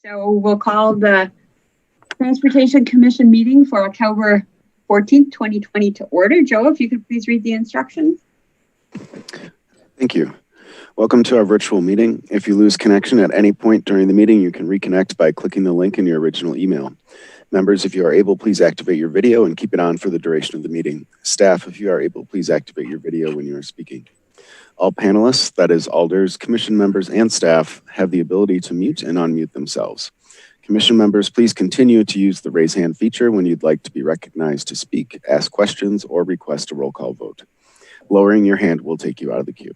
So we'll call the Transportation Commission meeting for October 14th, 2020 to order. Joe, if you could please read the instructions. Thank you. Welcome to our virtual meeting. If you lose connection at any point during the meeting, you can reconnect by clicking the link in your original email. Members, if you are able, please activate your video and keep it on for the duration of the meeting. Staff, if you are able, please activate your video when you are speaking. All panelists, that is alders, commission members, and staff, have the ability to mute and unmute themselves. Commission members, please continue to use the raise hand feature when you'd like to be recognized to speak, ask questions, or request a roll call vote. Lowering your hand will take you out of the queue.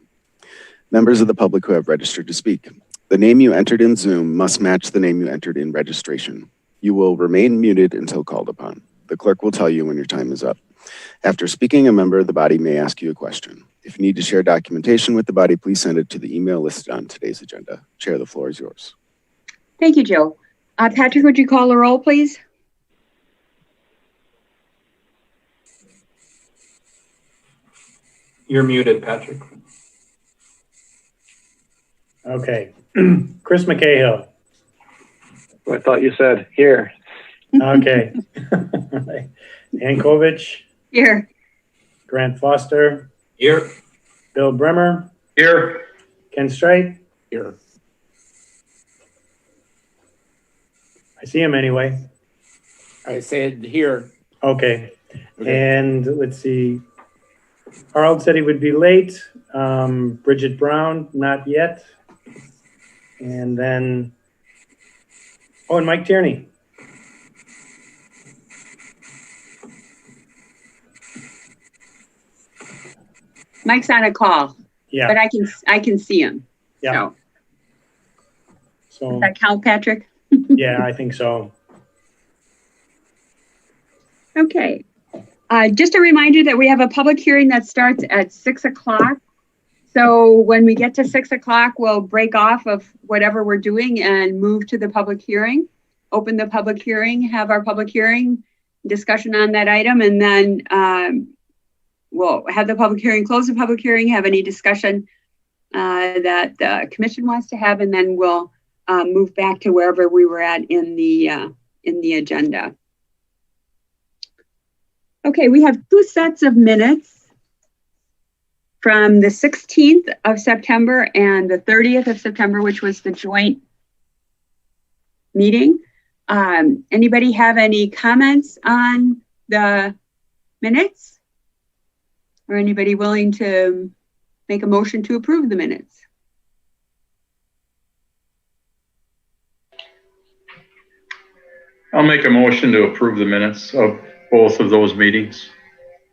Members of the public who have registered to speak, the name you entered in Zoom must match the name you entered in registration. You will remain muted until called upon. The clerk will tell you when your time is up. After speaking, a member of the body may ask you a question. If you need to share documentation with the body, please send it to the email listed on today's agenda. Chair, the floor is yours. Thank you, Joe. Patrick, would you call the roll, please? You're muted, Patrick. Okay. Chris McCahill. I thought you said here. Okay. Ankovich. Here. Grant Foster. Here. Bill Bremer. Here. Ken Strite. Here. I see him anyway. I said here. Okay. And let's see. Harold said he would be late. Bridget Brown, not yet. And then, oh, and Mike Tierney. Mike's on a call. Yeah. But I can see him. Yeah. So does that count, Patrick? Yeah, I think so. Okay. Just a reminder that we have a public hearing that starts at 6 o'clock. So when we get to 6 o'clock, we'll break off of whatever we're doing and move to the public hearing, open the public hearing, have our public hearing discussion on that item, and then we'll have the public hearing, close the public hearing, have any discussion that the commission wants to have, and then we'll move back to wherever we were at in the agenda. Okay, we have two sets of minutes from the 16th of September and the 30th of September, which was the joint meeting. Anybody have any comments on the minutes? Or anybody willing to make a motion to approve the minutes? I'll make a motion to approve the minutes of both of those meetings.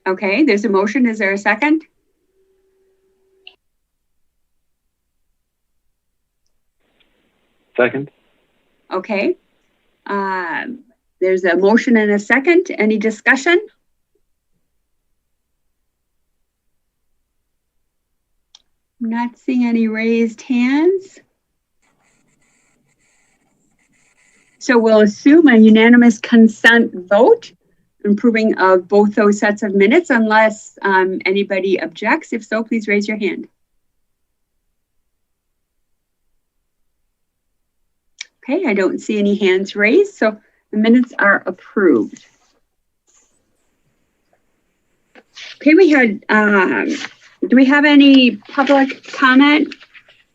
Okay, there's a motion. Is there a second? Second. Okay. There's a motion and a second. Any discussion? I'm not seeing any raised hands. So we'll assume a unanimous consent vote approving of both those sets of minutes unless anybody objects. If so, please raise your hand. Okay, I don't see any hands raised, so the minutes are approved. Okay, we had, do we have any public comment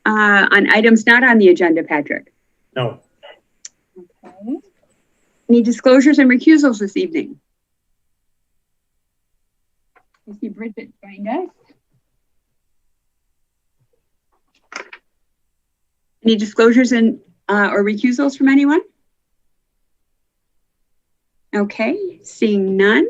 on items not on the agenda, Patrick? No. Okay. Any disclosures and recusals this evening? I see Bridget joined us. Any disclosures and or recusals from anyone? Okay, seeing none.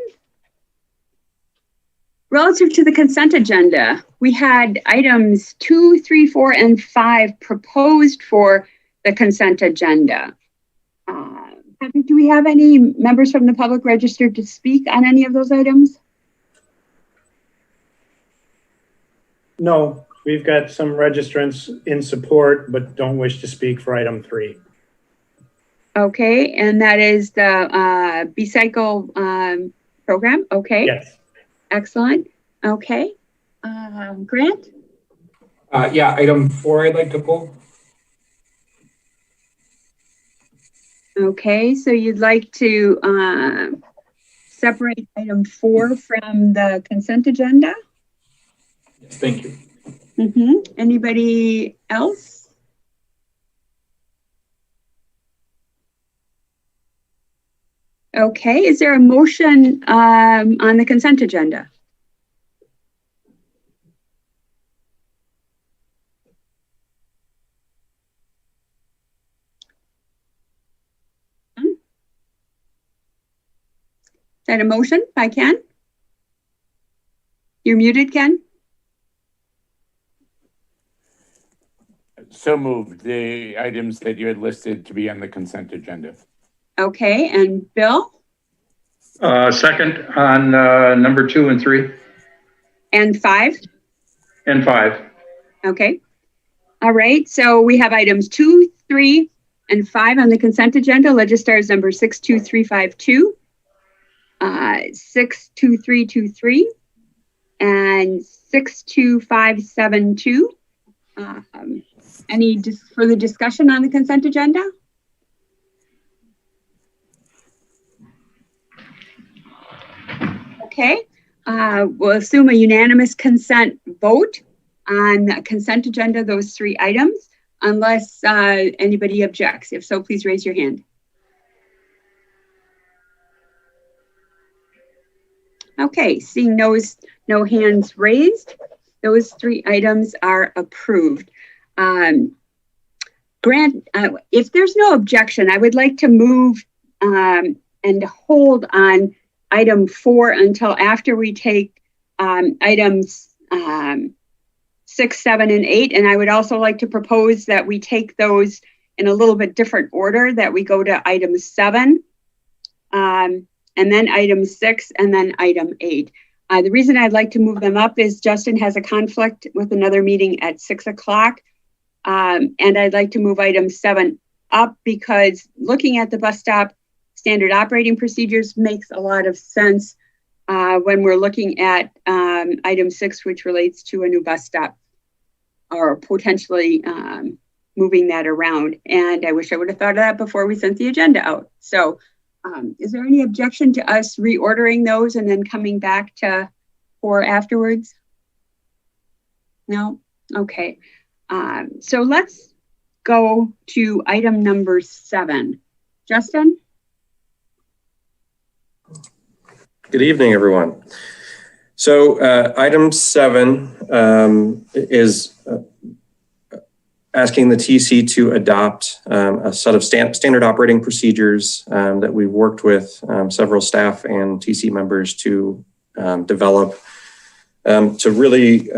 Relative to the consent agenda, we had items 2, 3, 4, and 5 proposed for the consent agenda. Patrick, do we have any members from the public registered to speak on any of those items? No, we've got some registrants in support, but don't wish to speak for item 3. Okay, and that is the B-Cycle program. Okay. Yes. Excellent. Okay. Grant? Yeah, item 4 I'd like to pull. Okay, so you'd like to separate item 4 from the consent agenda? Yes, thank you. Anybody else? Okay, is there a motion on the consent agenda? Is that a motion by Ken? You're muted, Ken? So moved, the items that you had listed to be on the consent agenda. Okay, and Bill? Second on number 2 and 3 And 5? and 5. Okay. All right, so we have items 2, 3, and 5 on the consent agenda. Registers number 62352, 62323, and 62572. Any further discussion on the consent agenda? Okay, we'll assume a unanimous consent vote on the consent agenda, those 3 items, unless anybody objects. If so, please raise your hand. Okay, seeing no hands raised, those 3 items are approved. Grant, if there's no objection, I would like to move and hold on item 4 until after we take items 6, 7, and 8. And I would also like to propose that we take those in a little bit different order, that we go to item 7, and then item 6, and then item 8. The reason I'd like to move them up is Justin has a conflict with another meeting at 6 o'clock. And I'd like to move item 7 up because looking at the bus stop standard operating procedures makes a lot of sense when we're looking at item 6, which relates to a new bus stop or potentially moving that around. And I wish I would have thought of that before we sent the agenda out. So is there any objection to us reordering those and then coming back to 4 afterwards? No? Okay. So let's go to item number 7. Justin? Good evening, everyone. So item 7 is asking the TC to adopt a set of standard operating procedures that we've worked with several staff and TC members to develop to really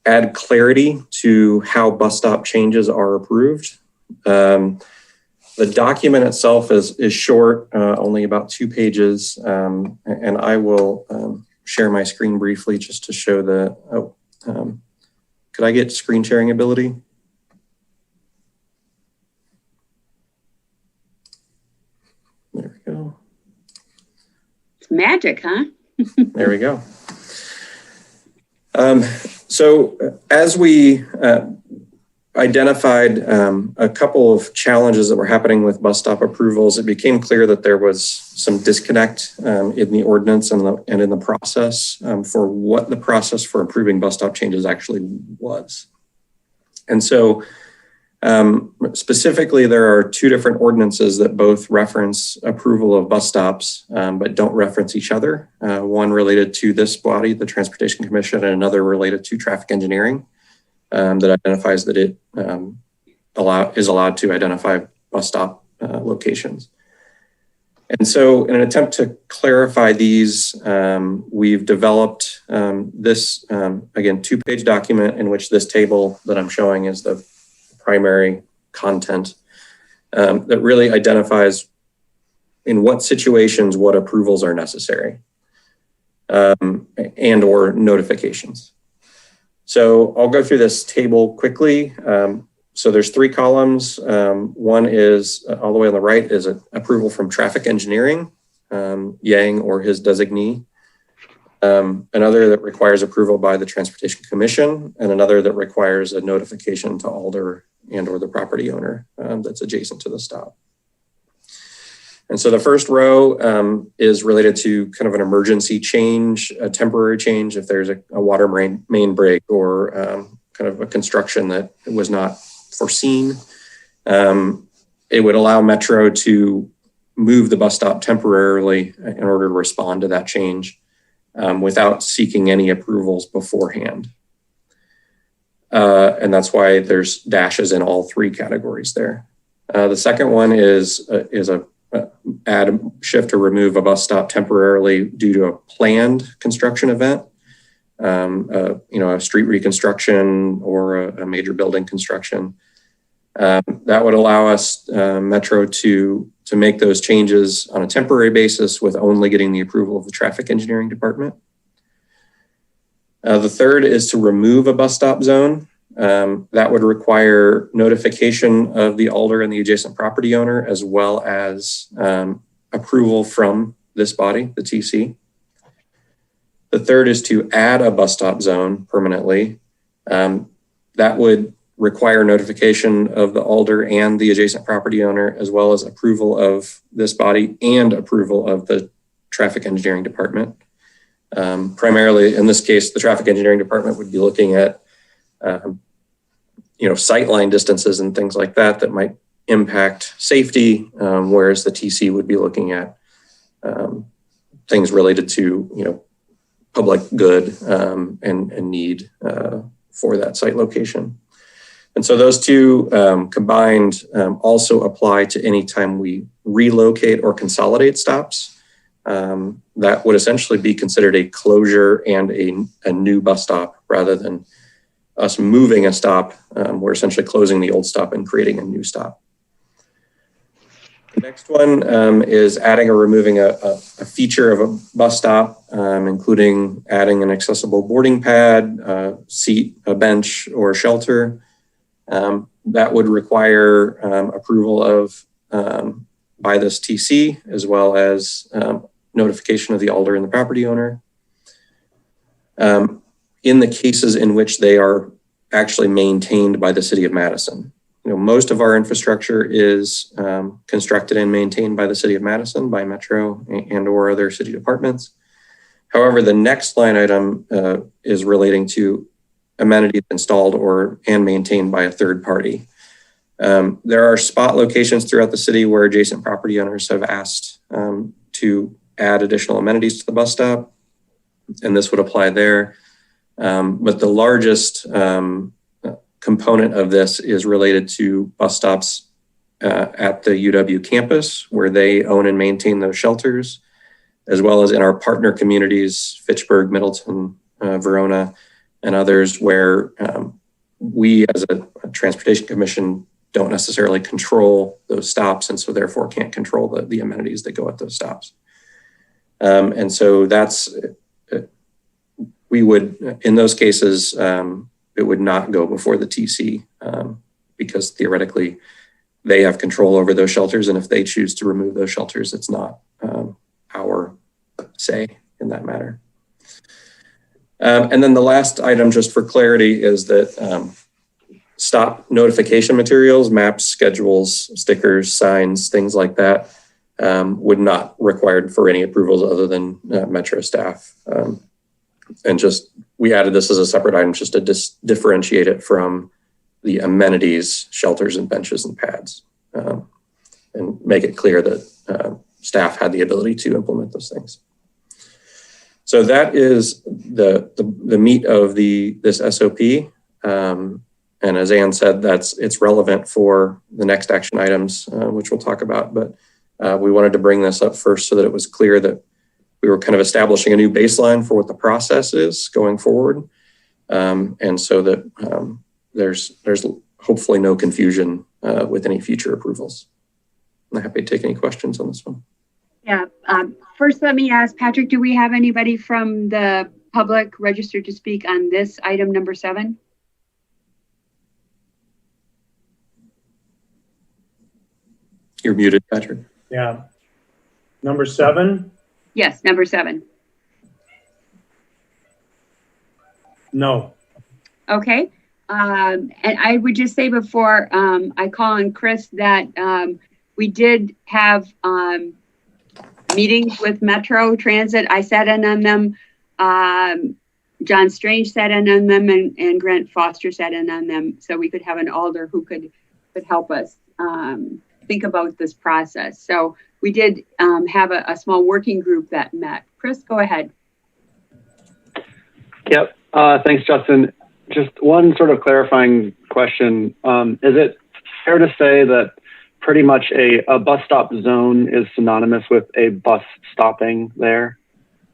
add clarity to how bus stop changes are approved. The document itself is short, only about 2 pages, and I will share my screen briefly just to show the, could I get screen sharing ability? There we go. It's magic, huh? There we go. So as we identified a couple of challenges that were happening with bus stop approvals, it became clear that there was some disconnect in the ordinance and in the process for what the process for approving bus stop changes actually was. And so specifically, there are 2 different ordinances that both reference approval of bus stops, but don't reference each other. One related to this body, the Transportation Commission, and another related to traffic engineering that identifies that it is allowed to identify bus stop locations. And so in an attempt to clarify these, we've developed this, again, 2-page document in which this table that I'm showing is the primary content that really identifies in what situations what approvals are necessary and or notifications. So I'll go through this table quickly. So there's 3 columns. One is all the way on the right is an approval from traffic engineering, Yang or his designee. another that requires approval by the Transportation Commission, and another that requires a notification to Alder and or the property owner that's adjacent to the stop. And so the first row is related to kind of an emergency change, a temporary change, if there's a water main break or kind of a construction that was not foreseen. It would allow Metro to move the bus stop temporarily in order to respond to that change without seeking any approvals beforehand. And that's why there's dashes in all three categories there. The second one is a add, shift, or remove a bus stop temporarily due to a planned construction event, a street reconstruction or a major building construction. That would allow us, Metro, to make those changes on a temporary basis with only getting the approval of the traffic engineering department. The third is to remove a bus stop zone. That would require notification of the Alder and the adjacent property owner, as well as approval from this body, the TC. The third is to add a bus stop zone permanently. That would require notification of the Alder and the adjacent property owner, as well as approval of this body and approval of the traffic engineering department. Primarily, in this case, the traffic engineering department would be looking at sightline distances and things like that might impact safety, whereas the TC would be looking at things related to, public good and need for that site location. And so those two combined also apply to any time we relocate or consolidate stops. That would essentially be considered a closure and a new bus stop rather than us moving a stop. We're essentially closing the old stop and creating a new stop. The next one is adding or removing a feature of a bus stop, including adding an accessible boarding pad, seat, a bench, or a shelter. That would require approval of by this TC, as well as notification of the Alder and the property owner. In the cases in which they are actually maintained by the City of Madison. Most of our infrastructure is constructed and maintained by the City of Madison, by Metro and or other city departments. However, the next line item is relating to amenities installed and maintained by a third party. There are spot locations throughout the city where adjacent property owners have asked to add additional amenities to the bus stop, and this would apply there. But the largest component of this is related to bus stops at the UW campus, where they own and maintain those shelters, as well as in our partner communities, Fitchburg, Middleton, Verona, and others, where we as a transportation commission don't necessarily control those stops, and so therefore can't control the amenities that go at those stops. And so we would, in those cases, it would not go before the TC because theoretically they have control over those shelters. And if they choose to remove those shelters, it's not our say in that matter. And then the last item, just for clarity, is that stop notification materials, maps, schedules, stickers, signs, things like that would not required for any approvals other than Metro staff. And just, we added this as a separate item just to differentiate it from the amenities, shelters and benches and pads, and make it clear that staff had the ability to implement those things. So that is the meat of this SOP. And as Ann said, it's relevant for the next action items, which we'll talk about. But we wanted to bring this up first so that it was clear that we were kind of establishing a new baseline for what the process is going forward. And so that there's hopefully no confusion with any future approvals. I'm happy to take any questions on this one. Yeah. First, let me ask Patrick, do we have anybody from the public registered to speak on this item number 7? You're muted, Patrick. Yeah. Number 7? Yes, number 7. No. Okay. And I would just say before I call on Chris that we did have meetings with Metro Transit. I sat in on them. John Strange sat in on them, and Grant Foster sat in on them, so we could have an alder who could help us think about this process. So we did have a small working group that met. Chris, go ahead. Yep. Thanks, Justin. Just one sort of clarifying question. Is it fair to say that pretty much a bus stop zone is synonymous with a bus stopping there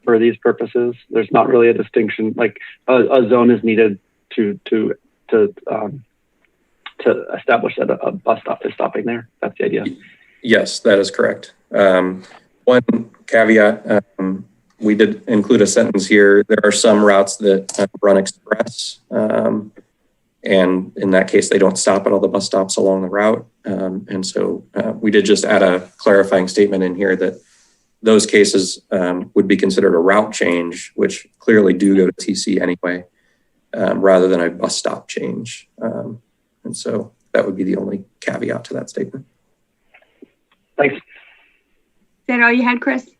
for these purposes? There's not really a distinction, like a zone is needed to establish that a bus stop is stopping there. That's the idea. Yes, that is correct. One caveat, we did include a sentence here. There are some routes that run express, and in that case, they don't stop at all the bus stops along the route. And so we did just add a clarifying statement in here that those cases would be considered a route change, which clearly do go to TC anyway, rather than a bus stop change. And so that would be the only caveat to that statement. Thanks. Is that all you had, Chris?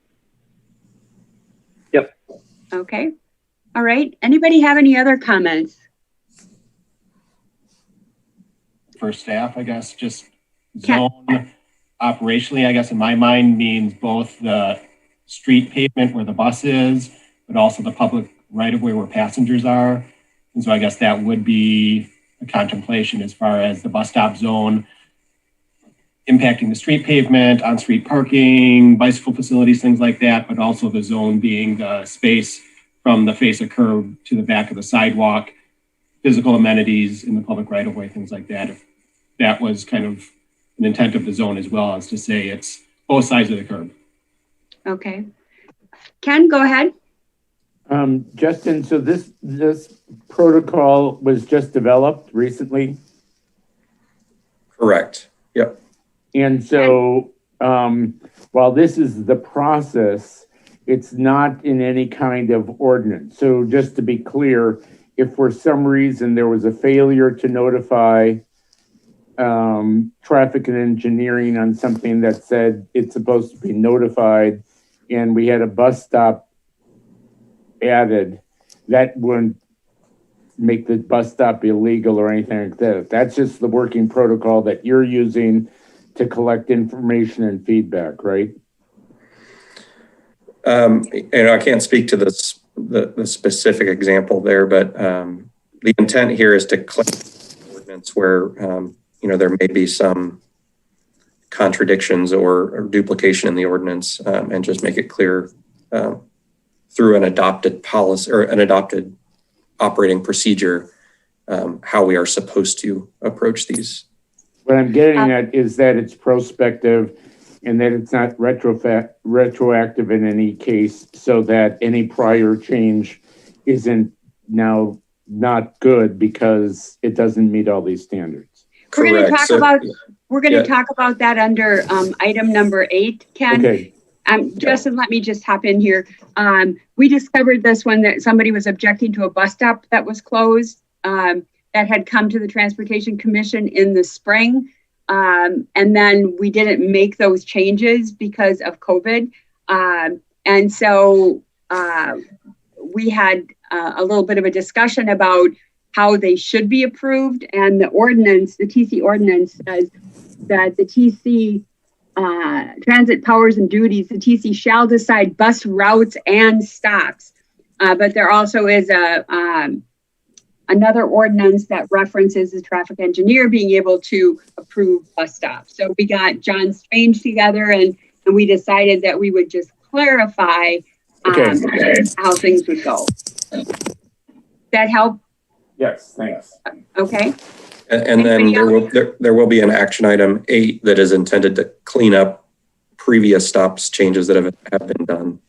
Yep. Okay. All right. Anybody have any other comments? For staff, I guess, just zone operationally, I guess in my mind means both the street pavement where the bus is, but also the public right of way where passengers are. And so I guess that would be a contemplation as far as the bus stop zone impacting the street pavement, on-street parking, bicycle facilities, things like that, but also the zone being the space from the face of curb to the back of the sidewalk, physical amenities in the public right of way, things like that. If that was kind of an intent of the zone as well, as to say it's both sides of the curb. Okay. Ken, go ahead. Justin, so this protocol was just developed recently? Correct. Yep. And so while this is the process, it's not in any kind of ordinance. So just to be clear, if for some reason there was a failure to notify traffic and engineering on something that said it's supposed to be notified and we had a bus stop added, that wouldn't make the bus stop illegal or anything like that. That's just the working protocol that you're using to collect information and feedback, right? I can't speak to this, the specific example there, but the intent here is to collect ordinance where there may be some contradictions or duplication in the ordinance, and just make it clear through an adopted policy or an adopted operating procedure how we are supposed to approach these. What I'm getting at is that it's prospective and that it's not retroactive in any case, so that any prior change isn't now not good because it doesn't meet all these standards. We're going to talk about that under item number 8, Ken. Okay. Justin, let me just hop in here. We discovered this one that somebody was objecting to a bus stop that was closed that had come to the Transportation Commission in the spring. And then we didn't make those changes because of COVID. And so we had a little bit of a discussion about how they should be approved. And the ordinance, the TC ordinance says that the TC transit powers and duties, the TC shall decide bus routes and stops. But there also is another ordinance that references the traffic engineer being able to approve bus stops. So we got John Strange together and we decided that we would just clarify how things would go. Does that help? Yes, thanks. Okay. And then there will be an action item 8 that is intended to clean up previous stops changes that have been done.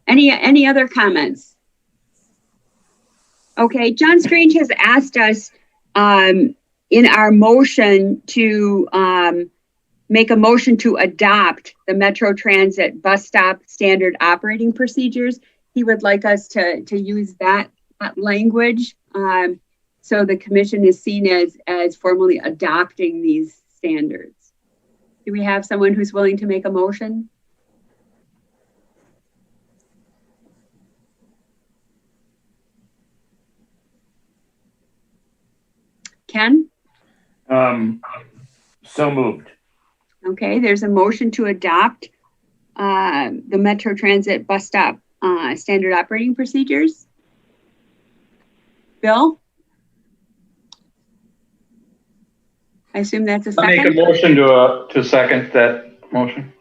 Any other comments? Okay, John Strange has asked us in our motion to make a motion to adopt the Metro Transit bus stop standard operating procedures. he would like us to use that language. So the commission is seen as formally adopting these standards. Do we have someone who's willing to make a motion? Ken? So moved. Okay, there's a motion to adopt the Metro Transit bus stop standard operating procedures. Bill? I assume that's a I make a second. motion to second that motion.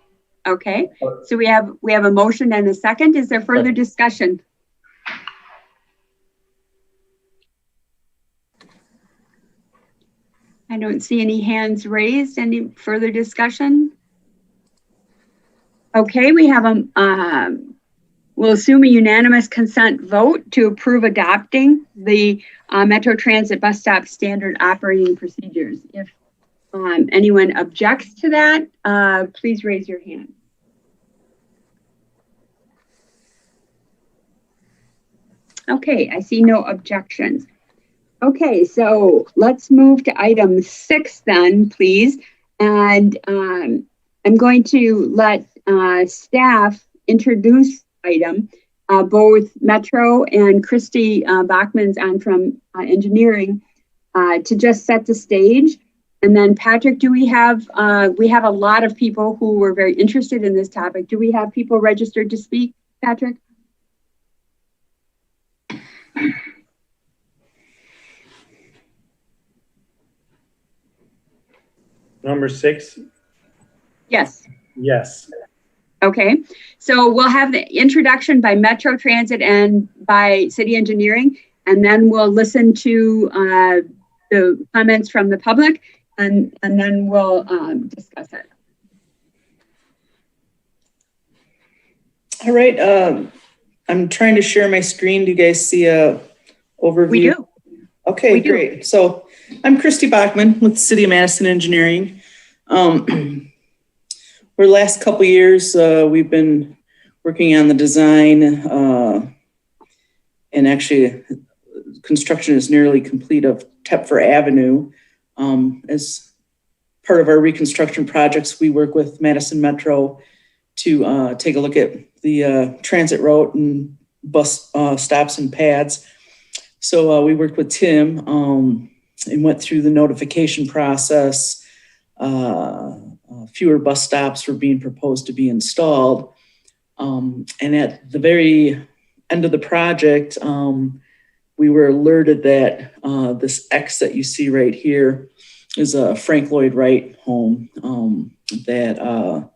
Okay, so we have a motion and a second. Is there further discussion? I don't see any hands raised. Any further discussion? Okay, we have we'll assume a unanimous consent vote to approve adopting the Metro Transit bus stop standard operating procedures. If anyone objects to that, please raise your hand. Okay, I see no objections. Okay, so let's move to item 6 then, please. And I'm going to let staff introduce item. Both Metro and Christy Bachman's on from engineering to just set the stage. And then Patrick, do we have a lot of people who were very interested in this topic. Do we have people registered to speak, Patrick? Number 6? Yes. Yes. Okay, so we'll have the introduction by Metro Transit and by City Engineering, and then we'll listen to the comments from the public, and then we'll discuss it. All right, I'm trying to share my screen. Do you guys see a overview? We do. Okay, we do. Great. So I'm Christy Bachman with City of Madison Engineering. For the last couple of years, we've been working on the design, and actually construction is nearly complete of Tepfer Avenue. As part of our reconstruction projects, we work with Madison Metro to take a look at the transit route and bus stops and pads. So we worked with Tim and went through the notification process. Fewer bus stops were being proposed to be installed. And at the very end of the project, we were alerted that this X that you see right here is a Frank Lloyd Wright home that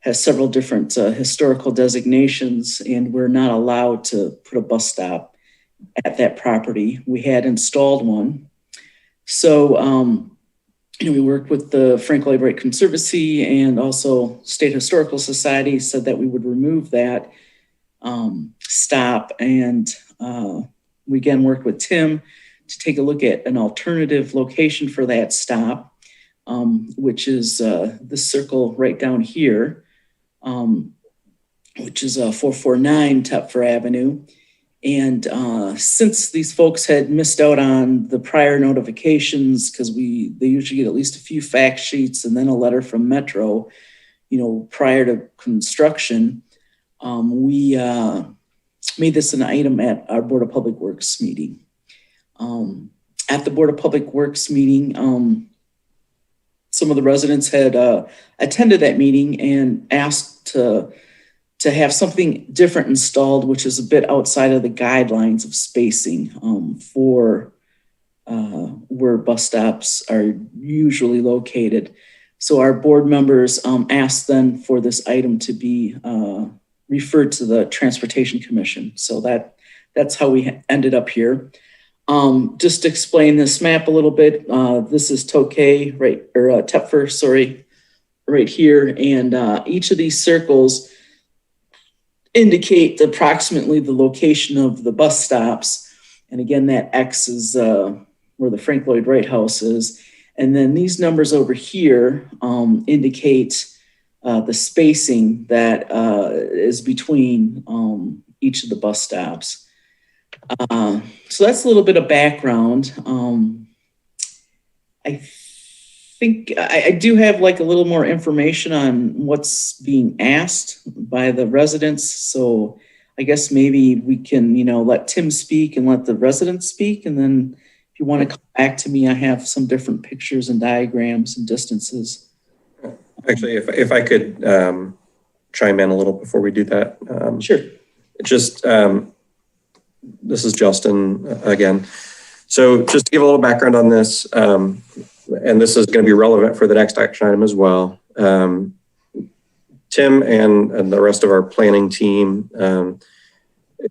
has several different historical designations, and we're not allowed to put a bus stop at that property. We had installed one. So we worked with the Frank Lloyd Wright Conservancy and also State Historical Society, said that we would remove that stop. And we again worked with Tim to take a look at an alternative location for that stop, which is this circle right down here, which is 449 Tepfer Avenue. And since these folks had missed out on the prior notifications, because they usually get at least a few fact sheets and then a letter from Metro, prior to construction, we made this an item at our Board of Public Works meeting. At the Board of Public Works meeting, some of the residents had attended that meeting and asked to have something different installed, which is a bit outside of the guidelines of spacing for where bus stops are usually located. So our board members asked then for this item to be referred to the Transportation Commission. So that's how we ended up here. Just to explain this map a little bit, this is Tokay, right, or Tepfer, sorry, right here. And each of these circles indicate approximately the location of the bus stops. And again, that X is where the Frank Lloyd Wright house is. And then these numbers over here indicate the spacing that is between each of the bus stops. So that's a little bit of background. I think I do have like a little more information on what's being asked by the residents. So I guess maybe we can, let Tim speak and let the residents speak. And then if you want to come back to me, I have some different pictures and diagrams and distances. Actually, if I could chime in a little before we do that. Sure. Just, this is Justin again. So just to give a little background on this, and this is going to be relevant for the next action item as well. Tim and the rest of our planning team,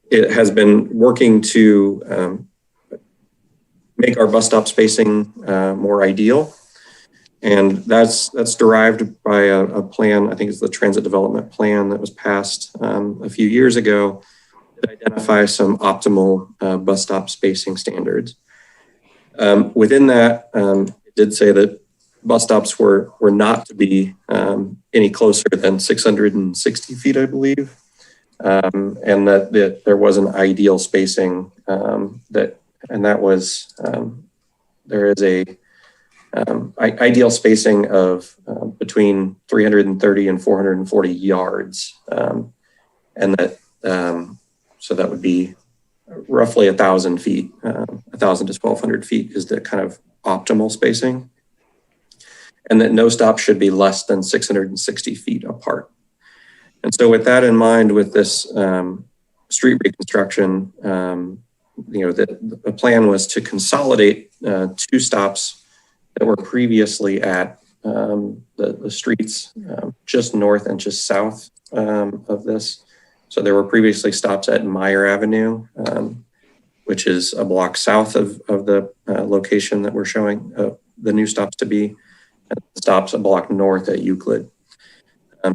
it has been working to make our bus stop spacing more ideal. And that's derived by a plan, I think it's the transit development plan that was passed a few years ago that identify some optimal bus stop spacing standards. Within that, it did say that bus stops were not to be any closer than 660 feet, I believe, and that there was an ideal spacing there is a ideal spacing of between 330 and 440 yards, and that so that would be roughly 1,000 feet, 1,000 to 1,200 feet is the kind of optimal spacing, and that no stop should be less than 660 feet apart. And so with that in mind, with this street reconstruction, the plan was to consolidate two stops that were previously at the streets just north and just south of this. So there were previously stops at Meyer Avenue, which is a block south of the location that we're showing the new stops to be, and stops a block north at Euclid.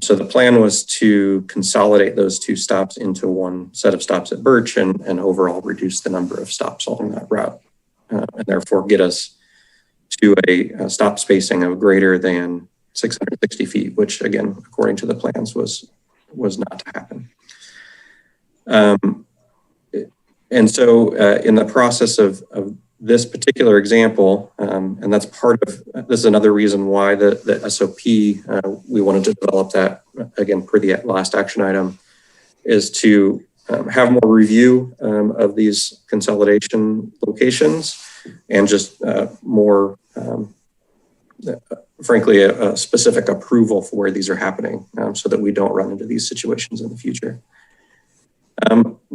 So the plan was to consolidate those two stops into one set of stops at Birch and overall reduce the number of stops along that route, and therefore get us to a stop spacing of greater than 660 feet, which again, according to the plans, was not to happen. And so in the process of this particular example, and that's part of, this is another reason why the SOP, we wanted to develop that, again, per the last action item, is to have more review of these consolidation locations and just more, frankly, a specific approval for where these are happening so that we don't run into these situations in the future.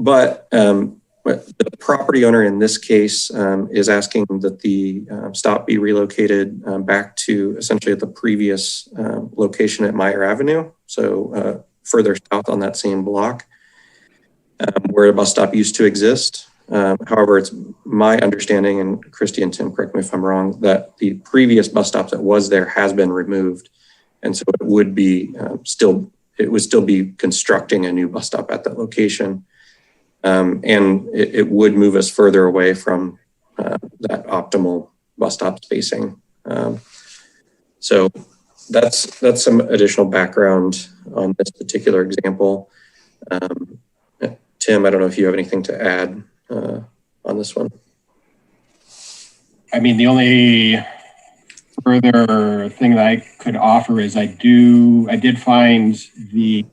But the property owner in this case is asking that the stop be relocated back to essentially at the previous location at Meyer Avenue. So further south on that same block where a bus stop used to exist. However, it's my understanding, and Christy and Tim, correct me if I'm wrong, that the previous bus stop that was there has been removed. And so it would be it would still be constructing a new bus stop at that location. And it would move us further away from that optimal bus stop spacing. So that's some additional background on this particular example. Tim, I don't know if you have anything to add on this one. I mean, the only further thing that I could offer is I did find the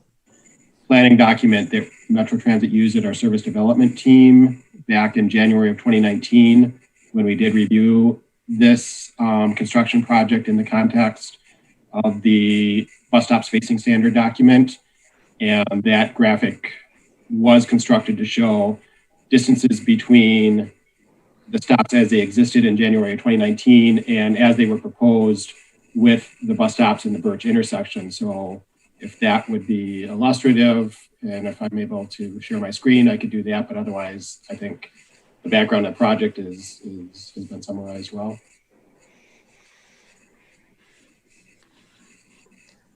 planning document that Metro Transit used at our service development team back in January of 2019 when we did review this construction project in the context of the bus stop spacing standard document. And that graphic was constructed to show distances between the stops as they existed in January of 2019 and as they were proposed with the bus stops in the Birch intersection. So if that would be illustrative, and if I'm able to share my screen, I could do that. But otherwise, I think the background of the project has been summarized well.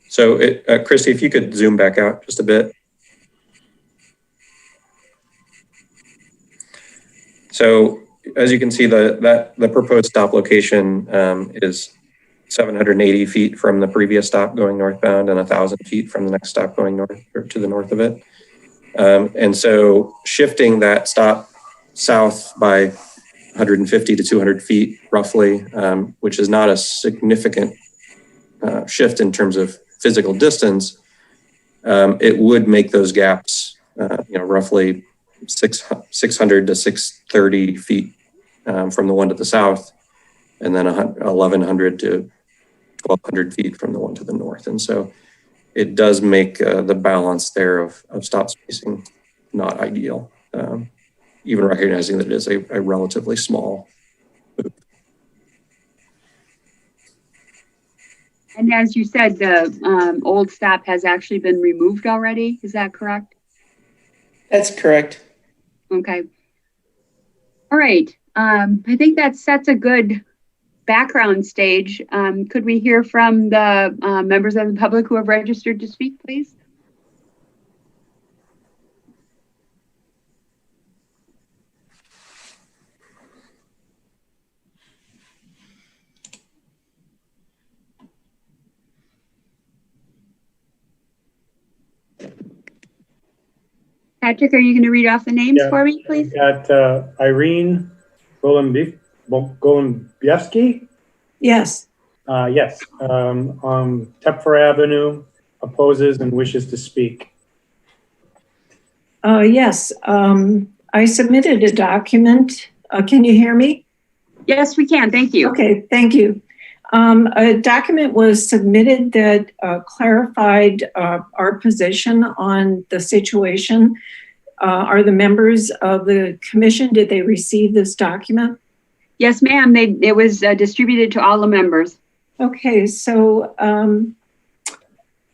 So Christy, if you could zoom back out just a bit. So as you can see, the proposed stop location is 780 feet from the previous stop going northbound and 1,000 feet from the next stop going north or to the north of it. And so shifting that stop south by 150 to 200 feet roughly, which is not a significant shift in terms of physical distance, it would make those gaps, roughly 600 to 630 feet from the one to the south, and then 1,100 to 1,200 feet from the one to the north. And so it does make the balance there of stop spacing not ideal, even recognizing that it is a relatively small move. And as you said, the old stop has actually been removed already. Is that correct? That's correct. Okay. All right. I think that sets a good background stage. Could we hear from the members of the public who have registered to speak, please? Patrick, are you going to read off the names for me, please? We've got Irene Golombiewski. Yes. Yes. Tepfer Avenue opposes and wishes to speak. Yes. I submitted a document. Can you hear me? Yes, we can. Thank you. Okay, thank you. A document was submitted that clarified our position on the situation. Are the members of the commission, did they receive this document? Yes, ma'am. It was distributed to all the members. Okay, so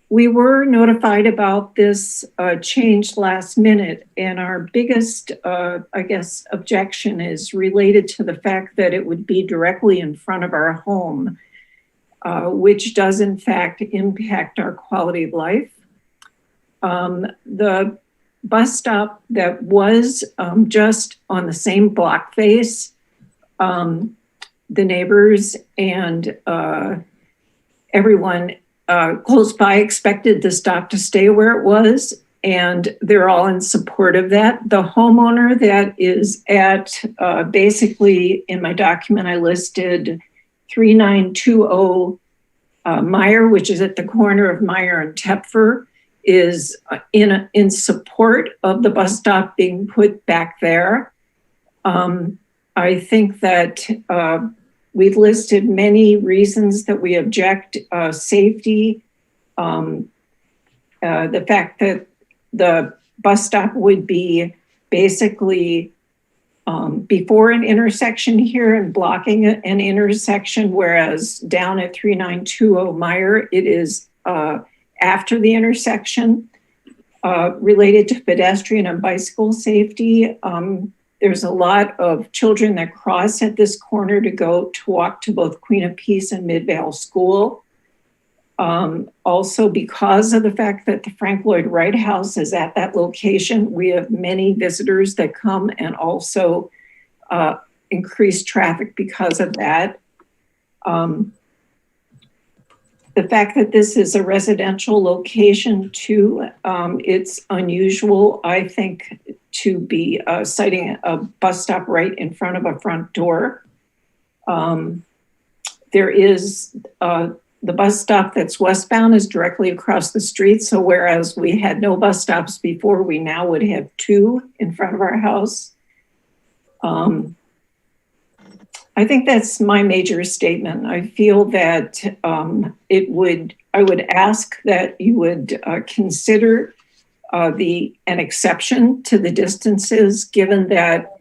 we were notified about this change last minute, and our biggest, objection is related to the fact that it would be directly in front of our home, which does in fact impact our quality of life. The bus stop that was just on the same block face, the neighbors and everyone close by expected the stop to stay where it was, and they're all in support of that. The homeowner that is at basically in my document, I listed 3920 Meyer, which is at the corner of Meyer and Tepfer, is in support of the bus stop being put back there. I think that we've listed many reasons that we object: safety, the fact that the bus stop would be basically before an intersection here and blocking an intersection, whereas down at 3920 Meyer, it is after the intersection. Related to pedestrian and bicycle safety, there's a lot of children that cross at this corner to walk to both Queen of Peace and Midvale School. Also, because of the fact that the Frank Lloyd Wright House is at that location, we have many visitors that come and also increase traffic because of that. The fact that this is a residential location too, it's unusual, I think, to be citing a bus stop right in front of a front door. There is the bus stop that's westbound is directly across the street. So whereas we had no bus stops before, we now would have two in front of our house. I think that's my major statement. I feel that I would ask that you would consider an exception to the distances, given that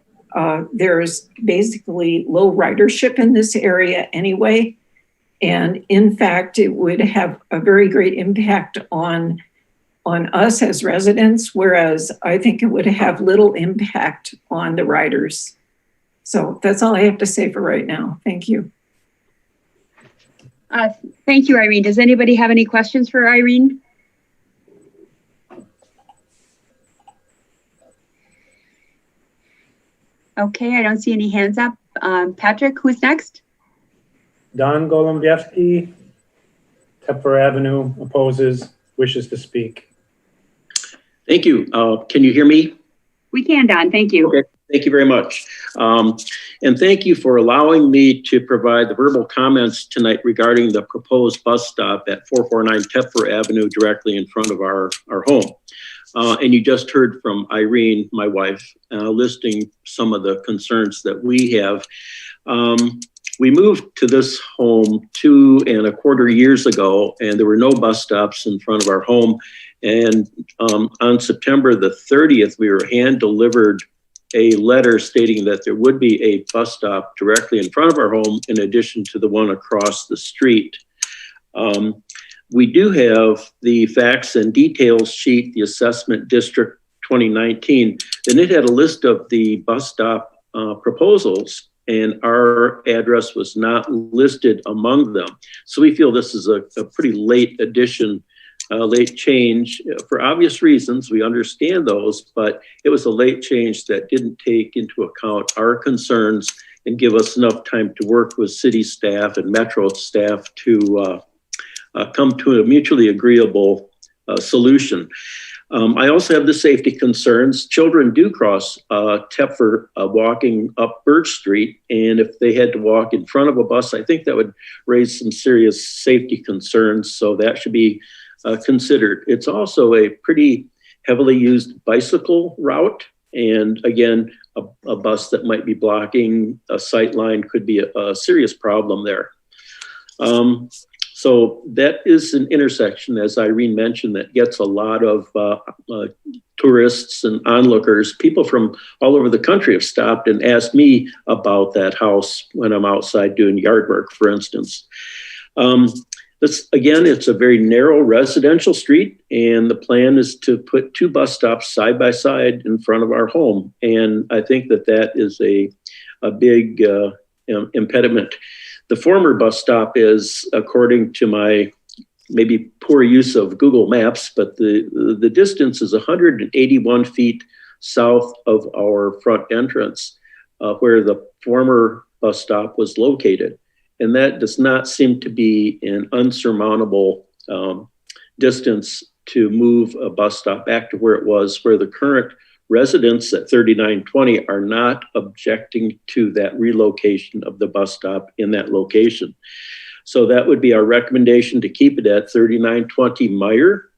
there's basically low ridership in this area anyway. And in fact, it would have a very great impact on us as residents, whereas I think it would have little impact on the riders. So that's all I have to say for right now. Thank you. Thank you, Irene. Does anybody have any questions for Irene? Okay, I don't see any hands up. Patrick, who's next? Don Golombiewski, Tepfer Avenue, opposes, wishes to speak. Thank you. Can you hear me? We can, Don. Thank you. Okay. Thank you very much. And thank you for allowing me to provide the verbal comments tonight regarding the proposed bus stop at 449 Tepfer Avenue directly in front of our home. And you just heard from Irene, my wife, listing some of the concerns that we have. We moved to this home 2.25 years ago, and there were no bus stops in front of our home. And on September the 30th, we were hand delivered a letter stating that there would be a bus stop directly in front of our home in addition to the one across the street. We do have the facts and details sheet, the assessment district 2019, and it had a list of the bus stop proposals, and our address was not listed among them. So we feel this is a pretty late addition, late change for obvious reasons. We understand those, but it was a late change that didn't take into account our concerns and give us enough time to work with city staff and Metro staff to come to a mutually agreeable solution. I also have the safety concerns. Children do cross Tepfer walking up Birch Street, and if they had to walk in front of a bus, I think that would raise some serious safety concerns, so that should be considered. It's also a pretty heavily used bicycle route, and again, a bus that might be blocking a sight line could be a serious problem there. So that is an intersection, as Irene mentioned, that gets a lot of tourists and onlookers. People from all over the country have stopped and asked me about that house when I'm outside doing yard work, for instance. Again, it's a very narrow residential street, and the plan is to put 2 bus stops side by side in front of our home. And I think that that is a big impediment. The former bus stop is, according to my maybe poor use of Google Maps, but the distance is 181 feet south of our front entrance, where the former bus stop was located. And that does not seem to be an unsurmountable distance to move a bus stop back to where it was, where the current residents at 3920 are not objecting to that relocation of the bus stop in that location. So that would be our recommendation, to keep it at 3920 Meyer,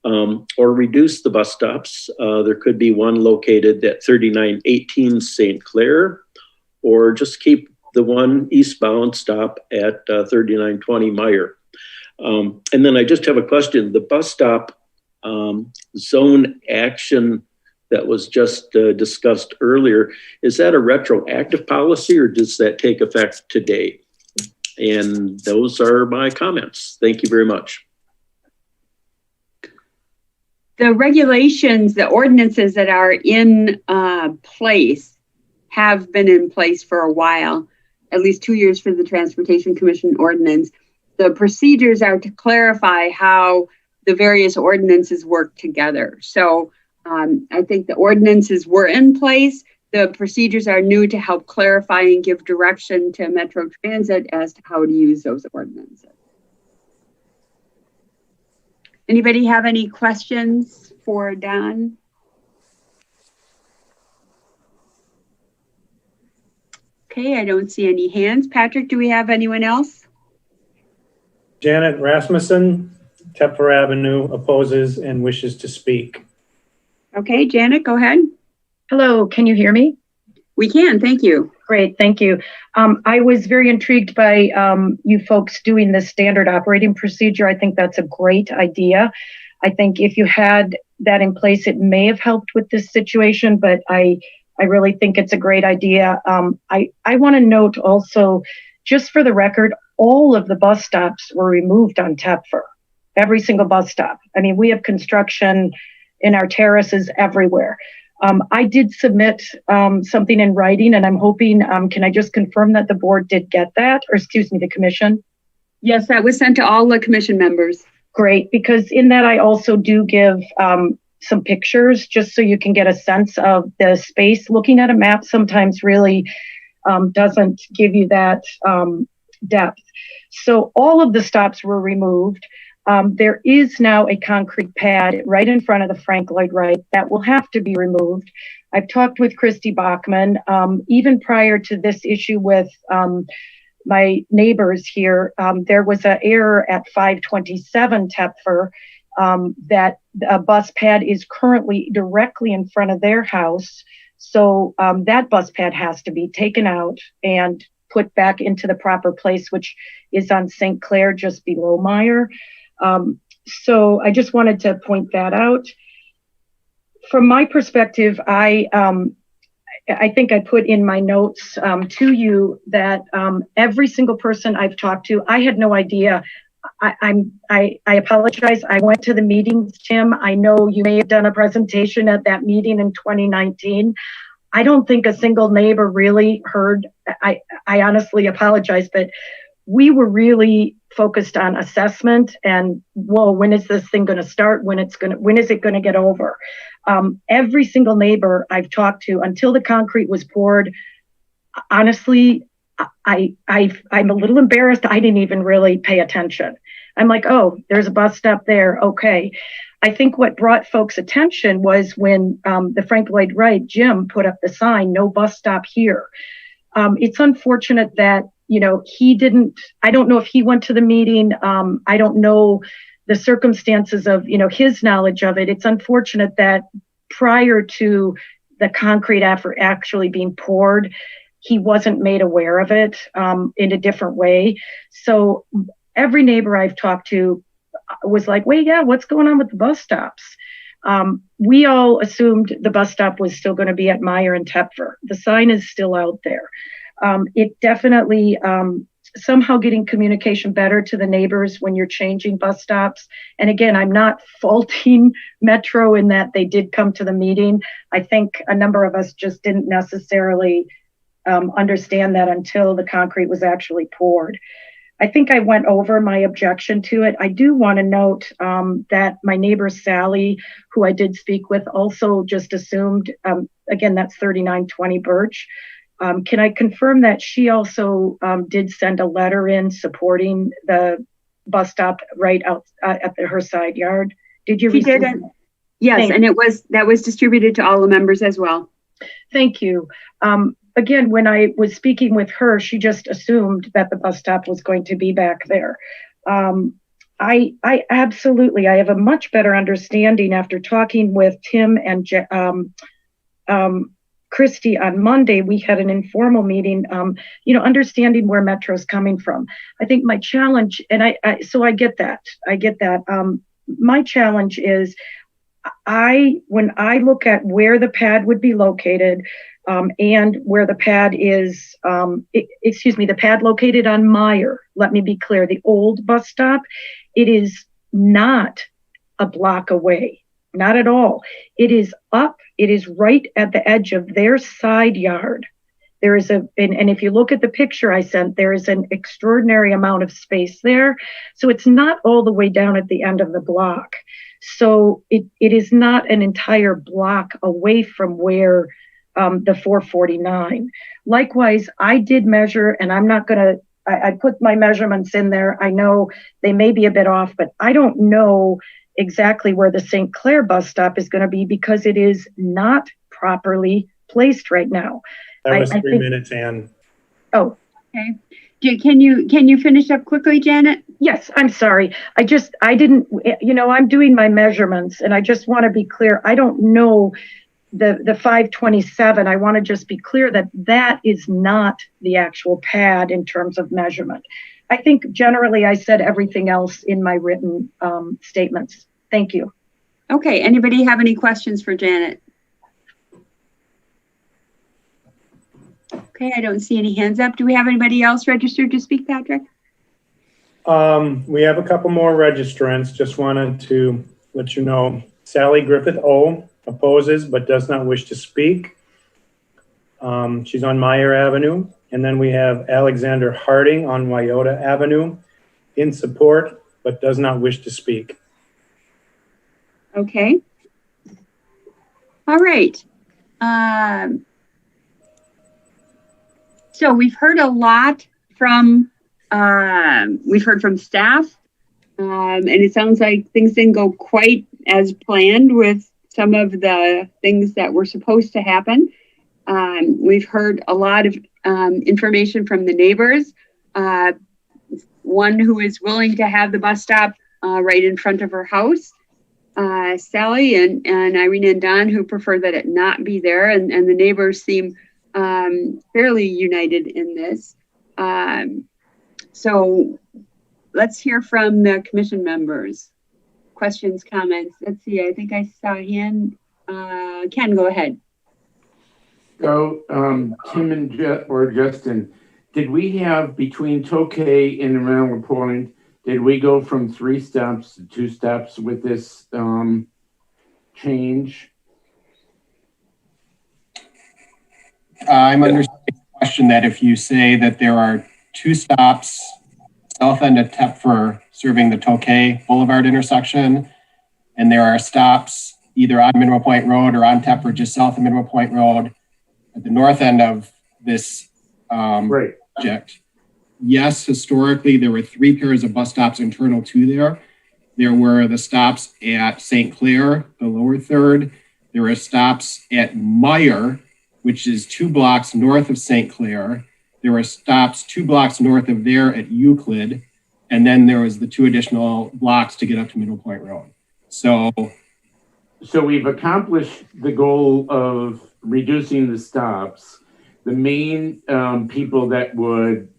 or reduce the bus stops. There could be one located at 3918 St. Clair, or just keep the one eastbound stop at 3920 Meyer. And then I just have a question. The bus stop zone action that was just discussed earlier, is that a retroactive policy, or does that take effect today? And those are my comments. Thank you very much. The regulations, the ordinances that are in place have been in place for a while, at least 2 years for the Transportation Commission ordinance. The procedures are to clarify how the various ordinances work together. So I think the ordinances were in place. The procedures are new to help clarify and give direction to Metro Transit as to how to use those ordinances. Anybody have any questions for Don? Okay, I don't see any hands. Patrick, do we have anyone else? Janet Rasmussen, Tepfer Avenue, opposes and wishes to speak. Okay, Janet, go ahead. Hello, can you hear me? We can, thank you. Great, thank you. I was very intrigued by you folks doing the standard operating procedure. I think that's a great idea. I think if you had that in place, it may have helped with this situation, but I really think it's a great idea. I want to note also, just for the record, all of the bus stops were removed on Tepfer, every single bus stop. I mean, we have construction in our terraces everywhere. I did submit something in writing, and I'm hoping, can I just confirm that the board did get that, or excuse me, the commission? Yes, that was sent to all the commission members. Great, because in that I also do give some pictures, just so you can get a sense of the space. Looking at a map sometimes really doesn't give you that depth. So all of the stops were removed. There is now a concrete pad right in front of the Frank Lloyd Wright that will have to be removed. I've talked with Christy Bachman, even prior to this issue with my neighbors here. There was an error at 527 Tepfer that a bus pad is currently directly in front of their house. So that bus pad has to be taken out and put back into the proper place, which is on St. Clair, just below Meyer. So I just wanted to point that out. From my perspective, I think I put in my notes to you that every single person I've talked to, I had no idea. I apologize. I went to the meetings, Tim. I know you may have done a presentation at that meeting in 2019. I don't think a single neighbor really heard. I honestly apologize, but we were really focused on assessment and, whoa, when is this thing going to start? When is it going to get over? Every single neighbor I've talked to, until the concrete was poured, honestly, I'm a little embarrassed. I didn't even really pay attention. I'm like, oh, there's a bus stop there. Okay. I think what brought folks' attention was when the Frank Lloyd Wright, Jim, put up the sign, no bus stop here. It's unfortunate that, he didn't, I don't know if he went to the meeting. I don't know the circumstances of, his knowledge of it. It's unfortunate that prior to the concrete after actually being poured, he wasn't made aware of it in a different way. So every neighbor I've talked to was like, wait, yeah, what's going on with the bus stops? We all assumed the bus stop was still going to be at Meyer and Tepfer. The sign is still out there. It definitely, somehow getting communication better to the neighbors when you're changing bus stops. And again, I'm not faulting Metro in that they did come to the meeting. I think a number of us just didn't necessarily understand that until the concrete was actually poured. I think I went over my objection to it. I do want to note that my neighbor Sally, who I did speak with, also just assumed, again, that's 3920 Birch. Can I confirm that she also did send a letter in supporting the bus stop right out at her side yard? Did you receive it? Yes, and that was distributed to all the members as well. Thank you. Again, when I was speaking with her, she just assumed that the bus stop was going to be back there. I absolutely, I have a much better understanding after talking with Tim and Christy on Monday. We had an informal meeting, understanding where Metro's coming from. I think my challenge, and so I get that. My challenge is when I look at where the pad would be located, and where the pad is, the pad located on Meyer, let me be clear, the old bus stop, it is not a block away, not at all. It is up, it is right at the edge of their side yard. There is and if you look at the picture I sent, there is an extraordinary amount of space there. So it's not all the way down at the end of the block. So it is not an entire block away from where the 449. Likewise, I did measure, and I'm not going to, I put my measurements in there. I know they may be a bit off, but I don't know exactly where the St. Clair bus stop is going to be because it is not properly placed right now. That was 3 minutes, Ann. Oh, okay. Can you finish up quickly, Janet? Yes, I'm sorry. I didn't, I'm doing my measurements and I just want to be clear. I don't know the 527. I want to just be clear that is not the actual pad in terms of measurement. I think generally I said everything else in my written statements. Thank you. Okay. Anybody have any questions for Janet? Okay, I don't see any hands up. Do we have anybody else registered to speak, Patrick? We have a couple more registrants. Just wanted to let you know. Sally Griffith O opposes but does not wish to speak. She's on Meyer Avenue. And then we have Alexander Harding on Wyoda Avenue in support but does not wish to speak. Okay. All right. So we've heard a lot from, we've heard from staff. And it sounds like things didn't go quite as planned with some of the things that were supposed to happen. We've heard a lot of information from the neighbors. One who is willing to have the bus stop right in front of her house. Sally and Irene and Don, who prefer that it not be there, and the neighbors seem fairly united in this. So let's hear from the commission members. Questions, comments. Let's see, I think I saw a hand. Ken, go ahead. So, Tim and Justin, did we have between Tokay and the Mineral Point, did we go from 3 stops to 2 stops with this change? I'm understanding the question that if you say that there are 2 stops south end of Tepfer serving the Tokay Boulevard intersection, and there are stops either on Mineral Point Road or on Tepfer just south of Mineral Point Road at the north end of this project. Yes, historically, there were 3 pairs of bus stops internal to there. There were the stops at St. Clair, the lower third. There were stops at Meyer, which is 2 blocks north of St. Clair. There were stops 2 blocks north of there at Euclid. And then there was the 2 additional blocks to get up to Middle Point Road. So we've accomplished the goal of reducing the stops. The main people that would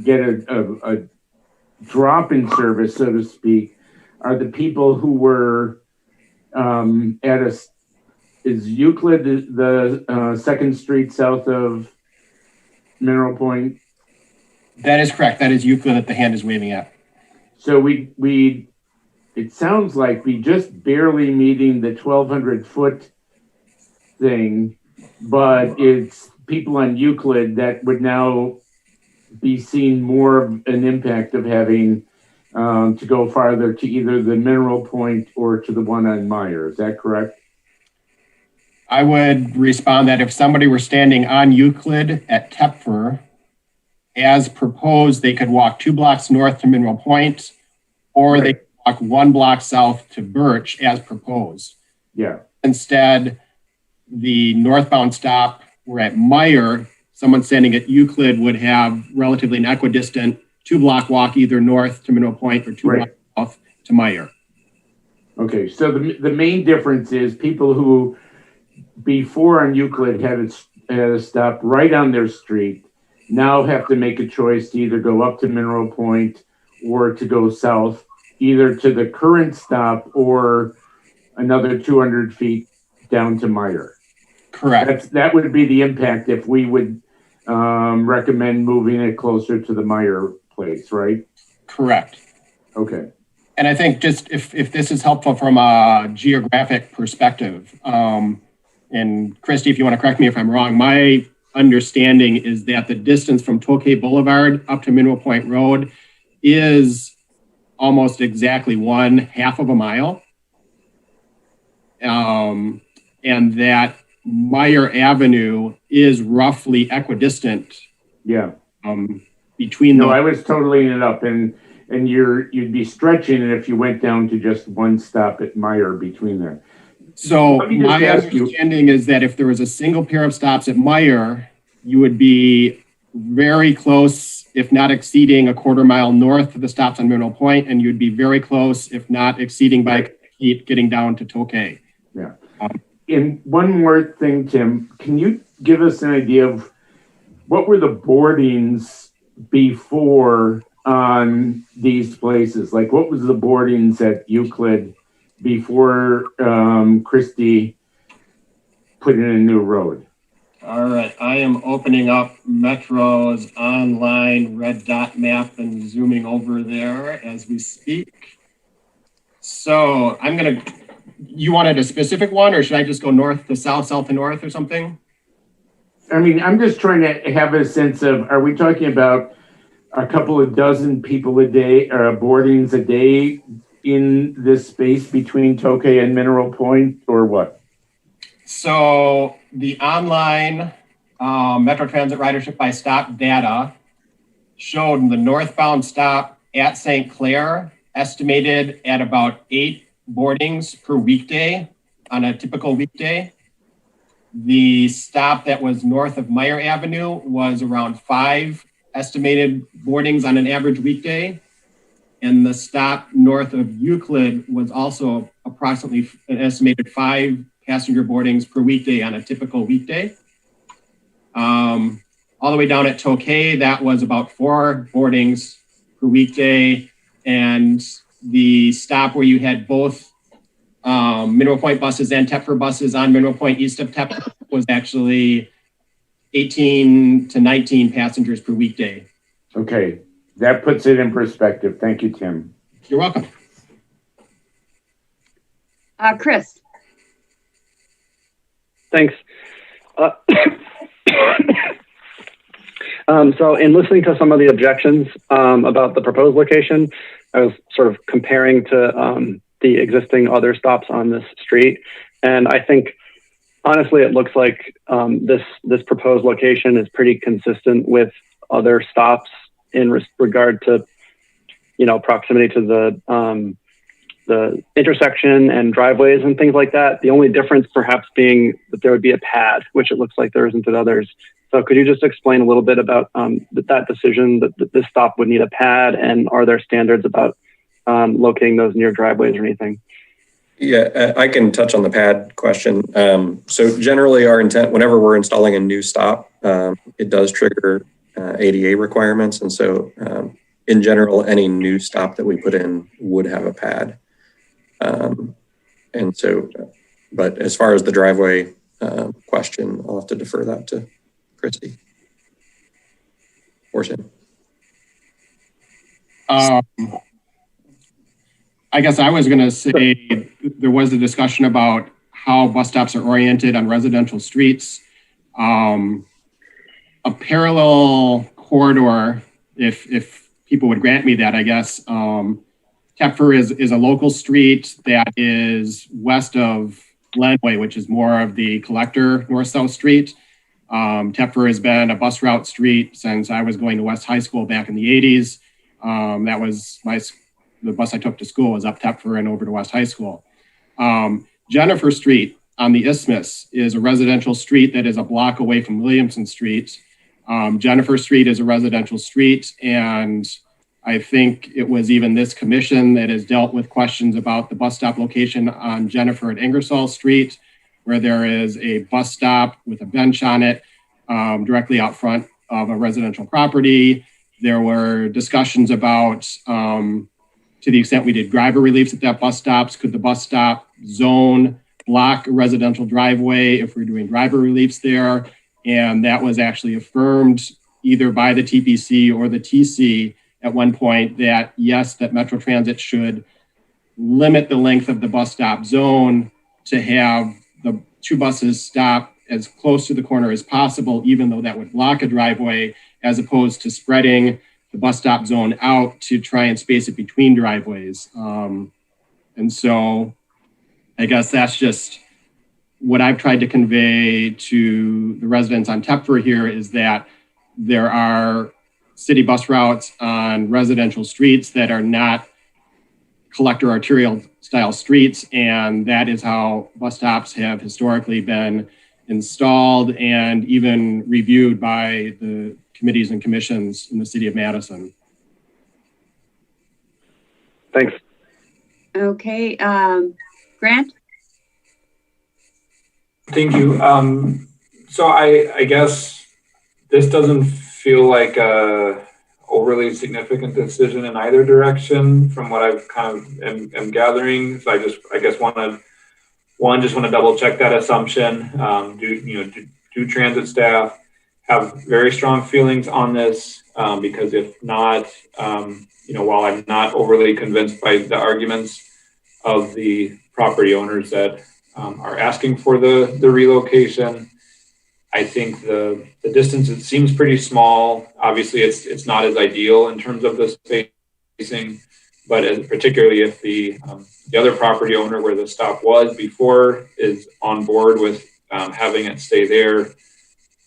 get a drop in service, so to speak, are the people who were is Euclid the 2nd Street south of Mineral Point? That is correct. That is Euclid that the hand is waving at. So it sounds like we just barely meeting the 1,200-foot thing, but it's people on Euclid that would now be seeing more of an impact of having to go farther to either the Mineral Point or to the one on Meyer. Is that correct? I would respond that if somebody were standing on Euclid at Tepfer, as proposed, they could walk 2 blocks north to Mineral Point, or they could walk 1 block south to Birch as proposed. Yeah. Instead, the northbound stop were at Meyer. Someone standing at Euclid would have relatively an equidistant 2 block walk either north to Mineral Point or 2 blocks south to Meyer. Okay, so the main difference is people who before on Euclid had a stop right on their street now have to make a choice to either go up to Mineral Point or to go south, either to the current stop or another 200 feet down to Meyer. Correct. That would be the impact if we would recommend moving it closer to the Meyer place, right? Correct. Okay. And I think just if this is helpful from a geographic perspective, and Christy, if you want to correct me if I'm wrong, my understanding is that the distance from Tokay Boulevard up to Mineral Point Road is almost exactly 1/2 of a mile. And that Meyer Avenue is roughly equidistant. Yeah. Between I was totaling it up, and you'd be stretching it if you went down to just 1 stop at Meyer between there. So my understanding is that if there was a single pair of stops at Meyer, you would be very close, if not exceeding, 1/4 mile north of the stops on Mineral Point, and you'd be very close, if not exceeding by getting down to Tokay. Yeah. And one more thing, Tim, can you give us an idea of what were the boardings before on these places? Like what was the boardings at Euclid before Christie put in a new road? All right, I am opening up Metro's online red dot map and zooming over there as we speak. So you wanted a specific one, or should I just go north to south, south to north or something? I mean, I'm just trying to have a sense of, are we talking about a couple of dozen people a day, boardings a day in this space between Tokay and Mineral Point, or what? So the online Metro Transit ridership by stop data showed the northbound stop at St. Clair estimated at about 8 boardings per weekday on a typical weekday. The stop that was north of Meyer Avenue was around 5 estimated boardings on an average weekday. And the stop north of Euclid was also approximately an estimated 5 passenger boardings per weekday on a typical weekday. All the way down at Tokay, that was about 4 boardings per weekday. And the stop where you had both Mineral Point buses and Tepfer buses on Mineral Point east of Tepfer was actually 18 to 19 passengers per weekday. Okay, that puts it in perspective. Thank you, Tim. You're welcome. Chris. Thanks. So in listening to some of the objections about the proposed location, I was sort of comparing to the existing other stops on this street. And I think, honestly, it looks like this proposed location is pretty consistent with other stops in regard to, proximity to the intersection and driveways and things like that. The only difference perhaps being that there would be a pad, which it looks like there isn't at others. So could you just explain a little bit about that decision that this stop would need a pad, and are there standards about locating those near driveways or anything? Yeah, I can touch on the pad question. So generally our intent, whenever we're installing a new stop, it does trigger ADA requirements. And so in general, any new stop that we put in would have a pad. And so, but as far as the driveway question, I'll have to defer that to Christy or Tim. I guess I was going to say there was a discussion about how bus stops are oriented on residential streets. A parallel corridor, if people would grant me that, I guess, Tepfer is a local street that is west of Glenway, which is more of the collector north-south street. Tepfer has been a bus route street since I was going to West High School back in the 80s. That was the bus I took to school was up Tepfer and over to West High School. Jennifer Street on the Isthmus is a residential street that is a block away from Williamson Street. Jennifer Street is a residential street, and I think it was even this commission that has dealt with questions about the bus stop location on Jennifer at Ingersoll Street, where there is a bus stop with a bench on it directly out front of a residential property. There were discussions about, to the extent we did driver reliefs at that bus stops, could the bus stop zone block a residential driveway if we're doing driver reliefs there? And that was actually affirmed either by the TPC or the TC at one point that yes, that Metro Transit should limit the length of the bus stop zone to have the 2 buses stop as close to the corner as possible, even though that would block a driveway, as opposed to spreading the bus stop zone out to try and space it between driveways. And so I guess that's just what I've tried to convey to the residents on Tepfer here, is that there are city bus routes on residential streets that are not collector arterial style streets. And that is how bus stops have historically been installed and even reviewed by the committees and commissions in the city of Madison. Thanks. Okay, Grant? Thank you. So I guess this doesn't feel like a overly significant decision in either direction from what I've kind of am gathering. So I guess want to double check that assumption. Do transit staff have very strong feelings on this? Because if not, while I'm not overly convinced by the arguments of the property owners that are asking for the relocation, I think the distance, it seems pretty small. Obviously, it's not as ideal in terms of the spacing, but particularly if the other property owner where the stop was before is on board with having it stay there,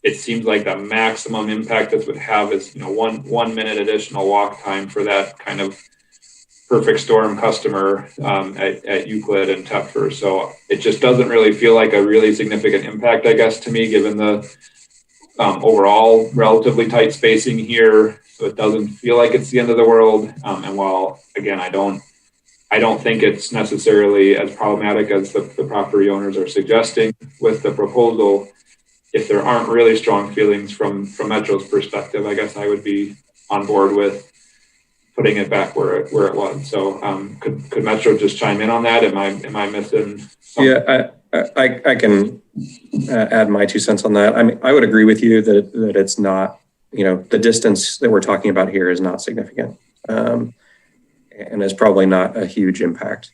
it seems like the maximum impact this would have is 1 minute additional walk time for that kind of perfect storm customer at Euclid and Tepfer. So it just doesn't really feel like a really significant impact, I guess, to me, given the overall relatively tight spacing here. So it doesn't feel like it's the end of the world. And while, again, I don't think it's necessarily as problematic as the property owners are suggesting with the proposal, if there aren't really strong feelings from Metro's perspective, I guess I would be on board with putting it back where it was. So could Metro just chime in on that? Am I missing something? Yeah, I can add my 2 cents on that. I mean, I would agree with you that it's not, the distance that we're talking about here is not significant, and is probably not a huge impact.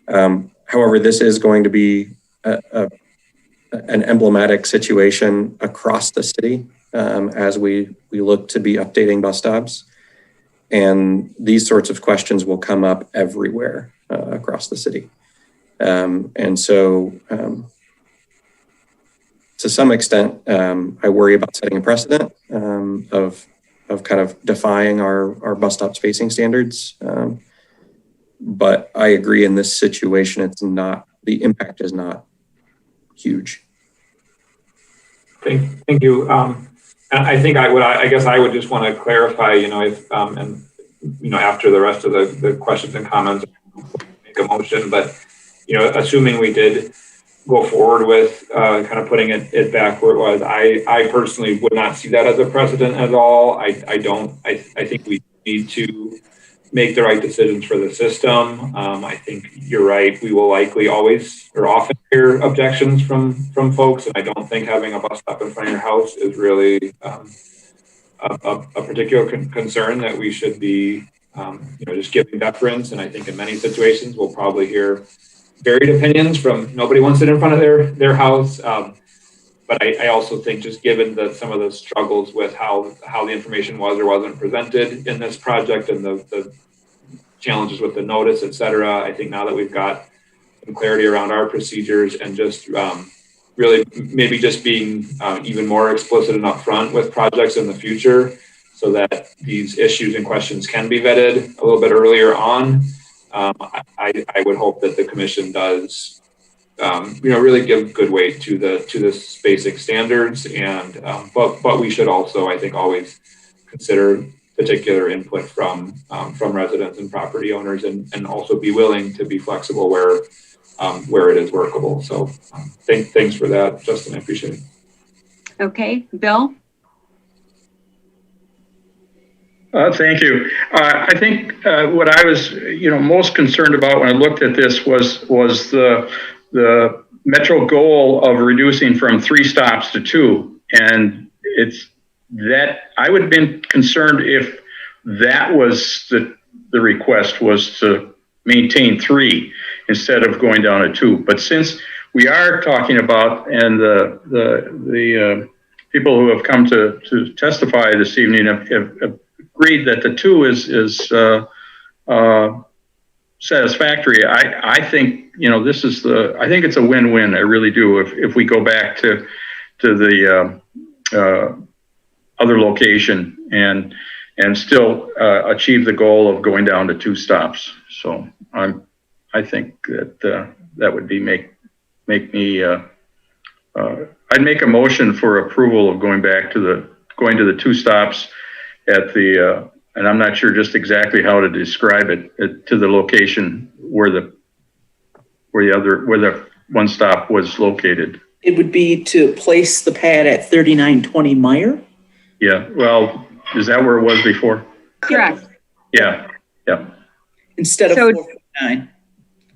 However, this is going to be an emblematic situation across the city as we look to be updating bus stops. And these sorts of questions will come up everywhere across the city. And so to some extent, I worry about setting a precedent of kind of defying our bus stop spacing standards. But I agree in this situation, the impact is not huge. Thank you. And I think I guess I would just want to clarify, if, after the rest of the questions and comments, make a motion, but, assuming we did go forward with kind of putting it back where it was, I personally would not see that as a precedent at all. I think we need to make the right decisions for the system. I think you're right. We will likely always or often hear objections from folks. And I don't think having a bus stop in front of your house is really a particular concern that we should be, just giving deference. And I think in many situations, we'll probably hear varied opinions from nobody wants it in front of their house. But I also think just given some of the struggles with how the information was or wasn't presented in this project and the challenges with the notice, et cetera, I think now that we've got some clarity around our procedures and just really maybe just being even more explicit and upfront with projects in the future so that these issues and questions can be vetted a little bit earlier on. I would hope that the commission does really give good weight to the spacing standards, and but we should also, I think, always consider particular input from residents and property owners, and also be willing to be flexible where it is workable. So thanks for that, Justin. I appreciate it. Okay, Bill. Thank you. I think what I was, most concerned about when I looked at this was the Metro goal of reducing from 3 stops to 2, and it's that I would have been concerned if that was the request was to maintain 3 instead of going down to 2. But since we are talking about, and the people who have come to testify this evening have agreed that the 2 is satisfactory. I think this is I think it's a win-win. I really do. If we go back to the other location and still achieve the goal of going down to 2 stops. So I think that would be make me. I'd make a motion for approval of going to the 2 stops at the and I'm not sure just exactly how to describe it, to the location where the 1 stop was located. It would be to place the pad at 3920 Meyer. Yeah, well, is that where it was before? Correct. Yeah. Instead of 449.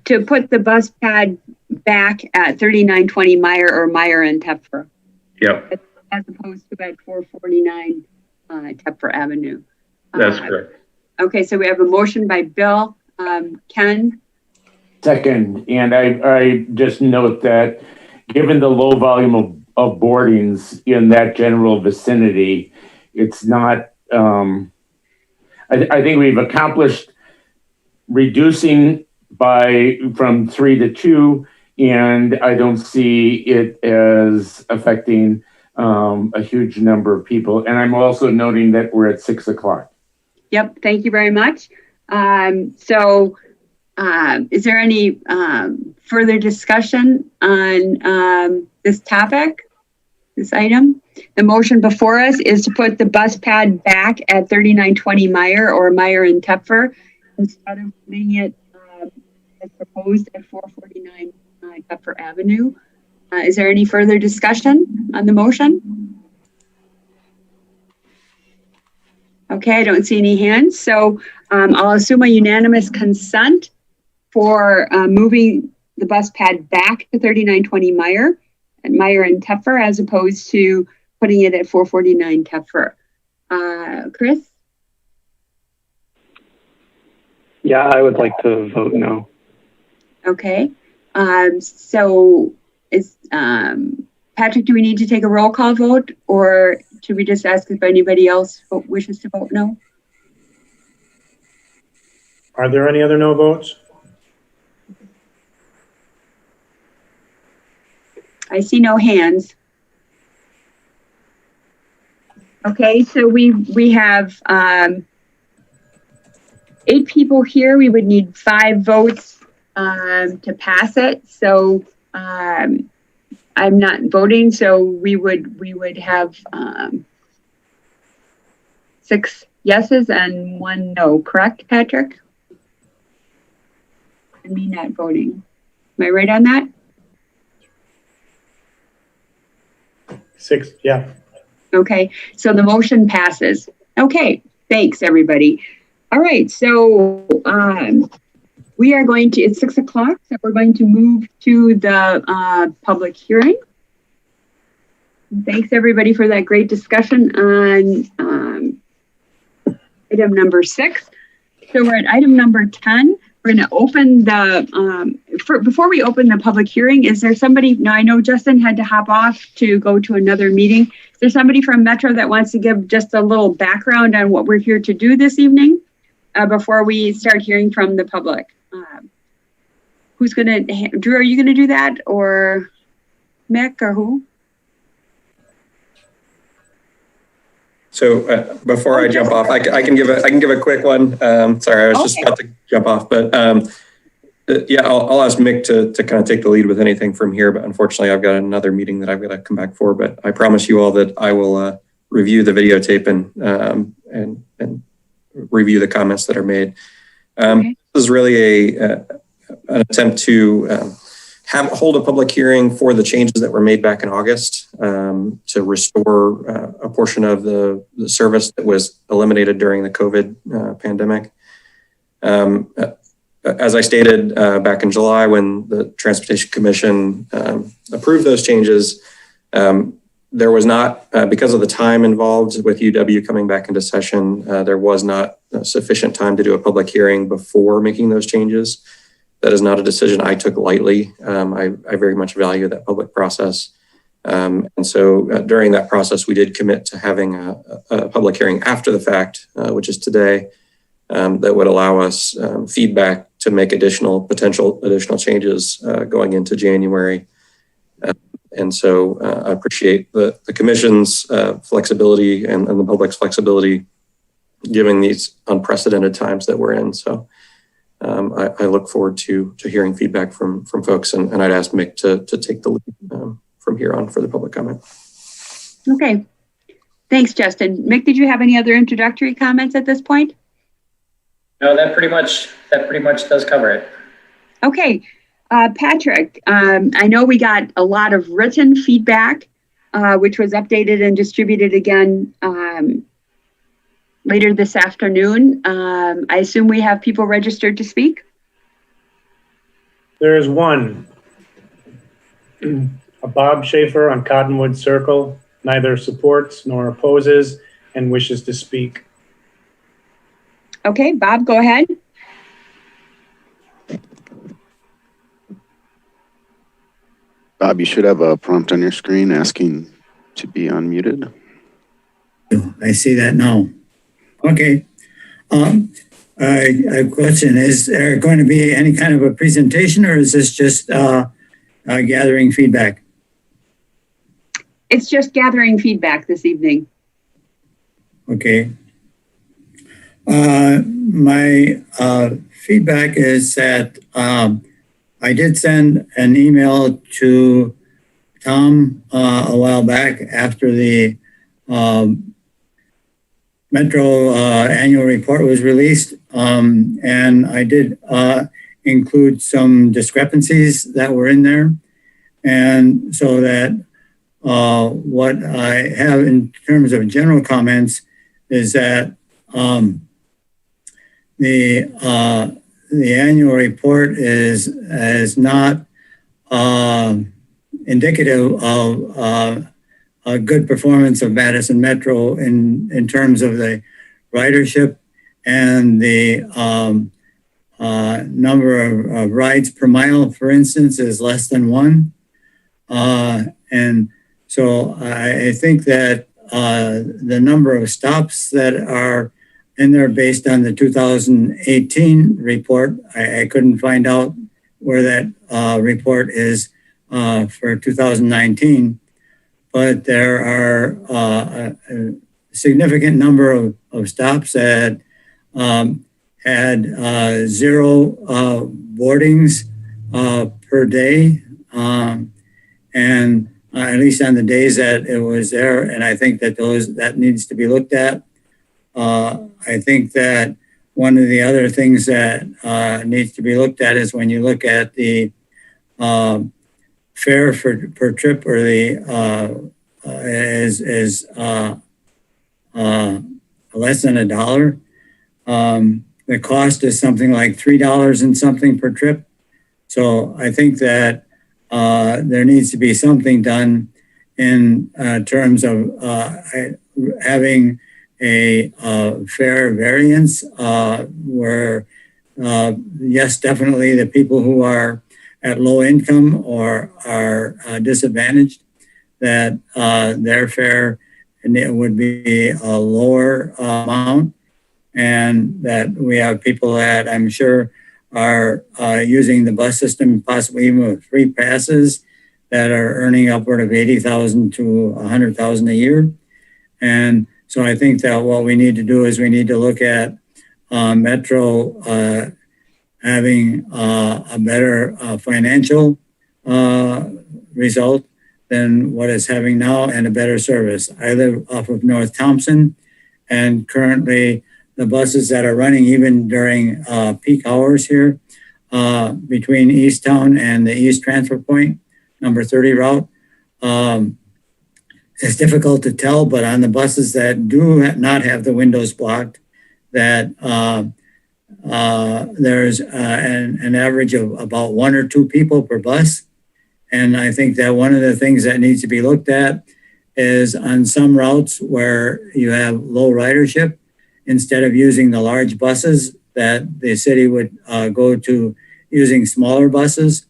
To put the bus pad back at 3920 Meyer or Meyer and Tepfer. Yep. As opposed to at 449 Tepfer Avenue. That's correct. Okay, so we have a motion by Bill. Ken? Second, and I just note that given the low volume of boardings in that general vicinity, it's not, I think we've accomplished reducing from 3 to 2, and I don't see it as affecting a huge number of people. And I'm also noting that we're at 6 o'clock. Yep, thank you very much. Is there any further discussion on this topic, this item? The motion before us is to put the bus pad back at 3920 Meyer or Meyer and Tepfer instead of putting it as proposed at 449 Tepfer Avenue. Is there any further discussion on the motion? Okay, I don't see any hands, so I'll assume a unanimous consent for moving the bus pad back to 3920 Meyer at Meyer and Tepfer as opposed to putting it at 449 Tepfer. Chris? Yeah, I would like to vote no. Okay. So is Patrick, do we need to take a roll call vote, or should we just ask if anybody else wishes to vote no? Are there any other no votes? I see no hands. Okay, so we have 8 people here. We would need 5 votes to pass it. So I'm not voting, so we would have 6 yeses and 1 no, correct, Patrick? And me not voting. Am I right on that? 6, yeah. Okay, so the motion passes. Okay, thanks everybody. All right, so we are going to, it's 6 o'clock, so we're going to move to the public hearing. Thanks everybody for that great discussion on item number 6. So we're at item number 10. We're going to open the, before we open the public hearing, is there somebody, now I know Justin had to hop off to go to another meeting. Is there somebody from Metro that wants to give just a little background on what we're here to do this evening before we start hearing from the public? Who's going to, Drew, are you going to do that, or Mick, or who? So before I jump off, I can give a quick one. Sorry, I was just about to jump off, but yeah, I'll ask Mick to kind of take the lead with anything from here. But unfortunately, I've got another meeting that I've got to come back for. But I promise you all that I will review the videotape and review the comments that are made. This is really an attempt to hold a public hearing for the changes that were made back in August to restore a portion of the service that was eliminated during the COVID pandemic. As I stated back in July when the Transportation Commission approved those changes, there was not, because of the time involved with UW coming back into session, there was not sufficient time to do a public hearing before making those changes. That is not a decision I took lightly. I very much value that public process. And so during that process, we did commit to having a public hearing after the fact, which is today, that would allow us feedback to make potential additional changes going into January. And so I appreciate the Commission's flexibility and the public's flexibility given these unprecedented times that we're in. So I look forward to hearing feedback from folks, and I'd ask Mick to take the lead from here on for the public comment. Okay, thanks, Justin. Mick, did you have any other introductory comments at this point? No, that pretty much does cover it. Okay, Patrick, I know we got a lot of written feedback, which was updated and distributed again later this afternoon. I assume we have people registered to speak? There is one. A Bob Schaefer on Cottonwood Circle, neither supports nor opposes and wishes to speak. Okay, Bob, go ahead. Bob, you should have a prompt on your screen asking to be unmuted. I see that now. Okay. A question, is there going to be any kind of a presentation, or is this just gathering feedback? It's just gathering feedback this evening. Okay. My feedback is that I did send an email to Tom a while back after the Metro annual report was released, and I did include some discrepancies that were in there. And so that what I have in terms of general comments is that the annual report is not indicative of a good performance of Madison Metro in terms of the ridership and the number of rides per mile, for instance, is less than 1. And so I think that the number of stops that are in there based on the 2018 report, I couldn't find out where that report is for 2019, but there are a significant number of stops that had 0 boardings per day, and at least on the days that it was there. And I think that that needs to be looked at. I think that one of the other things that needs to be looked at is when you look at the fare per trip, or the is less than $1. The cost is something like $3 and something per trip. So I think that there needs to be something done in terms of having a fair variance where, yes, definitely the people who are at low income or are disadvantaged, that their fare would be a lower amount, and that we have people that I'm sure are using the bus system, possibly even with free passes, that are earning upward of $80,000 to $100,000 a year. And so I think that what we need to do is we need to look at Metro having a better financial result than what it's having now, and a better service. I live off of North Thompson, and currently the buses that are running even during peak hours here between Easttown and the East Transfer Point, number 30 route, it's difficult to tell, but on the buses that do not have the windows blocked, that there's an average of about 1 or 2 people per bus. And I think that one of the things that needs to be looked at is on some routes where you have low ridership, instead of using the large buses, that the city would go to using smaller buses,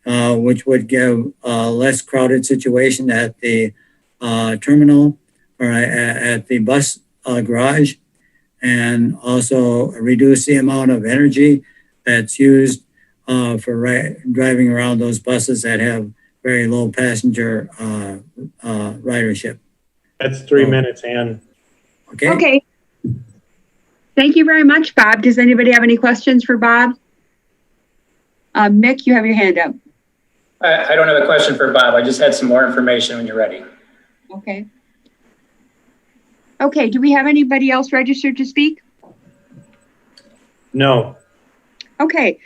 which would give a less crowded situation at the terminal or at the bus garage, and also reduce the amount of energy that's used for driving around those buses that have very low passenger ridership. That's 3 minutes, Ann. Okay. Okay. Thank you very much, Bob. Does anybody have any questions for Bob? Mick, you have your hand up. I don't have a question for Bob. I just had some more information when you're ready. Okay. Okay, do we have anybody else registered to speak? No. Okay.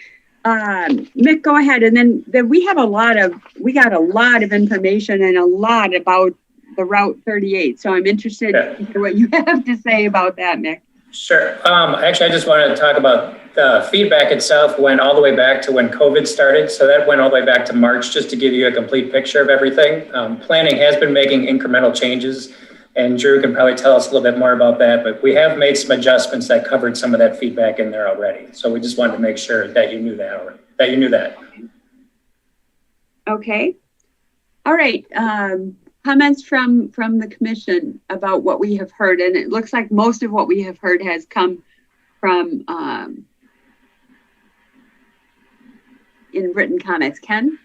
Mick, go ahead. And then we got a lot of information and a lot about the Route 38. So I'm interested to hear what you have to say about that, Mick. Sure. Actually, I just wanted to talk about the feedback itself went all the way back to when COVID started. So that went all the way back to March, just to give you a complete picture of everything. Planning has been making incremental changes, and Drew can probably tell us a little bit more about that, but we have made some adjustments that covered some of that feedback in there already. So we just wanted to make sure that you knew that. Okay. All right. Comments from the commission about what we have heard. And it looks like most of what we have heard has come from in written comments. Ken?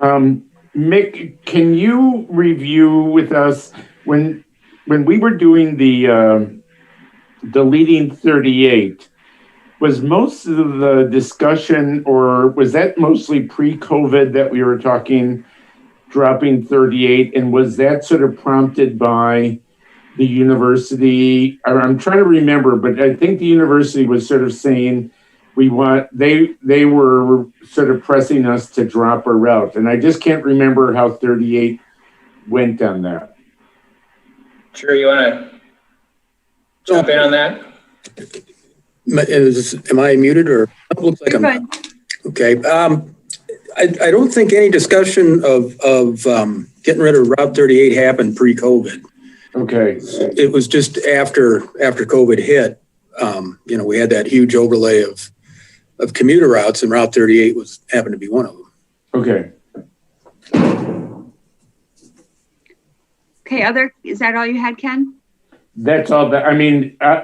Mick, can you review with us when we were doing the deleting 38. Was most of the discussion, or was that mostly pre-COVID that we were talking dropping 38? And was that sort of prompted by the university? I'm trying to remember, but I think the university was sort of saying they were sort of pressing us to drop a route. And I just can't remember how 38 went on that. Sure, you want to jump in on that? Am I muted or it looks like I'm not? Okay. I don't think any discussion of getting rid of Route 38 happened pre-COVID. Okay. It was just after COVID hit. We had that huge overlay of commuter routes, and Route 38 happened to be one of them. Okay. Okay, is that all you had, Ken? That's all that,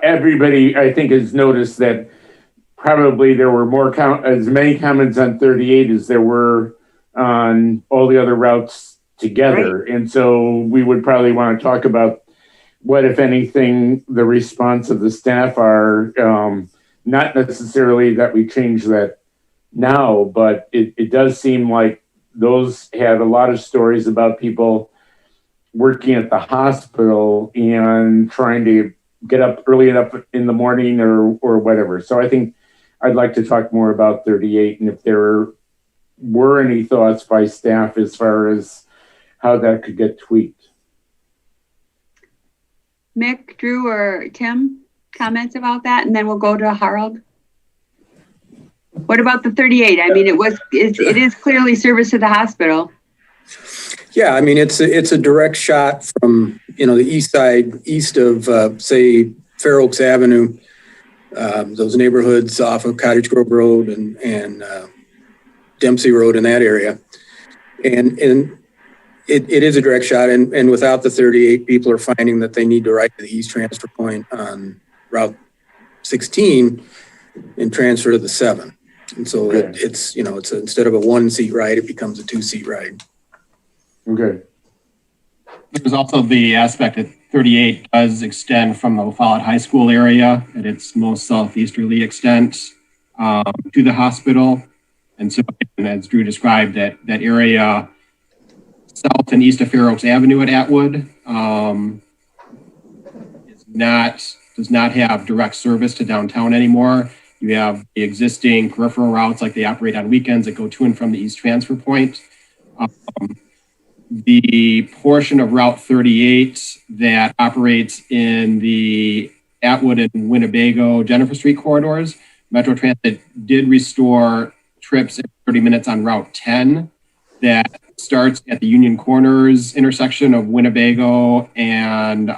everybody, I think, has noticed that probably there were as many comments on 38 as there were on all the other routes together. Right. And so we would probably want to talk about what, if anything, the response of the staff are, not necessarily that we change that now, but it does seem like those had a lot of stories about people working at the hospital and trying to get up early enough in the morning or whatever. So I think I'd like to talk more about 38 and if there were any thoughts by staff as far as how that could get tweaked. Mick, Drew, or Tim, comments about that? And then we'll go to Harold. What about the 38? I mean, it is clearly service to the hospital. Yeah, I mean, it's a direct shot from, the east side, east of, say, Fair Oaks Avenue, those neighborhoods off of Cottage Grove Road and Dempsey Road in that area. And it is a direct shot. And without the 38, people are finding that they need to ride to the east transfer point on Route 16 and transfer to the 7. And so it's instead of a 1-seat ride, it becomes a 2-seat ride. Okay. There's also the aspect that 38 does extend from the La Follette High School area at its most southeasterly extent to the hospital. And so, as Drew described, that area south and east of Fair Oaks Avenue at Atwood does not have direct service to downtown anymore. You have the existing peripheral routes like they operate on weekends that go to and from the east transfer point. The portion of Route 38 that operates in the Atwood and Winnebago Jennifer Street corridors, Metro Transit did restore trips at 30 minutes on Route 10 that starts at the Union Corners intersection of Winnebago and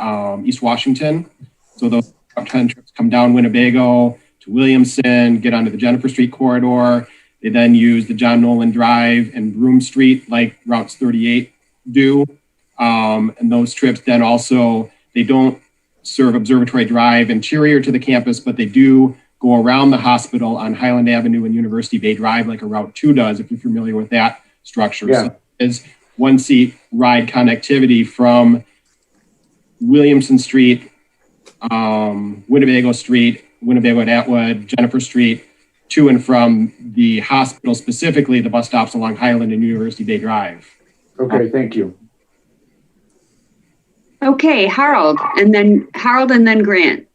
East Washington. So those Route 10 trips come down Winnebago to Williamson, get onto the Jennifer Street corridor. They then use the John Nolan Drive and Broome Street like routes 38 do. And those trips then also, they don't serve Observatory Drive interior to the campus, but they do go around the hospital on Highland Avenue and University Bay Drive like a Route 2 does, if you're familiar with that structure. Yeah. So it's 1-seat ride connectivity from Williamson Street, Winnebago Street, Winnebago and Atwood, Jennifer Street, to and from the hospital, specifically the bus stops along Highland and University Bay Drive. Okay, thank you. Okay, Harold, and then Grant.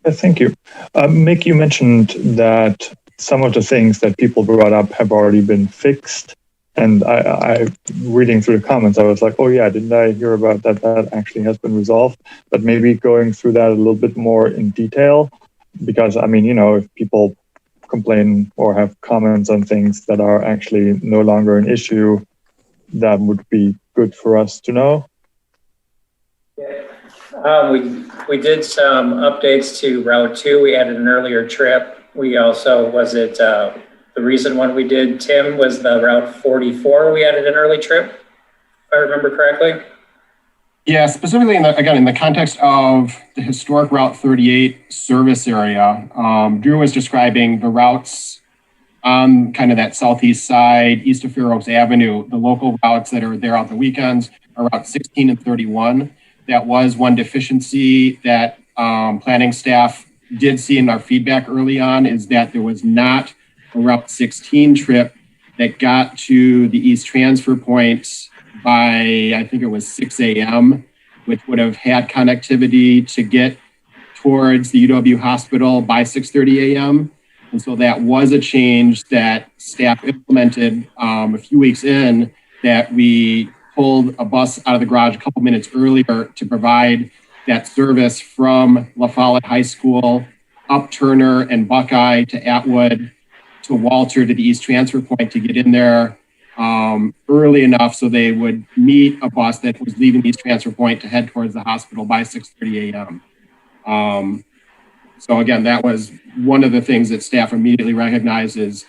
Thank you. Mick, you mentioned that some of the things that people brought up have already been fixed. And I reading through the comments, I was like, oh yeah, didn't I hear about that? That actually has been resolved. But maybe going through that a little bit more in detail, because I mean, if people complain or have comments on things that are actually no longer an issue, that would be good for us to know. We did some updates to Route 2. We added an earlier trip. We also, the recent one we did, Tim, was the Route 44. We added an early trip, if I remember correctly. Yeah, specifically in the context of the historic Route 38 service area, Drew was describing the routes on kind of that southeast side, east of Fair Oaks Avenue. The local routes that are there on the weekends are Route 16 and 31. That was one deficiency that planning staff did see in our feedback early on is that there was not a Route 16 trip that got to the East Transfer Point by, I think it was 6 a.m., which would have had connectivity to get towards the UW hospital by 6:30 a.m. And so that was a change that staff implemented a few weeks in, that we pulled a bus out of the garage a couple minutes earlier to provide that service from La Follette High School, up Turner and Buckeye to Atwood to Walter to the East Transfer Point to get in there early enough so they would meet a bus that was leaving the East Transfer Point to head towards the hospital by 6:30 a.m. So again, that was one of the things that staff immediately recognized is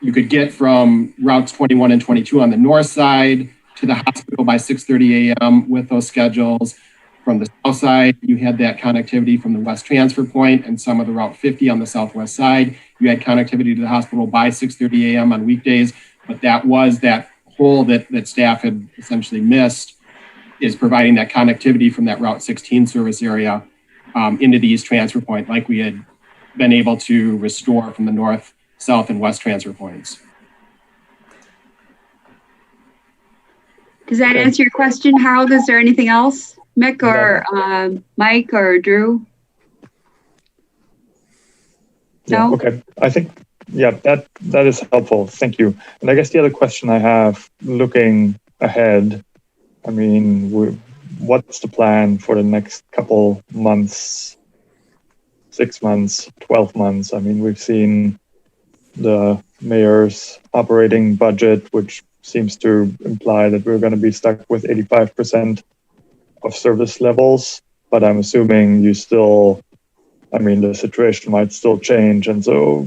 you could get from routes 21 and 22 on the north side to the hospital by 6:30 a.m. with those schedules. From the south side, you had that connectivity from the West Transfer Point and some of the Route 50 on the southwest side. You had connectivity to the hospital by 6:30 a.m. on weekdays, but that was that hole that staff had essentially missed, is providing that connectivity from that Route 16 service area into the East Transfer Point, like we had been able to restore from the north, south, and west transfer points. Does that answer your question, Harold? Is there anything else, Mick or Mike or Drew? Yeah, No? okay. I think, yeah, that is helpful. Thank you. And I guess the other question I have, looking ahead, I mean, what's the plan for the next couple months, 6 months, 12 months? I mean, we've seen the mayor's operating budget, which seems to imply that we're going to be stuck with 85% of service levels, but I'm assuming you still, I mean, the situation might still change. And so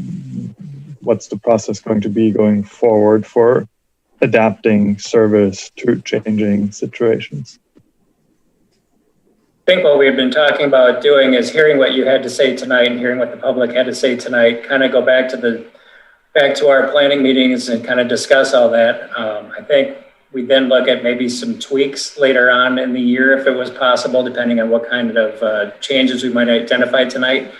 what's the process going to be going forward for adapting service to changing situations? I think what we've been talking about doing is hearing what you had to say tonight and hearing what the public had to say tonight, kind of go back to our planning meetings and kind of discuss all that. I think we then look at maybe some tweaks later on in the year, if it was possible, depending on what kind of changes we might identify tonight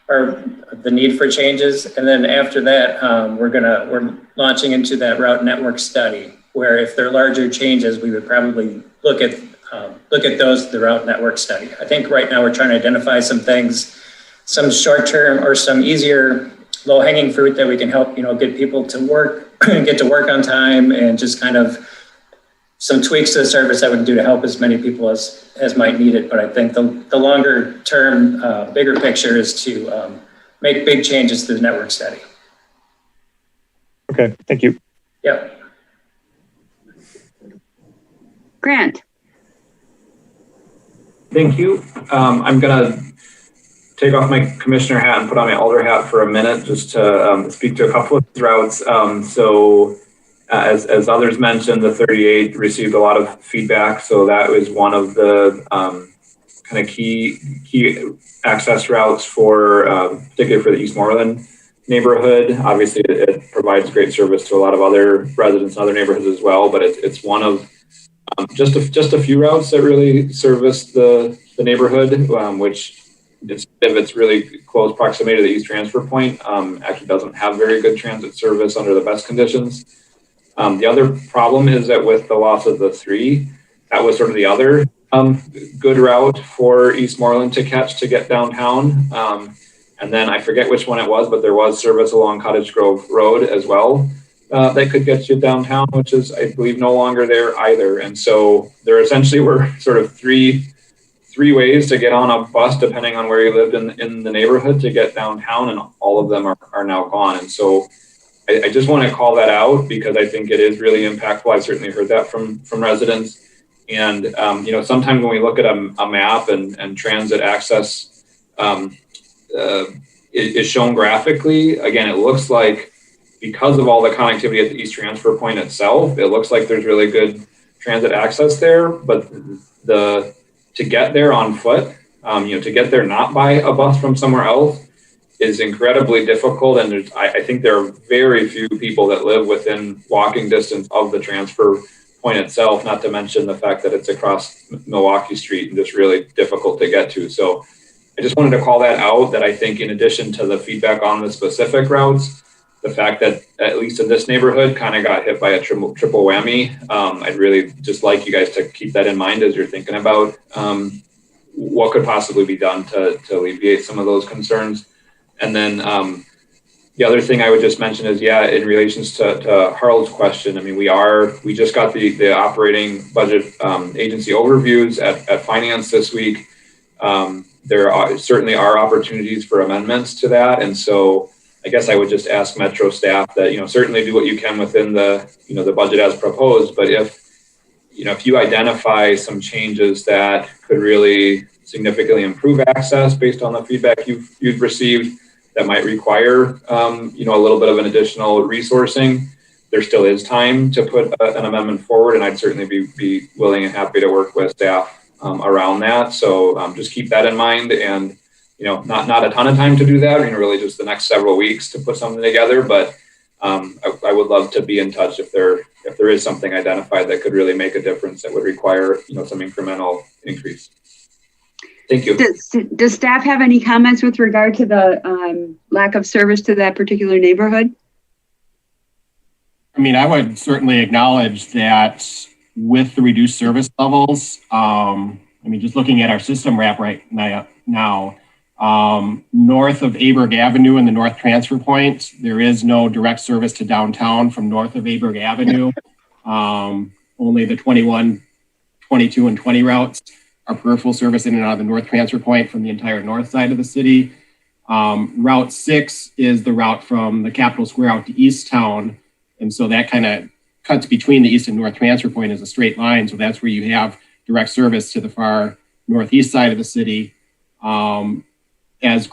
or the need for changes. And then after that, we're launching into that route network study, where if there are larger changes, we would probably look at those, the route network study. I think right now we're trying to identify some things, some short-term or some easier low-hanging fruit that we can help, get people to work, get to work on time, and just kind of some tweaks to the service that we can do to help as many people as might need it. But I think the longer term, bigger picture is to make big changes to the network study. Okay, thank you. Yep. Grant. Thank you. I'm going to take off my commissioner hat and put on my alder hat for a minute just to speak to a couple of routes. As others mentioned, the 38 received a lot of feedback. So that was one of the kind of key access routes for, particularly for the Eastmoreland neighborhood. Obviously, it provides great service to a lot of other residents in other neighborhoods as well, but it's one of just a few routes that really service the neighborhood, which if it's really close proximity to the East Transfer Point, actually doesn't have very good transit service under the best conditions. The other problem is that with the loss of the 3, that was sort of the other good route for Eastmoreland to catch to get downtown. And then I forget which one it was, but there was service along Cottage Grove Road as well that could get you downtown, which is, I believe, no longer there either. And so there essentially were sort of three ways to get on a bus, depending on where you lived in the neighborhood, to get downtown, and all of them are now gone. And so I just want to call that out because I think it is really impactful. I've certainly heard that from residents. And, sometimes when we look at a map and transit access is shown graphically, again, it looks like because of all the connectivity at the East Transfer Point itself, it looks like there's really good transit access there, but to get there on foot, to get there not by a bus from somewhere else is incredibly difficult. And I think there are very few people that live within walking distance of the transfer point itself, not to mention the fact that it's across Milwaukee Street and just really difficult to get to. So I just wanted to call that out, that I think in addition to the feedback on the specific routes, the fact that at least in this neighborhood kind of got hit by a triple whammy. I'd really just like you guys to keep that in mind as you're thinking about what could possibly be done to alleviate some of those concerns. And then the other thing I would just mention is, yeah, in relations to Harold's question, I mean, we just got the operating budget agency overviews at finance this week. There certainly are opportunities for amendments to that. And so I guess I would just ask Metro staff that, certainly do what you can within the, the budget as proposed, but if you identify some changes that could really significantly improve access based on the feedback you've received, that might require, a little bit of an additional resourcing, there still is time to put an amendment forward, and I'd certainly be willing and happy to work with staff around that. So just keep that in mind, and not a ton of time to do that. Really just the next several weeks to put something together. But I would love to be in touch if there is something identified that could really make a difference that would require some incremental increase. Thank you. Does staff have any comments with regard to the lack of service to that particular neighborhood? I mean, I would certainly acknowledge that with the reduced service levels, just looking at our system wrap right now, north of Aberg Avenue and the North Transfer Point, there is no direct service to downtown from north of Aberg Avenue. Only the 21, 22, and 20 routes are peripheral service in and out of the North Transfer Point from the entire north side of the city. Route 6 is the route from the Capitol Square out to East Town. And so that kind of cuts between the East and North Transfer Point as a straight line. So that's where you have direct service to the far northeast side of the city. As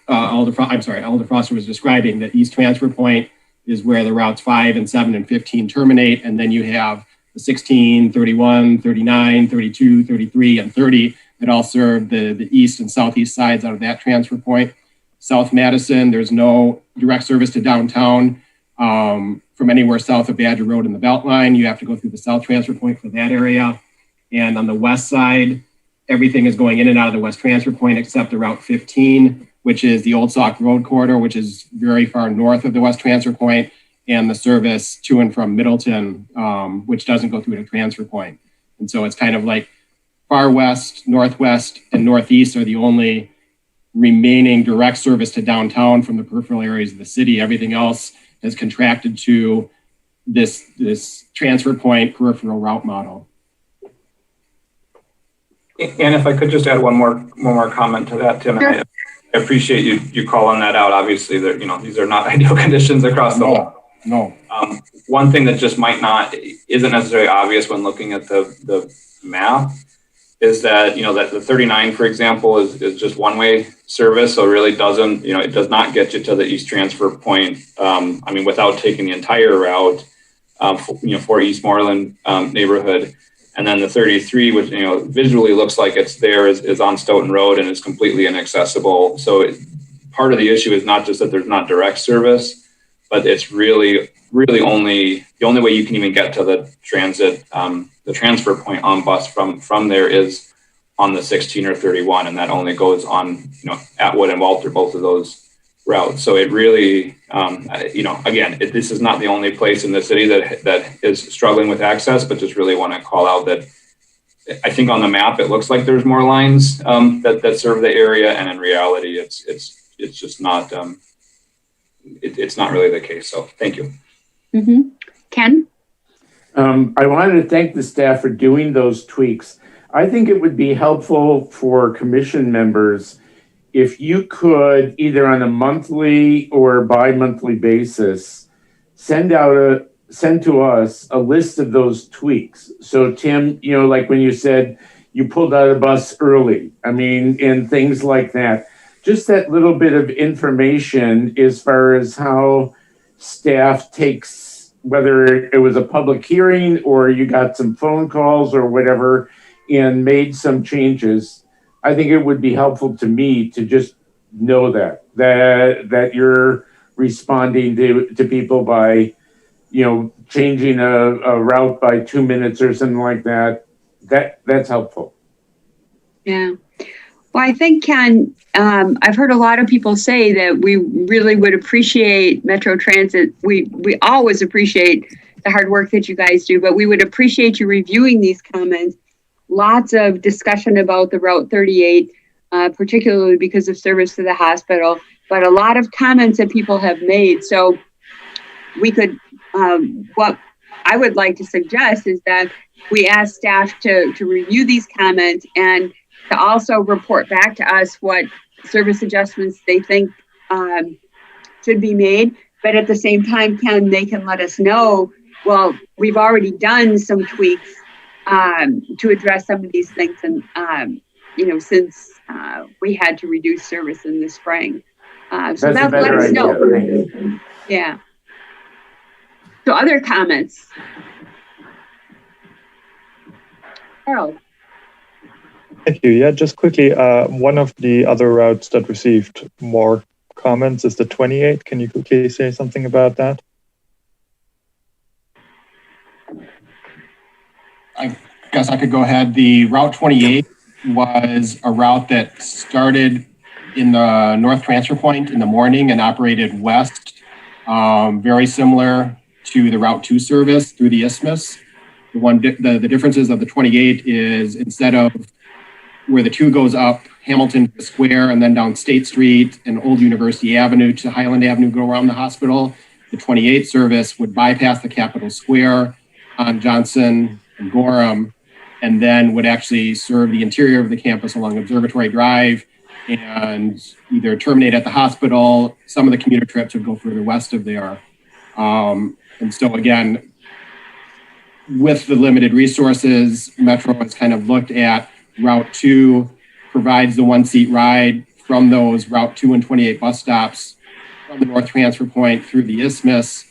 Alder Foster was describing, that East Transfer Point is where the routes 5 and 7 and 15 terminate. And then you have the 16, 31, 39, 32, 33, and 30 that all serve the east and southeast sides out of that transfer point. South Madison, there's no direct service to downtown from anywhere south of Badger Road in the Beltline. You have to go through the South Transfer Point for that area. And on the west side, everything is going in and out of the West Transfer Point except the Route 15, which is the Old Sauk Road corridor, which is very far north of the West Transfer Point, and the service to and from Middleton, which doesn't go through the transfer point. And so it's kind of like far west, northwest, and northeast are the only remaining direct service to downtown from the peripheral areas of the city. Everything else has contracted to this transfer point peripheral route model. And if I could just add one more comment to that, Tim, sure. And I appreciate you calling that out. Obviously, these are not ideal conditions across the whole. No. One thing that just isn't necessarily obvious when looking at the map is that, that the 39, for example, is just one-way service. So it really doesn't, it does not get you to the East Transfer Point. Without taking the entire route, for Eastmoreland neighborhood. And then the 33, which, visually looks like it's there, is on Stoughton Road and is completely inaccessible. So part of the issue is not just that there's not direct service, but it's really only the only way you can even get to the transit, the transfer point on bus from there is on the 16 or 31, and that only goes on, Atwood and Walter, both of those routes. So it really, this is not the only place in the city that is struggling with access, but just really want to call out that I think on the map it looks like there's more lines that serve the area, and in reality, it's just not. It's not really the case. So thank you. Mm-hmm. Ken? I wanted to thank the staff for doing those tweaks. I think it would be helpful for commission members if you could, either on a monthly or bi-monthly basis, send to us a list of those tweaks. So Tim, like when you said you pulled out a bus early, and things like that. Just that little bit of information as far as how staff takes, whether it was a public hearing or you got some phone calls or whatever and made some changes. I think it would be helpful to me to just know that you're responding to people by, changing a route by 2 minutes or something like that. That's helpful. Yeah. Well, I think, Ken, I've heard a lot of people say that we really would appreciate Metro Transit. We always appreciate the hard work that you guys do, but we would appreciate you reviewing these comments. Lots of discussion about the Route 38, particularly because of service to the hospital, but a lot of comments that people have made. So we could, what I would like to suggest is that we ask staff to review these comments and to also report back to us what service adjustments they think should be made. But at the same time, they can let us know, well, we've already done some tweaks to address some of these things. And, since we had to reduce service in the spring. So that let us know. Yeah. So other comments? Harold. Thank you. Yeah, just quickly, one of the other routes that received more comments is the 28. Can you quickly say something about that? I guess I could go ahead. The Route 28 was a route that started in the North Transfer Point in the morning and operated west, very similar to the Route 2 service through the Isthmus. The differences of the 28 is instead of where the 2 goes up Hamilton Square and then down State Street and Old University Avenue to Highland Avenue, go around the hospital, the 28 service would bypass the Capitol Square on Johnson and Gorham, and then would actually serve the interior of the campus along Observatory Drive and either terminate at the hospital. Some of the commuter trips would go further west of there. And so again, with the limited resources, Metro has kind of looked at Route 2 provides the 1-seat ride from those Route 2 and 28 bus stops from the North Transfer Point through the Isthmus,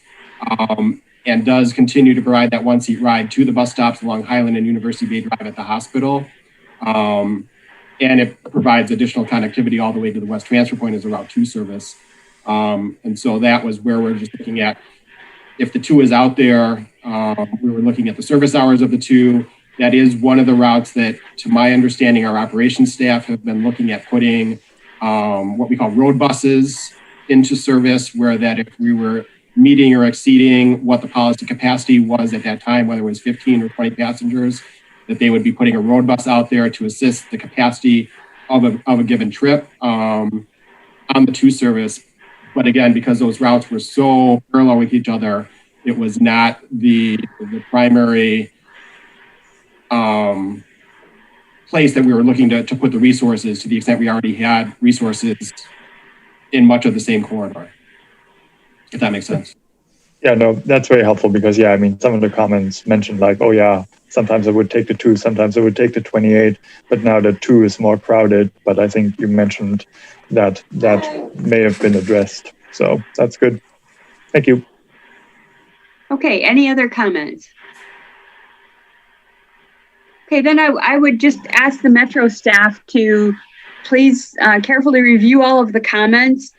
and does continue to provide that 1-seat ride to the bus stops along Highland and University Bay Drive at the hospital. And it provides additional connectivity all the way to the West Transfer Point as a Route 2 service. And so that was where we're just looking at, if the 2 is out there, we were looking at the service hours of the 2. That is one of the routes that, to my understanding, our operations staff have been looking at putting what we call road buses into service, where that if we were meeting or exceeding what the policy capacity was at that time, whether it was 15 or 20 passengers, that they would be putting a road bus out there to assist the capacity of a given trip on the 2 service. But again, because those routes were so parallel with each other, it was not the primary place that we were looking to put the resources, to the extent we already had resources in much of the same corridor, if that makes sense. Yeah, no, that's very helpful because, yeah, I mean, some of the comments mentioned like, oh yeah, sometimes I would take the 2, sometimes I would take the 28, but now the 2 is more crowded. But I think you mentioned that may have been addressed. So that's good. Thank you. Okay, any other comments? Okay, then I would just ask the Metro staff to please carefully review all of the comments,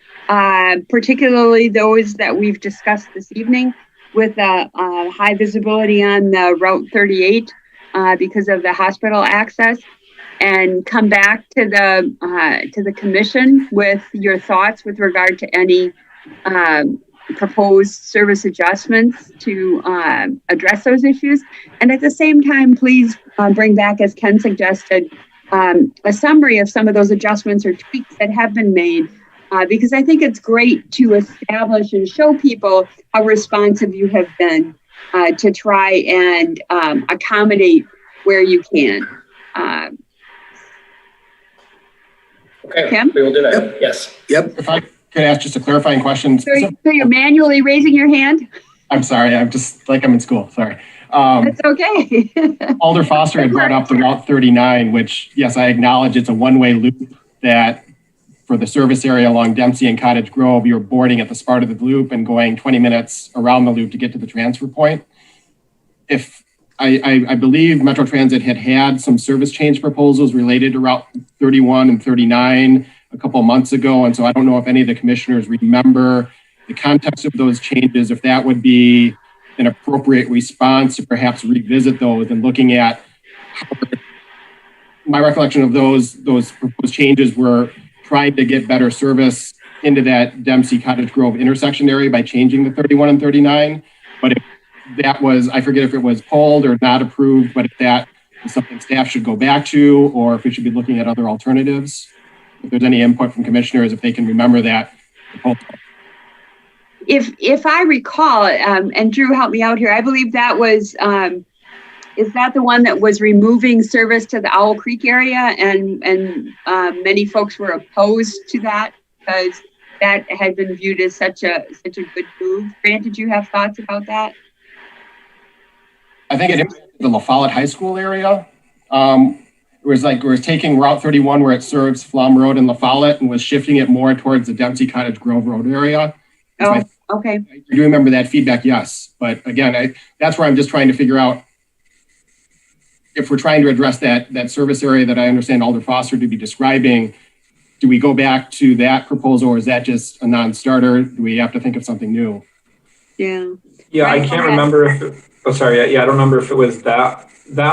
particularly those that we've discussed this evening with high visibility on the Route 38 because of the hospital access, and come back to the commission with your thoughts with regard to any proposed service adjustments to address those issues. And at the same time, please bring back, as Ken suggested, a summary of some of those adjustments or tweaks that have been made, because I think it's great to establish and show people how responsive you have been to try and accommodate where you can. Okay, Kim? we will do that. Yep. Yes. Yep. If I could ask just a clarifying question. So you're manually raising your hand? I'm sorry, I'm just like I'm in school, sorry. That's okay. Alder Foster had brought up the Route 39, which, yes, I acknowledge it's a one-way loop that for the service area along Dempsey and Cottage Grove, you're boarding at the start of the loop and going 20 minutes around the loop to get to the transfer point. If I believe Metro Transit had some service change proposals related to Route 31 and 39 a couple of months ago. And so I don't know if any of the commissioners remember the context of those changes, if that would be an appropriate response to perhaps revisit those and looking at how my recollection of those proposed changes were trying to get better service into that Dempsey Cottage Grove intersection area by changing the 31 and 39. But if that was, I forget if it was pulled or not approved, but if that is something staff should go back to, or if we should be looking at other alternatives. If there's any input from commissioners, if they can remember that. If I recall, and Drew helped me out here, I believe that was, is that the one that was removing service to the Owl Creek area, and many folks were opposed to that because that had been viewed as such a good move. Grant, did you have thoughts about that? I think it impacted the La Follette High School area. It was like, we're taking Route 31 where it serves Flom Road and La Follette and was shifting it more towards the Dempsey Cottage Grove Road area. Oh, okay. I do remember that feedback, yes. But again, that's where I'm just trying to figure out if we're trying to address that service area that I understand Alder Foster to be describing. Do we go back to that proposal, or is that just a non-starter? Do we have to think of something new? Yeah. Yeah, I can't remember if it, oh, sorry. Yeah, I don't remember if it was that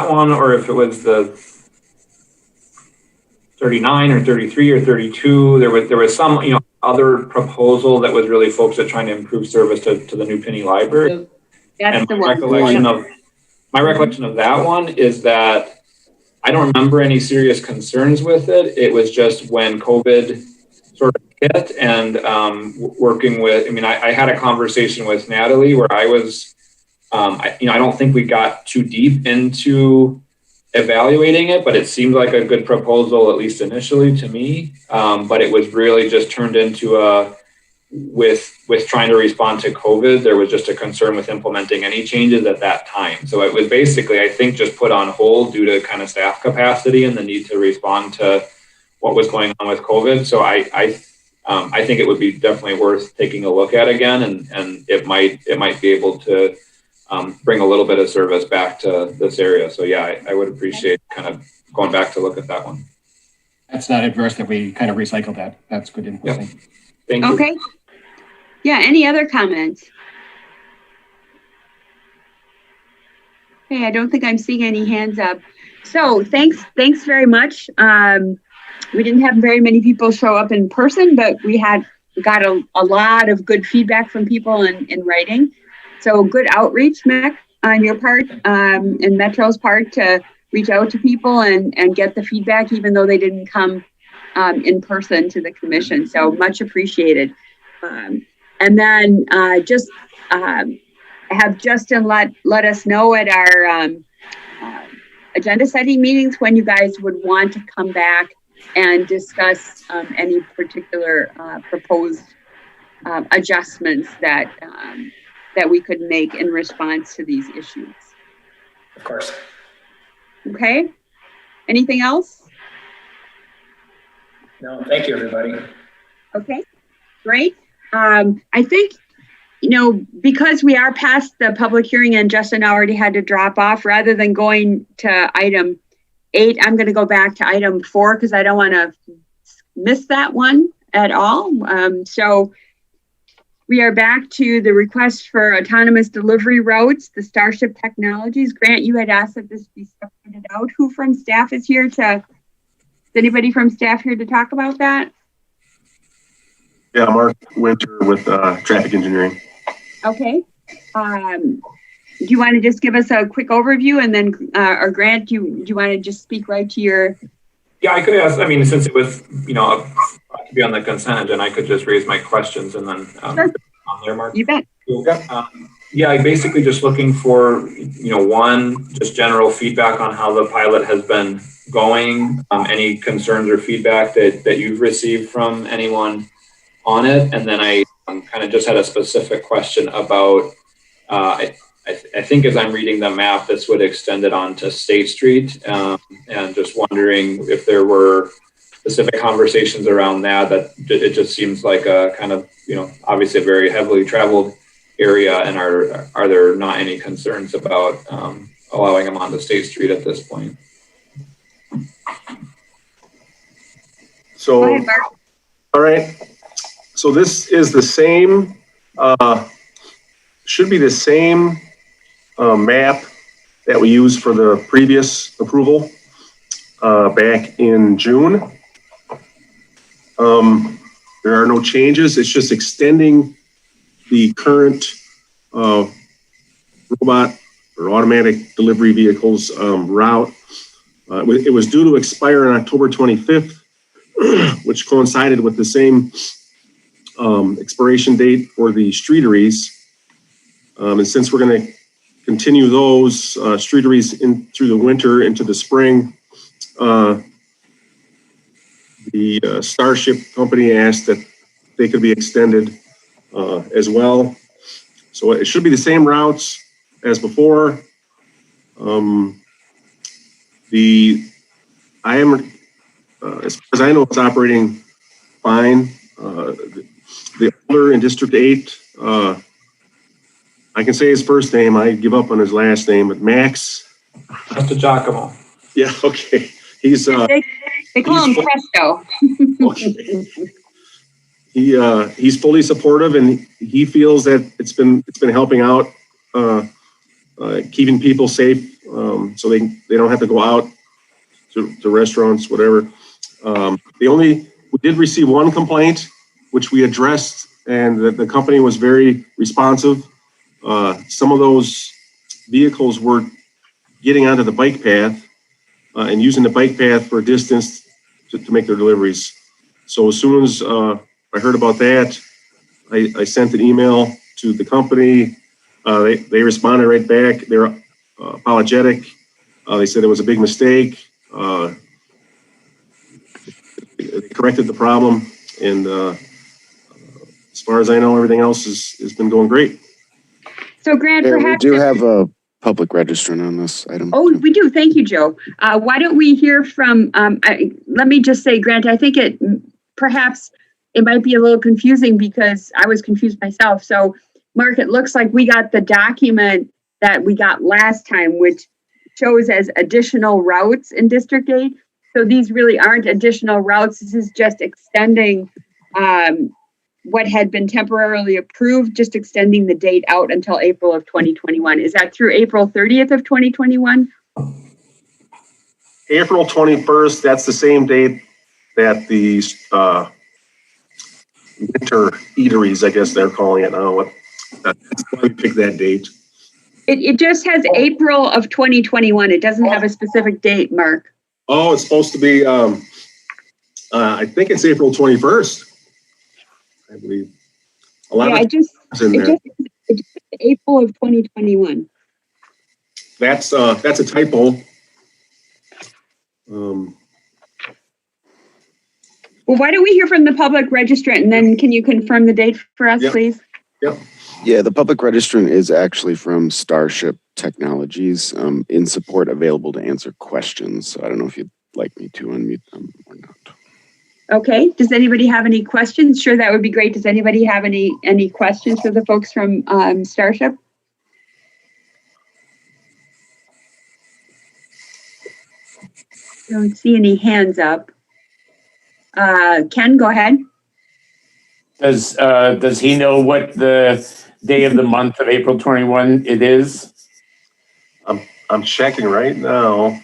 one or if it was the 39 or 33 or 32. There was some, other proposal that was really focused at trying to improve service to the New Penny Library. That's and the my one. recollection of that one is that I don't remember any serious concerns with it. It was just when COVID sort of hit and working with, I had a conversation with Natalie where I was, I don't think we got too deep into evaluating it, but it seemed like a good proposal, at least initially to me. But it was really just turned into with trying to respond to COVID, there was just a concern with implementing any changes at that time. So it was basically, I think, just put on hold due to kind of staff capacity and the need to respond to what was going on with COVID. So I think it would be definitely worth taking a look at again, and it might be able to bring a little bit of service back to this area. So yeah, I would appreciate kind of going back to look at that one. That's not adverse that we kind of recycle that. That's good input. Yep. Thank you. Okay. Yeah, any other comments? Okay, I don't think I'm seeing any hands up. So thanks very much. We didn't have very many people show up in person, but we got a lot of good feedback from people in writing. So good outreach, Mac, on your part, and Metro's part to reach out to people and get the feedback, even though they didn't come in person to the commission. So much appreciated. And then just have Justin let us know at our agenda setting meetings when you guys would want to come back and discuss any particular proposed adjustments that we could make in response to these issues. Of course. Okay. Anything else? No, thank you, everybody. Okay, great. I think, because we are past the public hearing and Justin already had to drop off, rather than going to item 8, I'm going to go back to item 4 because I don't want to miss that one at all. So we are back to the request for autonomous delivery routes, the Starship Technologies. Grant, you had asked that this be separated out. Who from staff is here is anybody from staff here to talk about that? Yeah, Mark Winter with traffic engineering. Okay. Do you want to just give us a quick overview, and then, or Grant, do you want to just speak right to your? Yeah, I could ask. Since it was, to be on the consent agenda, I could just raise my questions and then sure. On there, Mark. You bet. Yeah, I basically just looking for, one, just general feedback on how the pilot has been going. Any concerns or feedback that you've received from anyone on it, and then I kind of just had a specific question about. I think as I'm reading the map, this would extend it onto State Street, and just wondering if there were specific conversations around that. That it just seems like a kind of, obviously a very heavily traveled area, and are there not any concerns about allowing them onto State Street at this point? So, go ahead, Mark. All right. So this is the same, should be the same map that we used for the previous approval back in June. There are no changes. It's just extending the current robot or automatic delivery vehicles route. It was due to expire on October 25th, which coincided with the same expiration date for the streeteries. And since we're going to continue those streeteries in through the winter into the spring, the Starship company asked that they could be extended as well. So it should be the same routes as before. As far as I know, it's operating fine. The owner in District 8, I can say his first name. I give up on his last name, but Max. Mr. Giacomo. Yeah, okay. He's they call him Presto. okay. He's fully supportive, and he feels that it's been helping out, keeping people safe, so they don't have to go out to restaurants, whatever. We did receive one complaint, which we addressed, and the company was very responsive. Some of those vehicles were getting onto the bike path and using the bike path for a distance to make their deliveries. So as soon as I heard about that, I sent an email to the company. They responded right back. They're apologetic. They said it was a big mistake. They corrected the problem, and as far as I know, everything else has been going great. So, Grant, Yeah, perhaps we do have a public registrant on this item. Oh, we do. Thank you, Joe. Why don't we hear from? Let me just say, Grant, I think perhaps it might be a little confusing because I was confused myself. So, Mark, it looks like we got the document that we got last time, which shows as additional routes in District 8. So these really aren't additional routes. This is just extending what had been temporarily approved, just extending the date out until April of 2021. Is that through April 30th of 2021? April 21st, that's the same date that the winter eateries, I guess they're calling it now. That's why we picked that date. It just has April of 2021. It doesn't have a specific date, Mark. Oh, it's supposed to be, I think it's April 21st, I believe. It just April of 2021. That's a typo. Well, why don't we hear from the public registrant, and then can you confirm the date for us, please? Yep. Yeah, the public registrant is actually from Starship Technologies, in support, available to answer questions. So I don't know if you'd like me to unmute them or not. Okay. Does anybody have any questions? Sure, that would be great. Does anybody have any questions for the folks from Starship? I don't see any hands up. Ken, go ahead. Does he know what the day of the month of April 21 it is? I'm checking right now.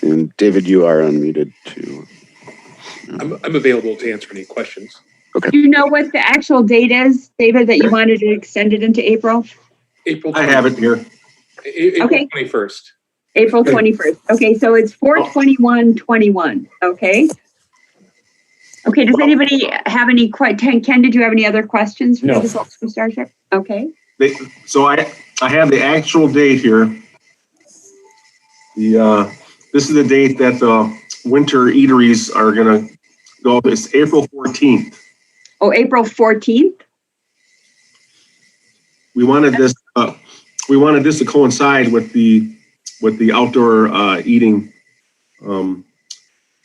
And David, you are unmuted too. I'm available to answer any questions. Okay. Do you know what the actual date is, David, that you wanted to extend it into April? April 21st. I have it here. April Okay. 21st. April 21st. Okay, so it's 4/21/21. Okay. Okay, does anybody have any Ken, did you have any other questions for the folks from Starship? Okay. So I have the actual date here. This is the date that the winter eateries are gonna go. It's April 14th. Oh, April 14th? We wanted this to coincide with the outdoor eating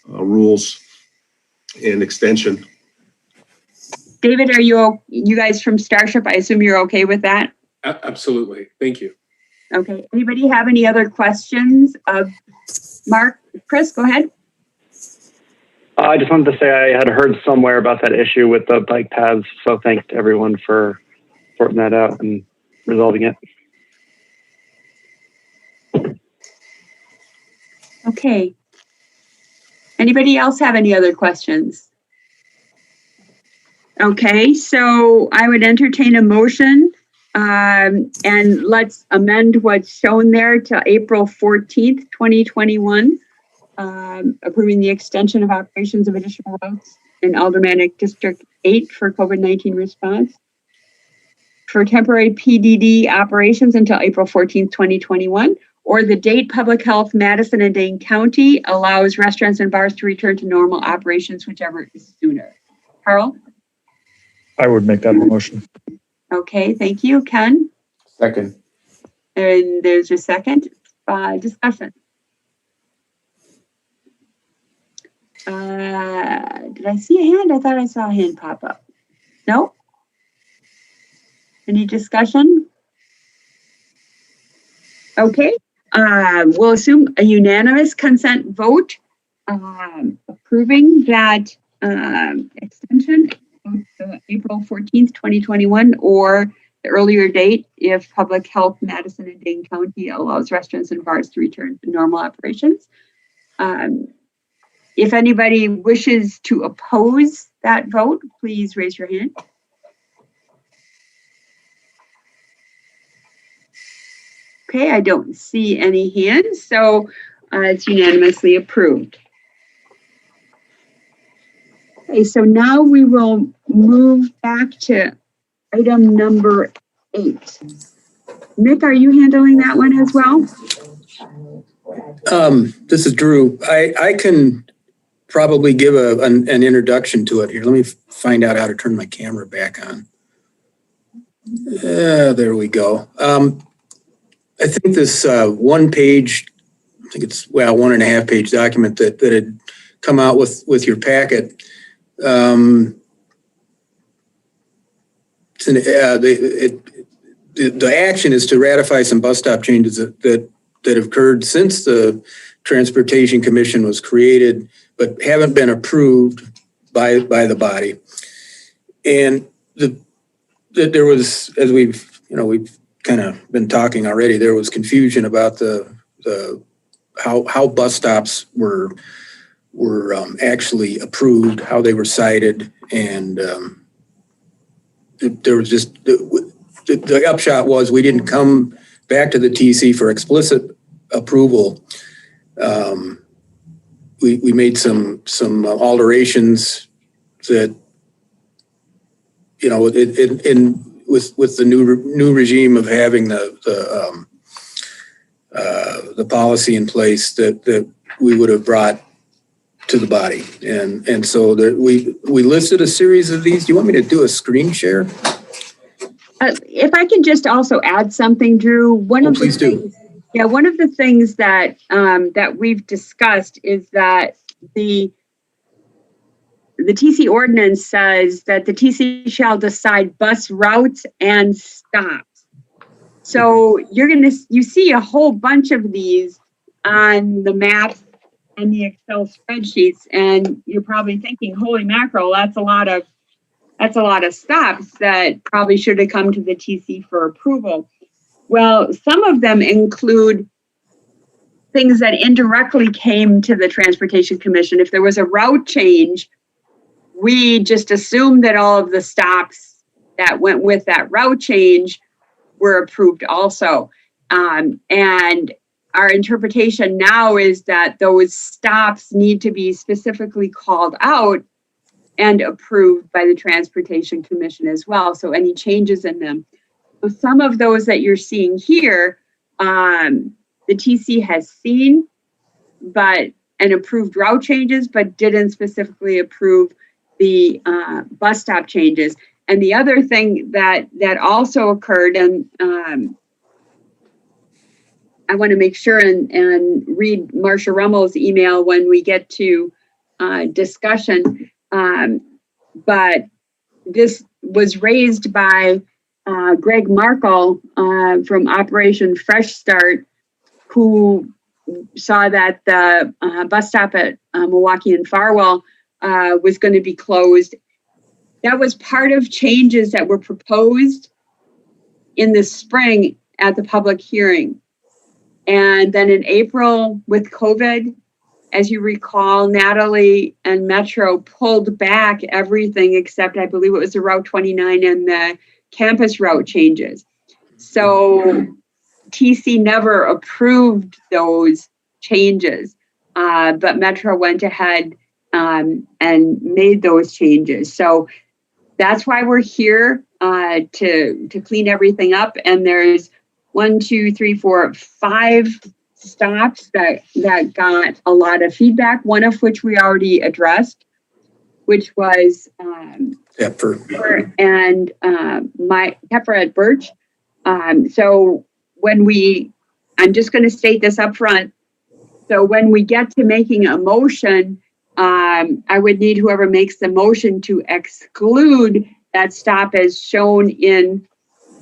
rules and extension. David, are you guys from Starship? I assume you're okay with that? Absolutely. Thank you. Okay. Anybody have any other questions of Mark? Chris, go ahead. I just wanted to say I had heard somewhere about that issue with the bike paths, so thanks to everyone for sorting that out and resolving it. Okay. Anybody else have any other questions? Okay, so I would entertain a motion, and let's amend what's shown there to April 14th, 2021, approving the extension of operations of additional routes in Aldermanic District 8 for COVID-19 response for temporary PDD operations until April 14th, 2021, or the date Public Health Madison and Dane County allows restaurants and bars to return to normal operations, whichever is sooner. Carl? I would make that motion. Okay, thank you. Ken? Second. And there's your second. Discussion. Did I see a hand? I thought I saw a hand pop up. No? Any discussion? Okay, we'll assume a unanimous consent vote approving that extension of April 14th, 2021, or the earlier date if Public Health Madison and Dane County allows restaurants and bars to return to normal operations. If anybody wishes to oppose that vote, please raise your hand. Okay, I don't see any hands, so it's unanimously approved. Okay, so now we will move back to item number 8. Mick, are you handling that one as well? This is Drew. I can probably give an introduction to it here. Let me find out how to turn my camera back on. There we go. I think this one page, I think it's, well, 1.5 page document that had come out with your packet. The action is to ratify some bus stop changes that have occurred since the Transportation Commission was created, but haven't been approved by the body. And there was, as we've kind of been talking already, there was confusion about how bus stops were actually approved, how they were cited, and there was just the upshot was we didn't come back to the TC for explicit approval. We made some alterations that, with the new regime of having the policy in place that we would have brought to the body, and so we listed a series of these. Do you want me to do a screen share? If I can just also add something, Drew. One of the things that that we've discussed is that the TC ordinance says that the TC shall decide bus routes and stops. So you see a whole bunch of these on the maps and the Excel spreadsheets, and you're probably thinking, holy mackerel, that's a lot of stops that probably should have come to the TC for approval. Well, some of them include things that indirectly came to the Transportation Commission. If there was a route change, we just assumed that all of the stops that went with that route change were approved also. And our interpretation now is that those stops need to be specifically called out and approved by the Transportation Commission as well. So any changes in them. So some of those that you're seeing here, the TC has seen and approved route changes, but didn't specifically approve the bus stop changes. And the other thing that also occurred, and I want to make sure and read Marcia Rummel's email when we get to discussion, but this was raised by Greg Markle from Operation Fresh Start, who saw that the bus stop at Milwaukee and Farwell was going to be closed. That was part of changes that were proposed in the spring at the public hearing. And then in April with COVID, as you recall, Natalie and Metro pulled back everything except I believe it was the Route 29 and the campus route changes. So TC never approved those changes, but Metro went ahead and made those changes. So that's why we're here to clean everything up. And there's 1, 2, 3, 4, 5 stops that got a lot of feedback, one of which we already addressed, which was Tepfer and my Tepfer at Birch. So when I'm just going to state this up front. So when we get to making a motion, I would need whoever makes the motion to exclude that stop as shown in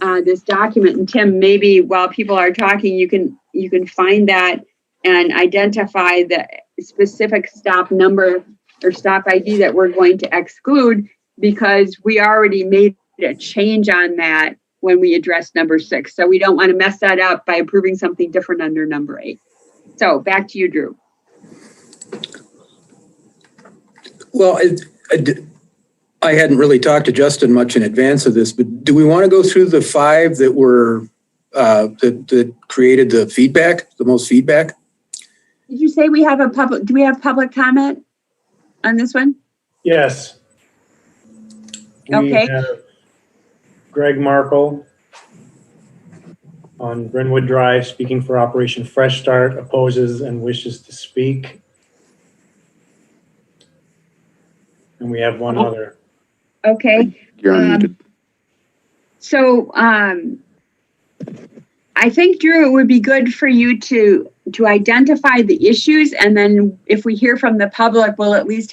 this document. And Tim, maybe while people are talking, you can find that and identify the specific stop number or stop ID that we're going to exclude, because we already made a change on that when we addressed number 6. So we don't want to mess that up by approving something different under number 8. So back to you, Drew. Well, I hadn't really talked to Justin much in advance of this, but do we want to go through the 5 that were that created the feedback, the most feedback? Did you say do we have public comment on this one? Yes. Okay. We have Greg Markle on Brynwood Drive, speaking for Operation Fresh Start, opposes and wishes to speak. And we have one other. Okay. You're unmuted. So I think, Drew, it would be good for you to identify the issues, and then if we hear from the public, we'll at least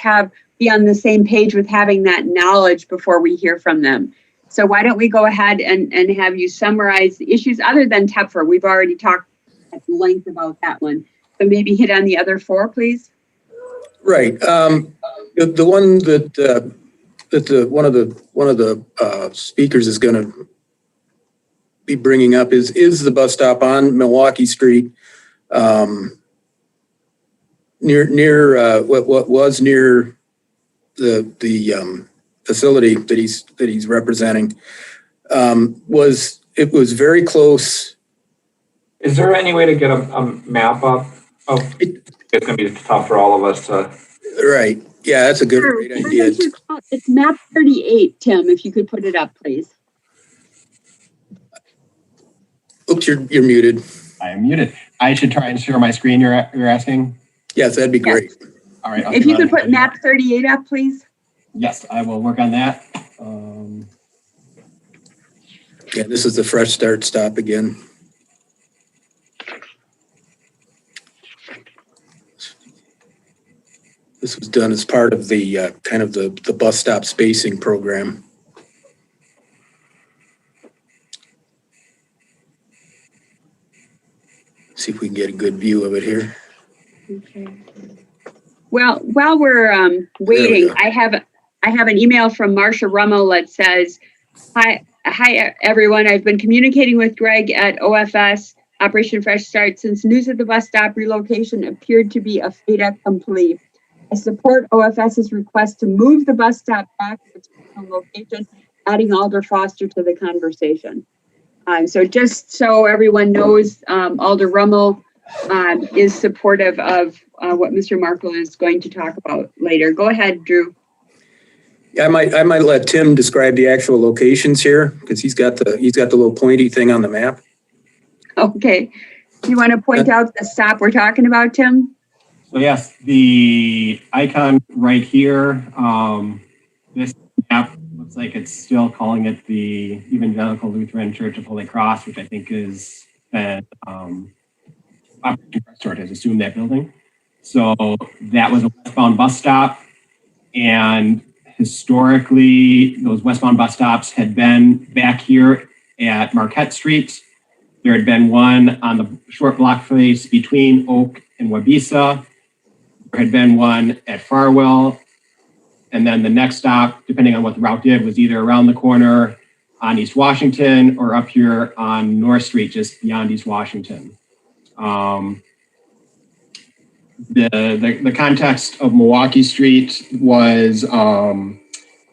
be on the same page with having that knowledge before we hear from them. So why don't we go ahead and have you summarize the issues other than Tepfer? We've already talked at length about that one. So maybe hit on the other 4, please. Right. The one that one of the speakers is going to be bringing up is the bus stop on Milwaukee Street, near what was near the facility that he's representing. It was very close. Is there any way to get a map up? Oh, it's going to be tough for all of us to. Right. Yeah, that's a great idea. It's map 38, Tim, if you could put it up, please. Oops, you're muted. I am muted. I should try and share my screen, you're asking? Yes, that'd be great. Yes. All right. If you could put map 38 up, please. Yes, I will work on that. Yeah, this is the Fresh Start stop again. This was done as part of the kind of the bus stop spacing program. See if we can get a good view of it here. Okay. Well, while we're waiting, I have an email from Marcia Rummel that says, Hi everyone. I've been communicating with Greg at OFS Operation Fresh Start since news of the bus stop relocation appeared to be a fait accompli. I support OFS's request to move the bus stop back to its original location, adding Alder Foster to the conversation. So just so everyone knows, Alder Rummel is supportive of what Mr. Markle is going to talk about later. Go ahead, Drew. Yeah, I might let Tim describe the actual locations here because he's got the little pointy thing on the map. Okay. You want to point out the stop we're talking about, Tim? So yes, the icon right here, this map looks like it's still calling it the Evangelical Lutheran Church of Holy Cross, which I think is been Operation Fresh Start has assumed that building. So that was a westbound bus stop, and historically, those westbound bus stops had been back here at Marquette Street. There had been one on the short block face between Oak and Wabisa. There had been one at Farwell. And then the next stop, depending on what the route did, was either around the corner on East Washington or up here on North Street, just beyond East Washington. The context of Milwaukee Street was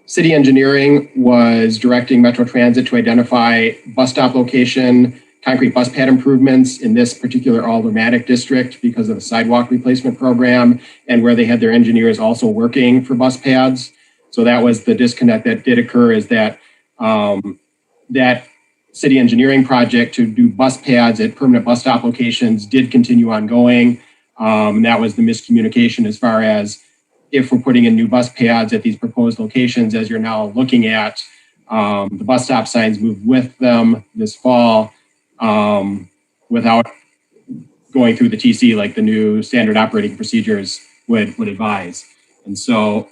city engineering was directing Metro Transit to identify bus stop location, concrete bus pad improvements in this particular Aldermatic district because of the sidewalk replacement program and where they had their engineers also working for bus pads. So that was the disconnect that did occur, is that that city engineering project to do bus pads at permanent bus stop locations did continue ongoing. That was the miscommunication as far as if we're putting in new bus pads at these proposed locations, as you're now looking at, the bus stop signs moved with them this fall without going through the TC like the new standard operating procedures would advise. And so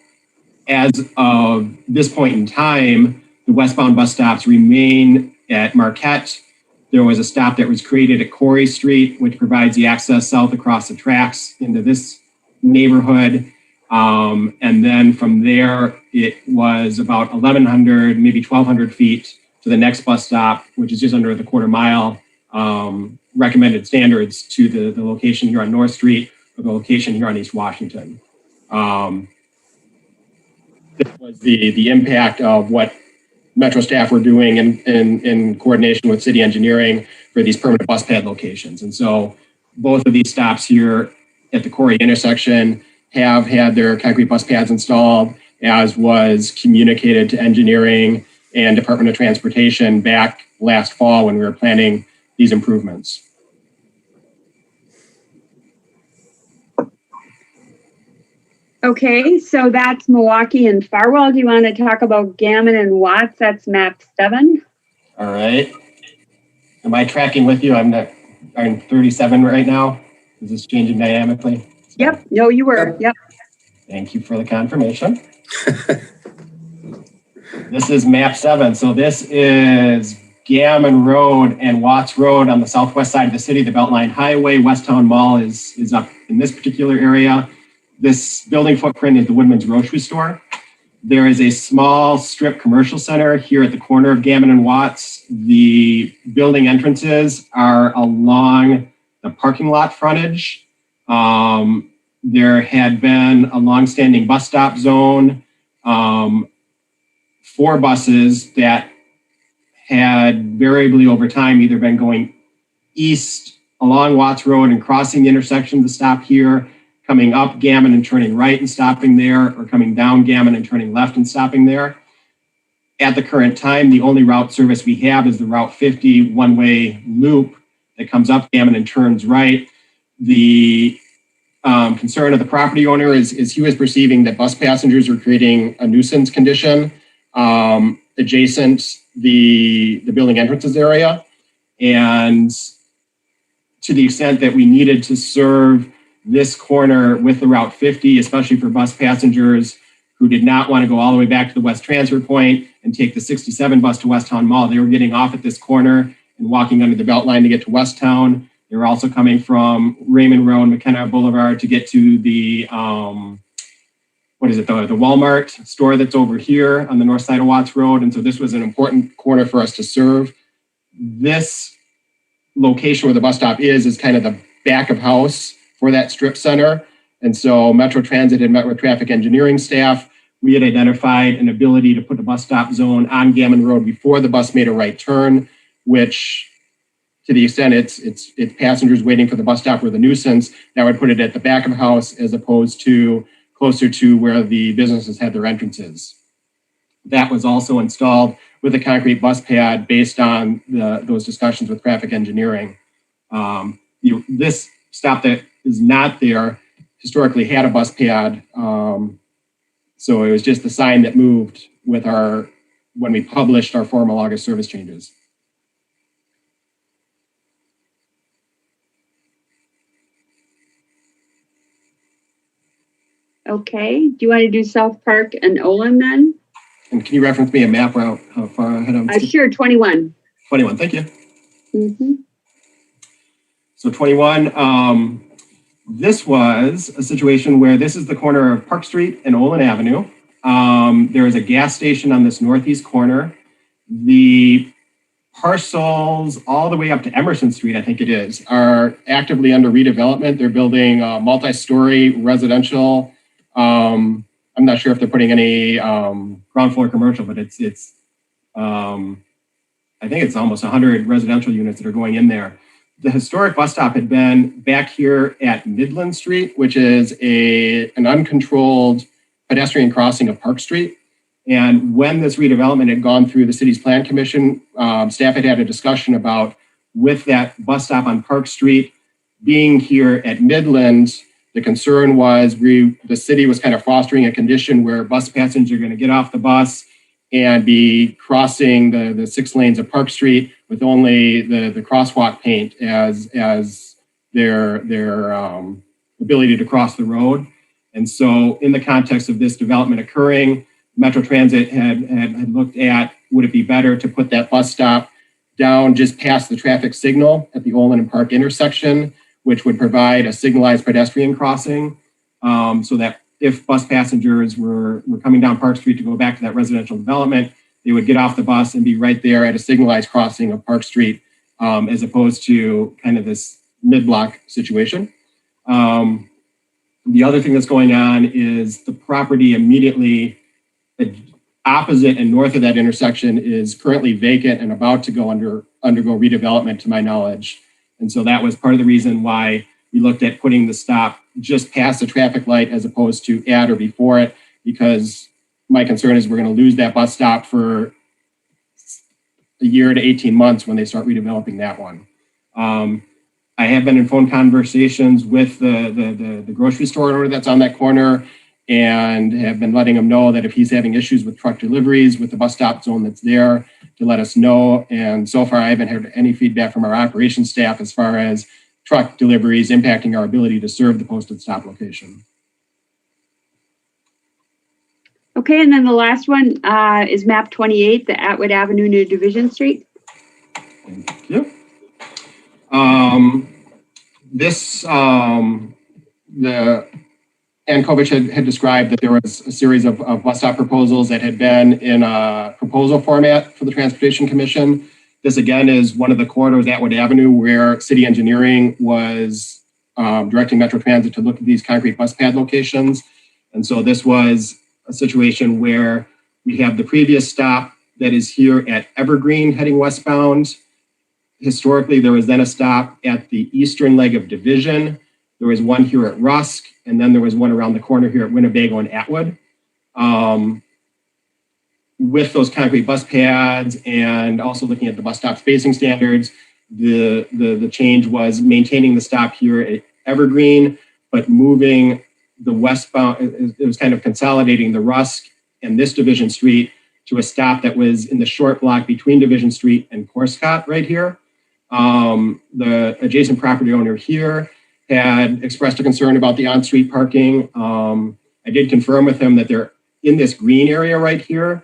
as of this point in time, the westbound bus stops remain at Marquette. There was a stop that was created at Corey Street, which provides the access south across the tracks into this neighborhood. And then from there, it was about 1,100, maybe 1,200 feet to the next bus stop, which is just under the quarter mile recommended standards to the location here on North Street or the location here on East Washington. This was the impact of what Metro staff were doing in coordination with city engineering for these permanent bus pad locations. And so both of these stops here at the Corey intersection have had their concrete bus pads installed, as was communicated to engineering and Department of Transportation back last fall when we were planning these improvements. Okay, so that's Milwaukee and Farwell. Do you want to talk about Gammon and Watts? That's map 7. All right. Am I tracking with you? I'm 37 right now. Is this changing dynamically? Yep. No, you were. Yep. Thank you for the confirmation. This is map 7. So this is Gammon Road and Watts Road on the southwest side of the city. The Beltline Highway, Westtown Mall is up in this particular area. This building footprint is the Woodman's Grocery Store. There is a small strip commercial center here at the corner of Gammon and Watts. The building entrances are along the parking lot frontage. There had been a longstanding bus stop zone for buses that had variably over time either been going east along Watts Road and crossing the intersection to stop here, coming up Gammon and turning right and stopping there, or coming down Gammon and turning left and stopping there. At the current time, the only route service we have is the Route 50 one-way loop that comes up Gammon and turns right. The concern of the property owner is he was perceiving that bus passengers were creating a nuisance condition adjacent the building entrances area. And to the extent that we needed to serve this corner with the Route 50, especially for bus passengers who did not want to go all the way back to the West Transfer Point and take the 67 bus to Westtown Mall. They were getting off at this corner and walking under the Beltline to get to Westtown. They were also coming from Raymond Road, McKenna Boulevard to get to the, the Walmart store that's over here on the north side of Watts Road. And so this was an important corner for us to serve. This location where the bus stop is kind of the back of house for that strip center. And so Metro Transit had met with traffic engineering staff. We had identified an ability to put the bus stop zone on Gammon Road before the bus made a right turn, which to the extent it's passengers waiting for the bus stop were the nuisance, that would put it at the back of the house as opposed to closer to where the businesses had their entrances. That was also installed with a concrete bus pad based on those discussions with traffic engineering. This stop that is not there historically had a bus pad. So it was just the sign that moved with when we published our formal August service changes. Okay. Do you want to do South Park and Olin then? And can you reference me a map route? How far ahead I'm? Sure, 21. 21, thank you. Mm-hmm. So 21, this was a situation where this is the corner of Park Street and Olin Avenue. There is a gas station on this northeast corner. The parcels all the way up to Emerson Street, I think it is, are actively under redevelopment. They're building multi-story residential. I'm not sure if they're putting any ground floor commercial, but it's I think it's almost 100 residential units that are going in there. The historic bus stop had been back here at Midland Street, which is an uncontrolled pedestrian crossing of Park Street. And when this redevelopment had gone through the city's plan commission, staff had a discussion about, with that bus stop on Park Street being here at Midland, the concern was the city was kind of fostering a condition where bus passengers are going to get off the bus and be crossing the 6 lanes of Park Street with only the crosswalk paint as their ability to cross the road. And so in the context of this development occurring, Metro Transit had looked at, would it be better to put that bus stop down just past the traffic signal at the Olin and Park intersection, which would provide a signalized pedestrian crossing, so that if bus passengers were coming down Park Street to go back to that residential development, they would get off the bus and be right there at a signalized crossing of Park Street, as opposed to kind of this mid-block situation. The other thing that's going on is the property immediately opposite and north of that intersection is currently vacant and about to undergo redevelopment, to my knowledge. And so that was part of the reason why we looked at putting the stop just past the traffic light as opposed to at or before it, because my concern is we're going to lose that bus stop for a year to 18 months when they start redeveloping that one. I have been in phone conversations with the grocery store owner that's on that corner, and have been letting him know that if he's having issues with truck deliveries with the bus stop zone that's there, to let us know. And so far, I haven't heard any feedback from our operations staff as far as truck deliveries impacting our ability to serve the posted stop location. Okay, and then the last one is map 28, the Atwood Avenue near Division Street. Thank you. Ann Kovich had described that there was a series of bus stop proposals that had been in a proposal format for the Transportation Commission. This again is one of the corridors, Atwood Avenue, where city engineering was directing Metro Transit to look at these concrete bus pad locations. And so this was a situation where we have the previous stop that is here at Evergreen heading westbound. Historically, there was then a stop at the eastern leg of Division. There was one here at Rusk, and then there was one around the corner here at Winnebago and Atwood. With those concrete bus pads and also looking at the bus stop spacing standards, the change was maintaining the stop here at Evergreen, but moving the westbound. It was kind of consolidating the Rusk and this Division Street to a stop that was in the short block between Division Street and Corscott right here. The adjacent property owner here had expressed a concern about the on-street parking. I did confirm with him that they're in this green area right here.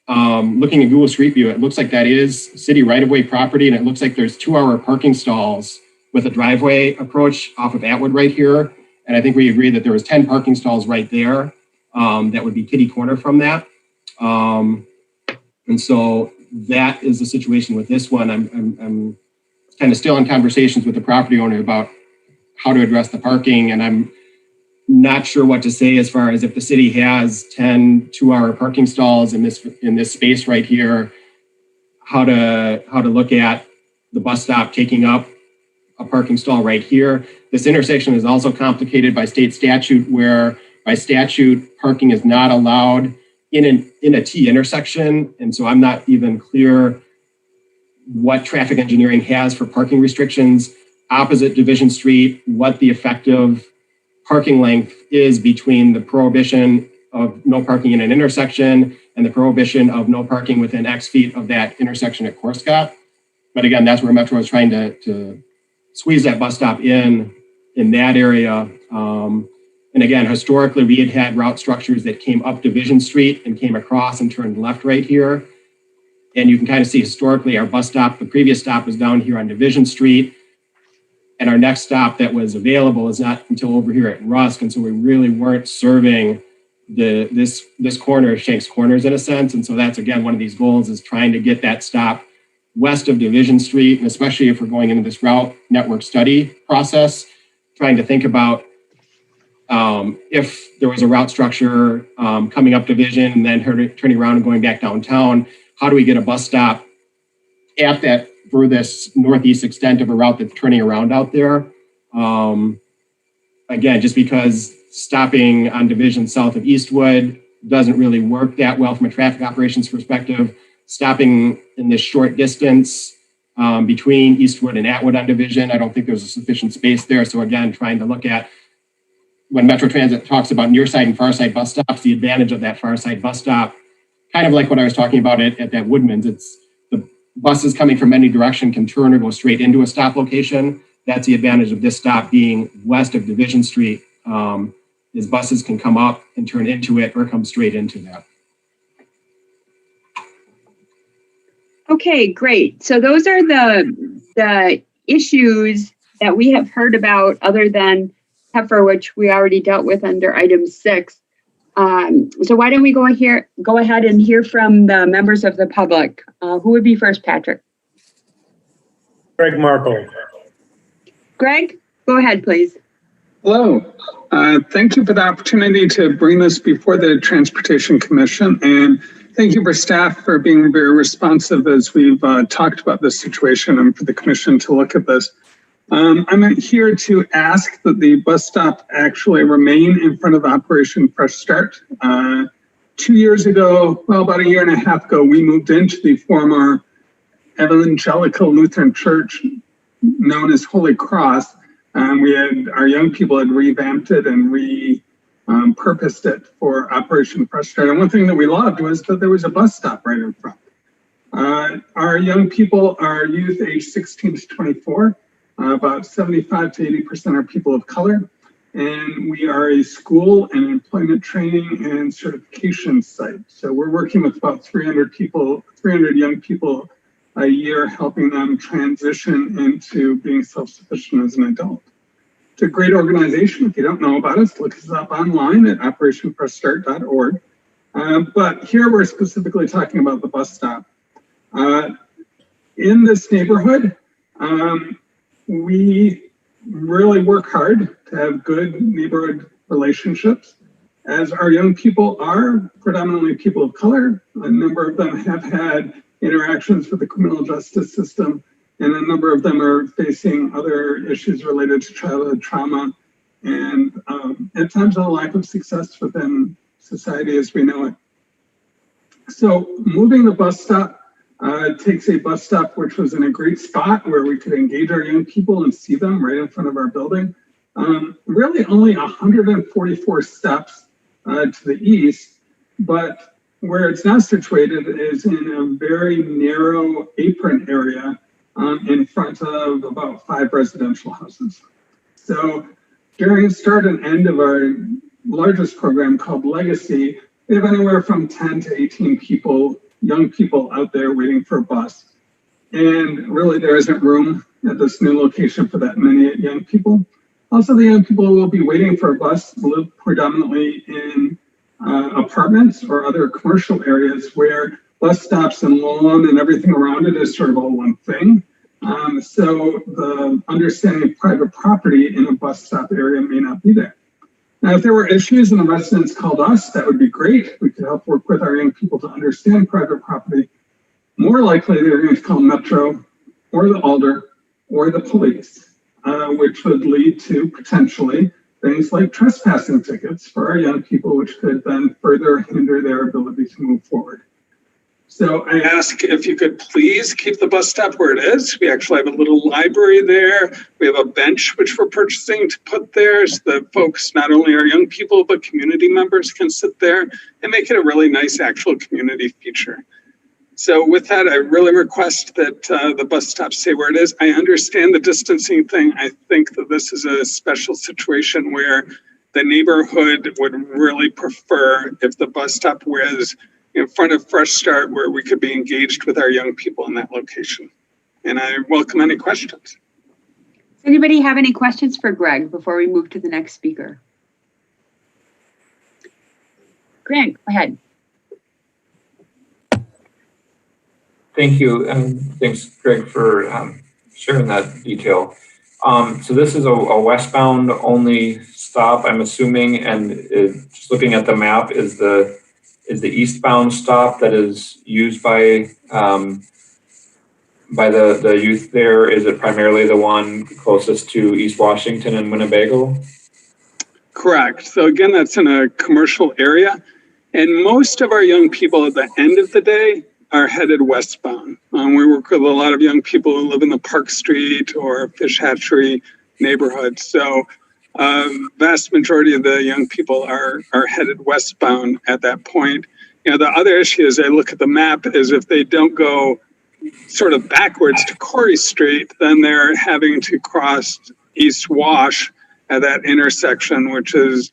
Looking at Google Street View, it looks like that is city right-of-way property, and it looks like there's 2-hour parking stalls with a driveway approach off of Atwood right here. And I think we agreed that there was 10 parking stalls right there that would be kitty corner from that. And so that is the situation with this one. I'm kind of still in conversations with the property owner about how to address the parking, and I'm not sure what to say as far as if the city has 10 2-hour parking stalls in this space right here, how to look at the bus stop taking up a parking stall right here. This intersection is also complicated by state statute, where by statute parking is not allowed in a T intersection, and so I'm not even clear what traffic engineering has for parking restrictions opposite Division Street, what the effective parking length is between the prohibition of no parking in an intersection and the prohibition of no parking within X feet of that intersection at Corscott. But again, that's where Metro is trying to squeeze that bus stop in that area. And again, historically, we had route structures that came up Division Street and came across and turned left right here. And you can kind of see historically our bus stop, the previous stop was down here on Division Street. And our next stop that was available is not until over here at Rusk. And so we really weren't serving this corner of Shanks Corners in a sense. And so that's, again, one of these goals is trying to get that stop west of Division Street, and especially if we're going into this route network study process, trying to think about if there was a route structure coming up Division and then turning around and going back downtown, how do we get a bus stop at that furthest northeast extent of a route that's turning around out there? Again, just because stopping on Division south of Eastwood doesn't really work that well from a traffic operations perspective. Stopping in this short distance between Eastwood and Atwood on Division, I don't think there's a sufficient space there. So again, trying to look at when Metro Transit talks about near side and far side bus stops, the advantage of that far side bus stop, kind of like what I was talking about at that Woodman's, it's the buses coming from any direction can turn or go straight into a stop location. That's the advantage of this stop being west of Division Street, is buses can come up and turn into it or come straight into that. Okay, great. So those are the issues that we have heard about other than heifer, which we already dealt with under item 6. So why don't we go ahead and hear from the members of the public. Who would be first, Patrick? Greg Markle. Greg, go ahead, please. Hello. Thank you for the opportunity to bring this before the Transportation Commission, and thank you for staff for being very responsive as we've talked about this situation and for the commission to look at this. I'm here to ask that the bus stop actually remain in front of Operation Fresh Start. 2 years ago, well, about a year and a half ago, we moved into the former Evangelical Lutheran Church known as Holy Cross. Our young people had revamped it and repurposed it for Operation Fresh Start. And one thing that we loved was that there was a bus stop right in front. Our young people are youth age 16 to 24. About 75 to 80% are people of color. And we are a school and employment training and certification site. So we're working with about 300 young people a year, helping them transition into being self-sufficient as an adult. It's a great organization. If you don't know about us, look us up online at operationfreshstart.org. But here we're specifically talking about the bus stop. In this neighborhood, we really work hard to have good neighborhood relationships, as our young people are predominantly people of color. A number of them have had interactions with the criminal justice system, and a number of them are facing other issues related to childhood trauma and at times a lack of success within society as we know it. So moving the bus stop takes a bus stop which was in a great spot where we could engage our young people and see them right in front of our building. Really only 144 steps to the east, but where it's now situated is in a very narrow apron area in front of about 5 residential houses. So during start and end of our largest program called Legacy, we have anywhere from 10 to 18 people, young people out there waiting for a bus. And really there isn't room at this new location for that many young people. Also, the young people will be waiting for a bus, live predominantly in apartments or other commercial areas where bus stops and lawn and everything around it is sort of all one thing. So the understanding of private property in a bus stop area may not be there. Now, if there were issues and the residents called us, that would be great. We could help work with our young people to understand private property. More likely, they're going to call Metro or the Alder or the police, which would lead to potentially things like trespassing tickets for our young people, which could then further hinder their ability to move forward. So I ask if you could please keep the bus stop where it is. We actually have a little library there. We have a bench which we're purchasing to put there so that folks, not only our young people, but community members can sit there and make it a really nice actual community feature. So with that, I really request that the bus stop stay where it is. I understand the distancing thing. I think that this is a special situation where the neighborhood would really prefer if the bus stop was in front of Fresh Start, where we could be engaged with our young people in that location. And I welcome any questions. Does anybody have any questions for Greg before we move to the next speaker? Greg, go ahead. Thank you, and thanks, Greg, for sharing that detail. So this is a westbound only stop, I'm assuming, and just looking at the map, is the eastbound stop that is used by the youth there, is it primarily the one closest to East Washington and Winnebago? Correct. So again, that's in a commercial area. And most of our young people at the end of the day are headed westbound. We work with a lot of young people who live in the Park Street or Fish Hatchery neighborhoods. So vast majority of the young people are headed westbound at that point. You know, the other issue as I look at the map is if they don't go sort of backwards to Corey Street, then they're having to cross East Wash at that intersection, which is,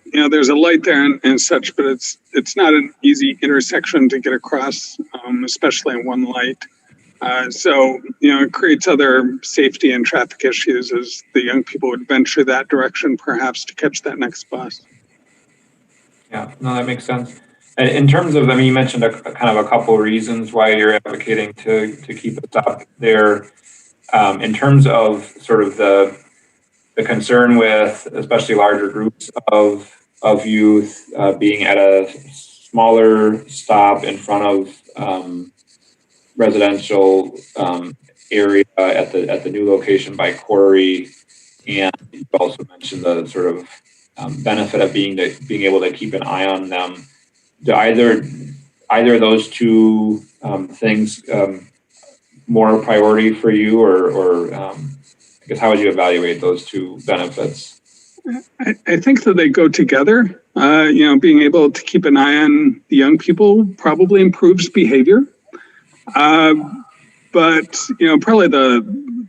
you know, there's a light there and such, but it's not an easy intersection to get across, especially in one light. So, you know, it creates other safety and traffic issues as the young people would venture that direction, perhaps to catch that next bus. Yeah, no, that makes sense. And in terms of, I mean, you mentioned a kind of a couple of reasons why you're advocating to keep a stop there. In terms of sort of the concern with especially larger groups of youth being at a smaller stop in front of residential area at the new location by Corey, and you also mentioned the sort of benefit of being able to keep an eye on them. Do either of those two things more priority for you, or I guess how would you evaluate those two benefits? I think that they go together. You know, being able to keep an eye on the young people probably improves behavior. But you know, probably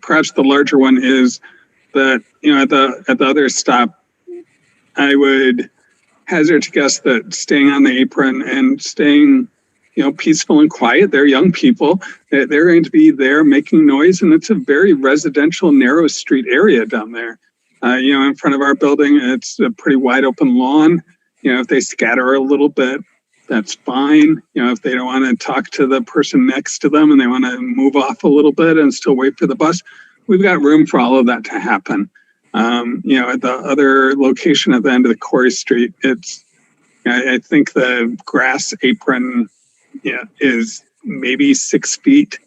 perhaps the larger one is that, you know, at the other stop, I would hazard to guess that staying on the apron and staying, you know, peaceful and quiet. They're young people. They're going to be there making noise, and it's a very residential, narrow street area down there. You know, in front of our building, it's a pretty wide open lawn. You know, if they scatter a little bit, that's fine. You know, if they don't want to talk to the person next to them and they want to move off a little bit and still wait for the bus, we've got room for all of that to happen. You know, at the other location at the end of the Corey Street, I think the grass apron, is maybe 6 feet.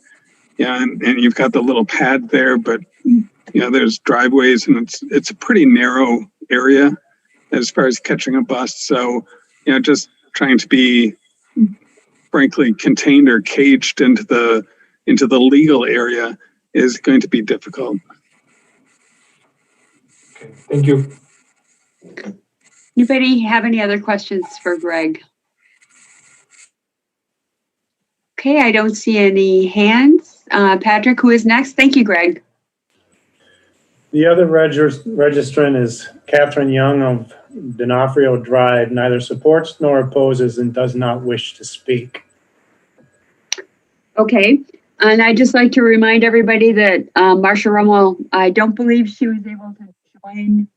Yeah, and you've got the little pad there, but you know, there's driveways, and it's a pretty narrow area as far as catching a bus. So, you know, just trying to be, frankly, contained or caged into the legal area is going to be difficult. Okay, thank you. Anybody have any other questions for Greg? Okay, I don't see any hands. Patrick, who is next? Thank you, Greg. The other registrant is Catherine Young of D'Onofrio Drive, neither supports nor opposes and does not wish to speak. Okay, and I'd just like to remind everybody that Marcia Rummel, I don't believe she was able to join.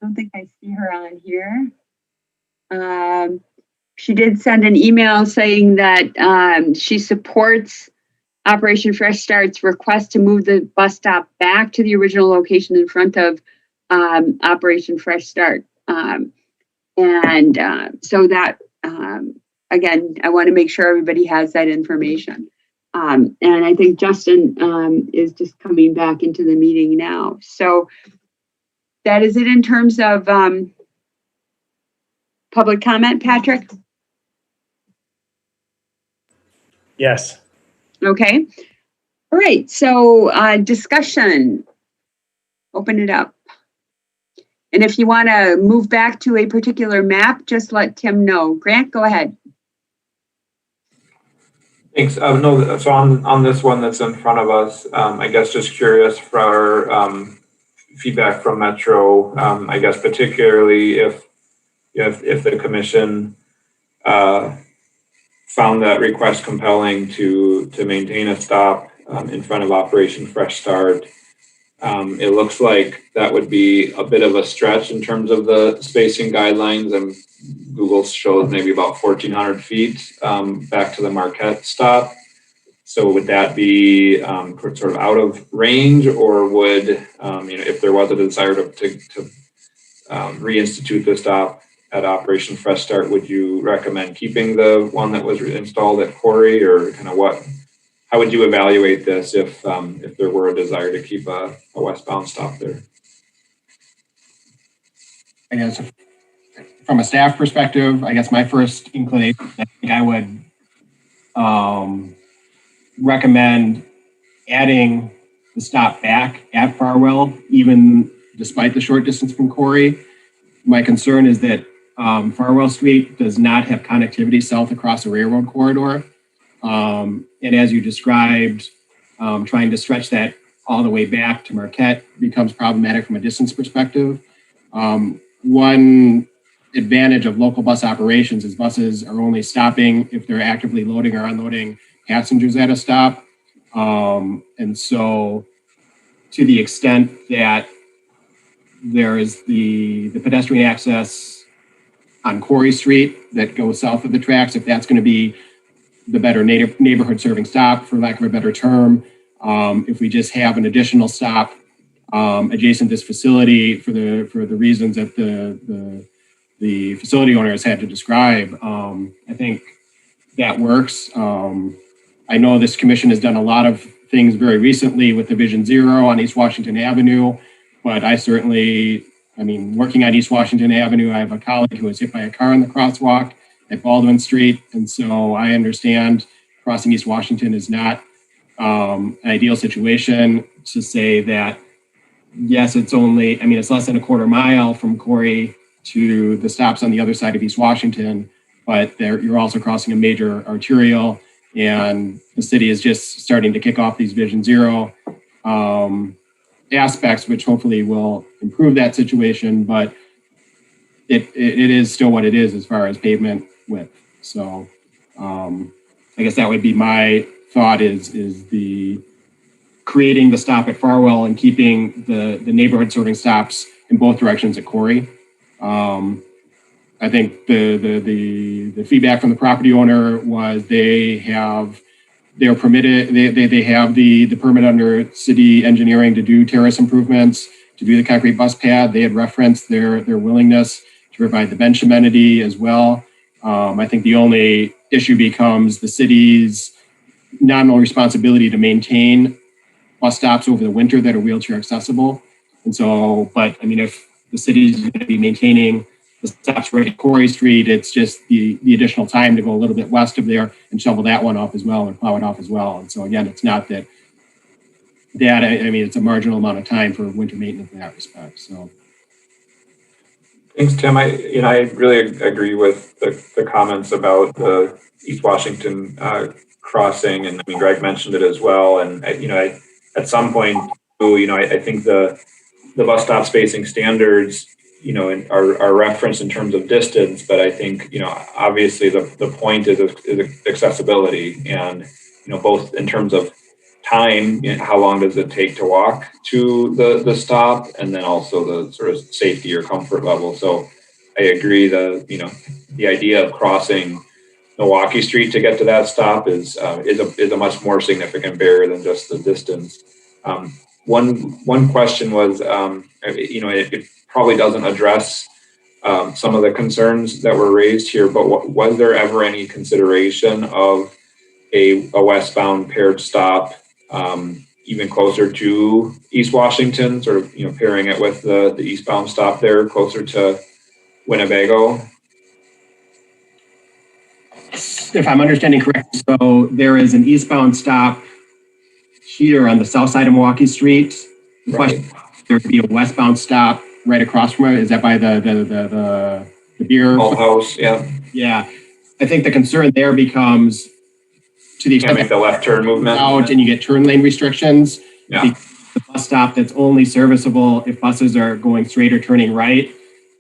I don't think I see her on here. She did send an email saying that she supports Operation Fresh Start's request to move the bus stop back to the original location in front of Operation Fresh Start. So that, again, I want to make sure everybody has that information. And I think Justin is just coming back into the meeting now. So that is it in terms of public comment, Patrick? Yes. Okay. All right. So discussion. Open it up. And if you want to move back to a particular map, just let Tim know. Grant, go ahead. Thanks. No, so on this one that's in front of us, I guess just curious for our feedback from Metro. I guess particularly if the commission found that request compelling to maintain a stop in front of Operation Fresh Start. It looks like that would be a bit of a stretch in terms of the spacing guidelines, and Google showed maybe about 1,400 feet back to the Marquette stop. So would that be sort of out of range, or would, if there was a desire to reinstitute the stop at Operation Fresh Start, would you recommend keeping the one that was installed at Corey, or kind of how would you evaluate this if there were a desire to keep a westbound stop there? I guess from a staff perspective, I guess my first inclination, I think I would recommend adding the stop back at Farwell, even despite the short distance from Corey. My concern is that Farwell Street does not have connectivity south across the railroad corridor. And as you described, trying to stretch that all the way back to Marquette becomes problematic from a distance perspective. One advantage of local bus operations is buses are only stopping if they're actively loading or unloading passengers at a stop. And so to the extent that there is the pedestrian access on Corey Street that goes south of the tracks, if that's going to be the better neighborhood serving stop, for lack of a better term, if we just have an additional stop adjacent this facility for the reasons that the facility owner has had to describe, I think that works. I know this commission has done a lot of things very recently with the Vision Zero on East Washington Avenue, but I certainly, working on East Washington Avenue, I have a colleague who was hit by a car in the crosswalk at Baldwin Street. And so I understand crossing East Washington is not an ideal situation. To say that, yes, it's less than a quarter mile from Corey to the stops on the other side of East Washington, but you're also crossing a major arterial, and the city is just starting to kick off these Vision Zero aspects, which hopefully will improve that situation, but it is still what it is as far as pavement width. So I guess that would be my thought is the creating the stop at Farwell and keeping the neighborhood serving stops in both directions at Corey. I think the feedback from the property owner was they have the permit under city engineering to do terrace improvements, to do the concrete bus pad. They had referenced their willingness to provide the bench amenity as well. I think the only issue becomes the city's nominal responsibility to maintain bus stops over the winter that are wheelchair accessible. And so, if the city is going to be maintaining the stops right at Corey Street, it's just the additional time to go a little bit west of there and shovel that one off as well, or plow it off as well. And so again, it's not that it's a marginal amount of time for winter maintenance in that respect. So. Thanks, Tim. I really agree with the comments about the East Washington crossing, and Greg mentioned it as well. And at some point, I think the bus stop spacing standards, are referenced in terms of distance, but I think obviously the point is accessibility, and both in terms of time, how long does it take to walk to the stop, and then also the sort of safety or comfort level. So I agree the idea of crossing Milwaukee Street to get to that stop is a much more significant barrier than just the distance. One question was, it probably doesn't address some of the concerns that were raised here, but was there ever any consideration of a westbound paired stop even closer to East Washington, sort of, pairing it with the eastbound stop there closer to Winnebago? If I'm understanding correctly, so there is an eastbound stop here on the south side of Milwaukee Street. Right. There would be a westbound stop right across from it. Is that by the beer house? Yeah. Yeah. I think the concern there becomes to the extent make the left turn movement out and you get turn lane restrictions. Yeah. The bus stop that's only serviceable if buses are going straight or turning right.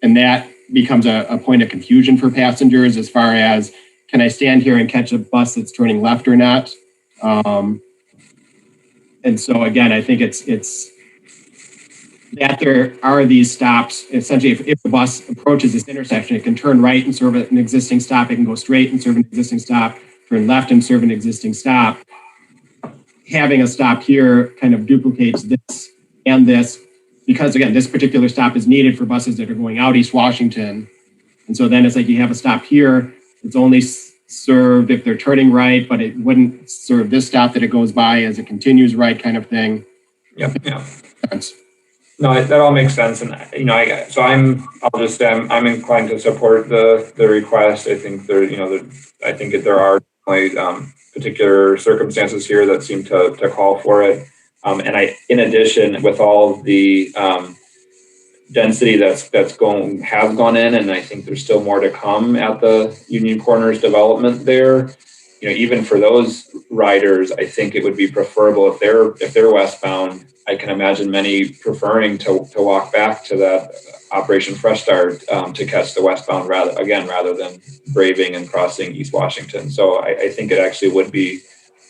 And that becomes a point of confusion for passengers as far as, can I stand here and catch a bus that's turning left or not? And so again, I think it's that there are these stops. Essentially, if the bus approaches this intersection, it can turn right and serve an existing stop. It can go straight and serve an existing stop, turn left and serve an existing stop. having a stop here kind of duplicates this and this, because again, this particular stop is needed for buses that are going out East Washington. And so then it's like you have a stop here, it's only served if they're turning right, but it wouldn't serve this stop that it goes by as it continues right kind of thing. Yep, yeah. No, that all makes sense. And, you know, I'm inclined to support the request. I think I think that there are particular circumstances here that seem to call for it. And in addition, with all the density has gone in, and I think there's still more to come at the Union Corners development there. You know, even for those riders, I think it would be preferable if they're westbound. I can imagine many preferring to walk back to that Operation Fresh Start to catch the westbound rather than braving and crossing East Washington. So I think it actually would be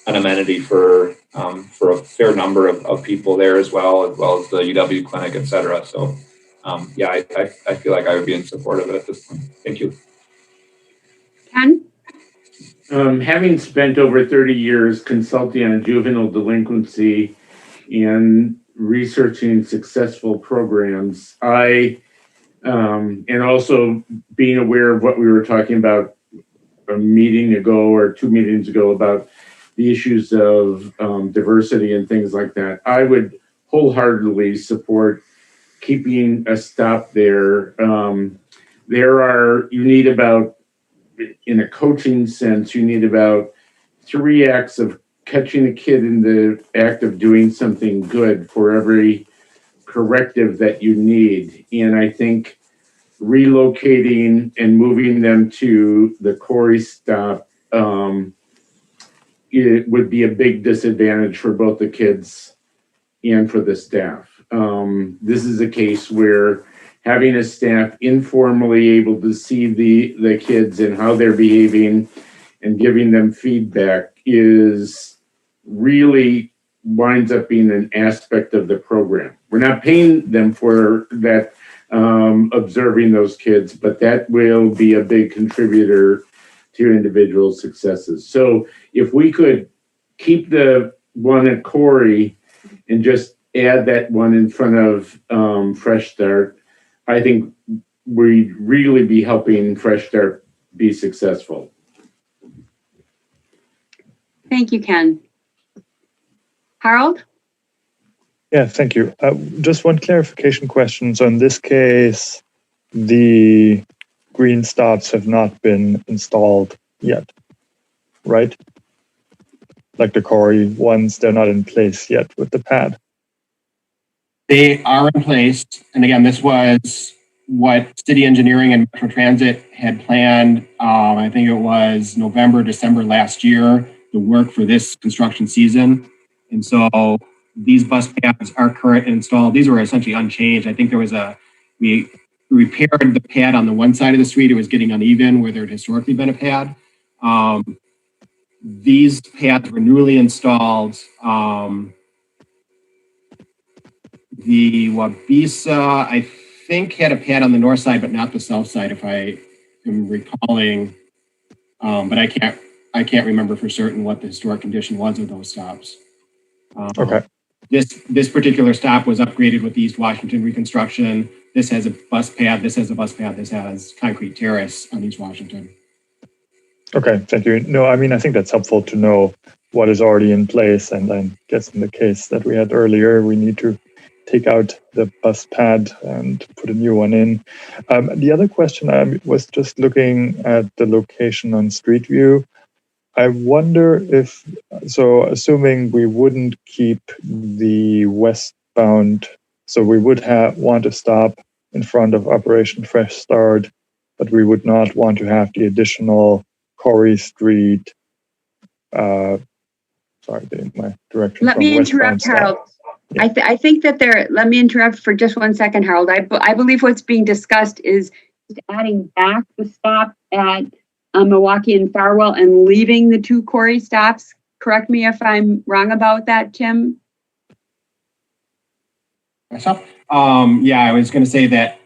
an amenity for a fair number of people there as well as the UW clinic, et cetera. So I feel like I would be in support of it at this point. Thank you. Ken? Having spent over 30 years consulting on juvenile delinquency and researching successful programs, and also being aware of what we were talking about a meeting ago or 2 meetings ago about the issues of diversity and things like that, I would wholeheartedly support keeping a stop there. You need about, in a coaching sense, you need about 3 acts of catching a kid in the act of doing something good for every corrective that you need. And I think relocating and moving them to the Corey stop, it would be a big disadvantage for both the kids and for the staff. This is a case where having a staff informally able to see the kids and how they're behaving and giving them feedback is really winds up being an aspect of the program. We're not paying them for that, observing those kids, but that will be a big contributor to individual successes. So if we could keep the one at Corey and just add that one in front of Fresh Start, I think we'd really be helping Fresh Start be successful. Thank you, Ken. Harold? Yeah, thank you. Just one clarification question. So in this case, the green stops have not been installed yet, right? Like the Corey ones, they're not in place yet with the pad. They are in place. And again, this was what city engineering and Metro Transit had planned. I think it was November, December last year, the work for this construction season. And so these bus pads are current and installed. These were essentially unchanged. I think we repaired the pad on the one side of the street. It was getting uneven where there had historically been a pad. These pads were newly installed. The Wabisa, I think, had a pad on the north side, but not the south side, if I am recalling. But I can't remember for certain what the historic condition was of those stops. Okay. This particular stop was upgraded with the East Washington Reconstruction. This has a bus pad. This has a bus pad. This has concrete terrace on East Washington. Okay, thank you. No, I mean, I think that's helpful to know what is already in place. And I guess in the case that we had earlier, we need to take out the bus pad and put a new one in. The other question, I was just looking at the location on Street View. I wonder if, so assuming we wouldn't keep the westbound, so we would want to stop in front of Operation Fresh Start, but we would not want to have the additional Corey Street, sorry, my direction. Let me interrupt, Harold. Yeah. I think that let me interrupt for just 1 second, Harold. I believe what's being discussed is adding back the stop at Milwaukee and Farwell and leaving the 2 Corey stops. Correct me if I'm wrong about that, Tim. Myself? I was going to say that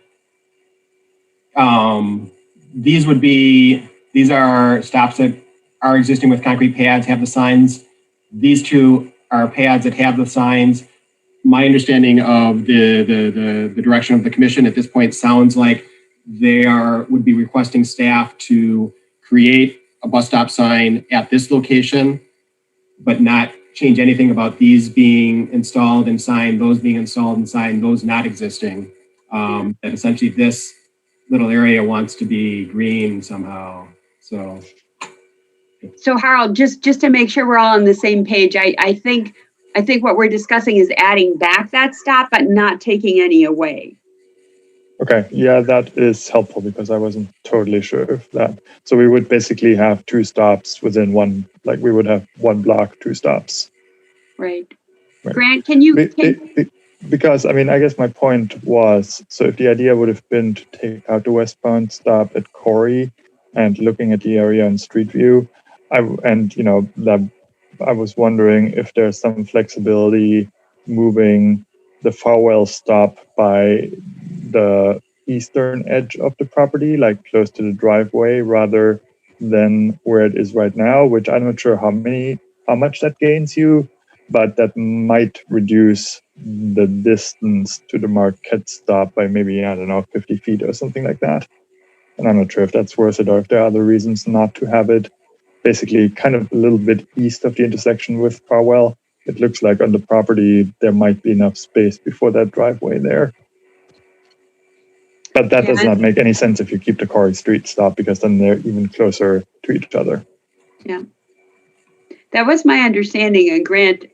these are stops that are existing with concrete pads, have the signs. These 2 are pads that have the signs. My understanding of the direction of the commission at this point sounds like they would be requesting staff to create a bus stop sign at this location, but not change anything about these being installed and signed, those being installed and signed, those not existing. That essentially this little area wants to be green somehow. So Harold, just to make sure we're all on the same page, I think what we're discussing is adding back that stop, but not taking any away. Okay, yeah, that is helpful because I wasn't totally sure of that. So we would basically have two stops within one, like we would have one block, two stops. Right. Grant, can you... Because, I mean, I guess my point was, so if the idea would have been to take out the westbound stop at Corey and looking at the area in Street View, I was wondering if there's some flexibility moving the Farwell stop by the eastern edge of the property, like close to the driveway, rather than where it is right now, which I'm not sure how much that gains you, but that might reduce the distance to the Marquette stop by maybe, 50 feet or something like that. And I'm not sure if that's worth it or if there are other reasons not to have it basically kind of a little bit east of the intersection with Farwell. It looks like on the property there might be enough space before that driveway there. But that does not make any sense if you keep the Corey Street stop, because then they're even closer to each other. Yeah. That was my understanding. And Grant,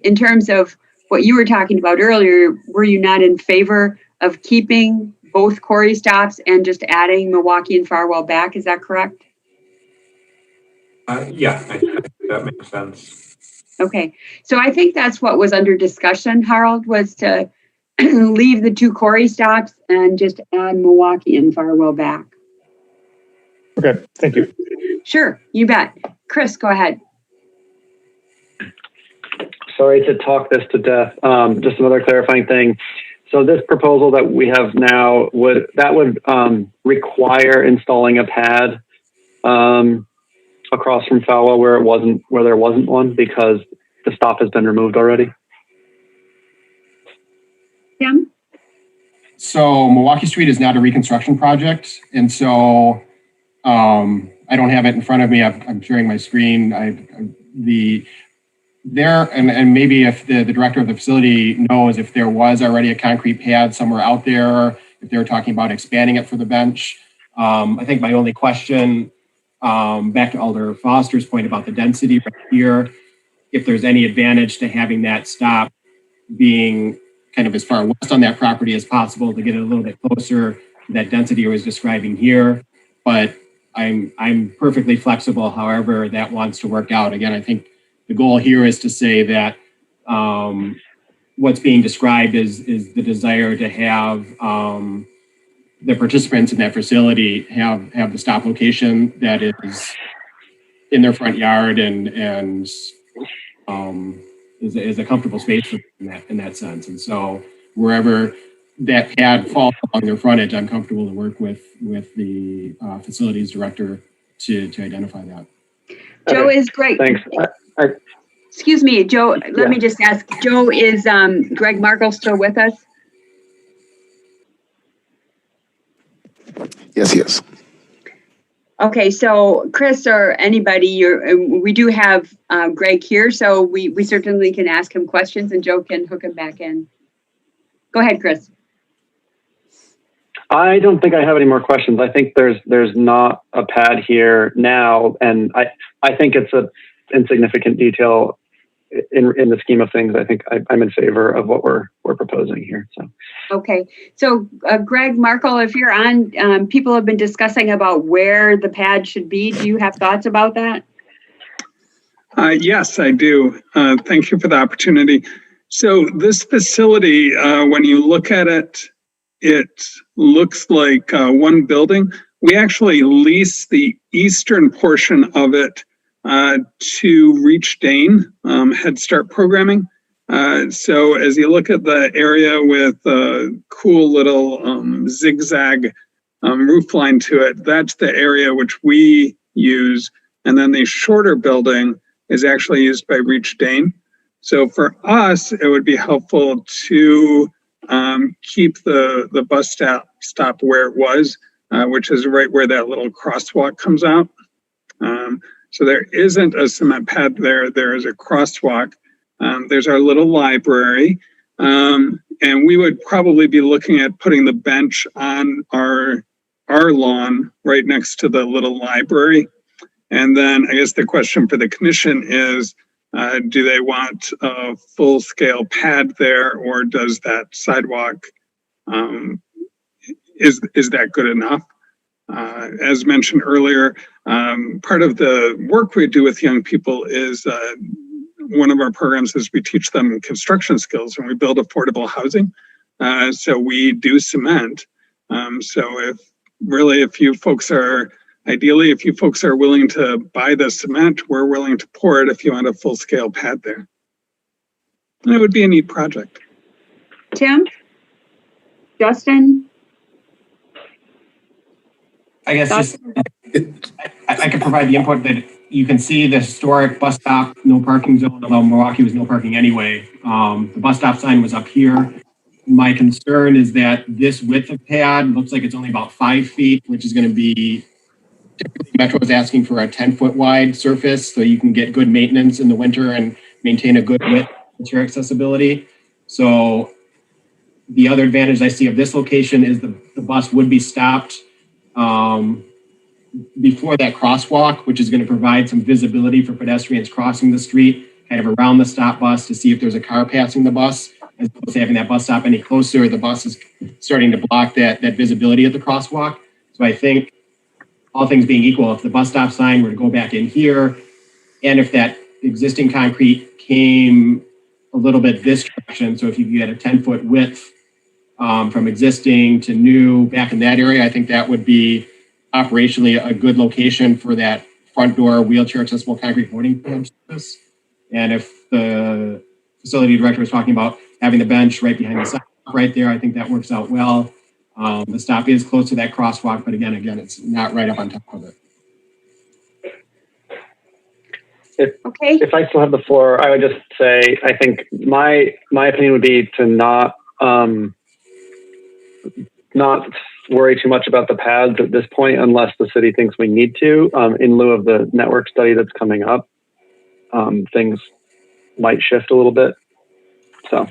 in terms of what you were talking about earlier, were you not in favor of keeping both Corey stops and just adding Milwaukee and Farwell back? Is that correct? Yeah, I think that makes sense. Okay. So I think that's what was under discussion, Harold, was to leave the two Corey stops and just add Milwaukee and Farwell back. Okay, thank you. Sure, you bet. Chris, go ahead. Sorry to talk this to death. Just another clarifying thing. So this proposal that we have now would require installing a pad across from Farwell where there wasn't one, because the stop has been removed already. Tim? So Milwaukee Street is not a reconstruction project. And so I don't have it in front of me. I'm sharing my screen. And maybe if the director of the facility knows if there was already a concrete pad somewhere out there, if they were talking about expanding it for the bench. I think my only question, back to Alder Foster's point about the density right here, if there's any advantage to having that stop being kind of as far west on that property as possible to get it a little bit closer to that density I was describing here. But I'm perfectly flexible however that wants to work out. Again, I think the goal here is to say that what's being described is the desire to have the participants in that facility have the stop location that is in their front yard and is a comfortable space for them in that sense. And so wherever that pad falls along their frontage, I'm comfortable to work with the facilities director to identify that. Joe is great. Thanks. Excuse me, Joe, let me just ask, Joe, is Greg Markle still with us? Yes, he is. Okay, so Chris or anybody, we do have Greg here, so we certainly can ask him questions and Joe can hook him back in. Go ahead, Chris. I don't think I have any more questions. I think there's not a pad here now, and I think it's an insignificant detail in the scheme of things. I think I'm in favor of what we're proposing here. So. Okay, so Greg Markle, if you're on, people have been discussing about where the pad should be. Do you have thoughts about that? Yes, I do. Thank you for the opportunity. So this facility, when you look at it, it looks like one building. We actually lease the eastern portion of it to Reach Dane Head Start programming. So as you look at the area with a cool little zigzag roof line to it, that's the area which we use. And then the shorter building is actually used by Reach Dane. So for us, it would be helpful to keep the bus stop where it was, which is right where that little crosswalk comes out. So there isn't a cement pad there. There is a crosswalk. There's our little library. And we would probably be looking at putting the bench on our lawn right next to the little library. And then I guess the question for the commission is, do they want a full-scale pad there, or does that sidewalk, is that good enough? As mentioned earlier, part of the work we do with young people is one of our programs is we teach them construction skills and we build affordable housing. So we do cement. So if you folks are willing to buy the cement, we're willing to pour it if you want a full-scale pad there. And it would be a neat project. Tim? Justin? I guess just, I can provide the input that you can see the historic bus stop, no parking zone, although Milwaukee was no parking anyway. The bus stop sign was up here. My concern is that this width of pad looks like it's only about 5 feet, which is going to be, typically Metro is asking for a 10-foot wide surface so you can get good maintenance in the winter and maintain a good width with your accessibility. So the other advantage I see of this location is the bus would be stopped before that crosswalk, which is going to provide some visibility for pedestrians crossing the street, kind of around the stop bus to see if there's a car passing the bus. As opposed to having that bus stop any closer, the bus is starting to block that visibility at the crosswalk. So I think all things being equal, if the bus stop sign were to go back in here, and if that existing concrete came a little bit this direction, so if you get a 10-foot width from existing to new back in that area, I think that would be operationally a good location for that front door wheelchair accessible concrete boarding surface. And if the facility director was talking about having the bench right behind the sidewalk right there, I think that works out well. The stop is close to that crosswalk, but again, it's not right up on top of it. If I still have the floor, I would just say, I think my opinion would be to not worry too much about the pads at this point, unless the city thinks we need to, in lieu of the network study that's coming up. Things might shift a little bit. So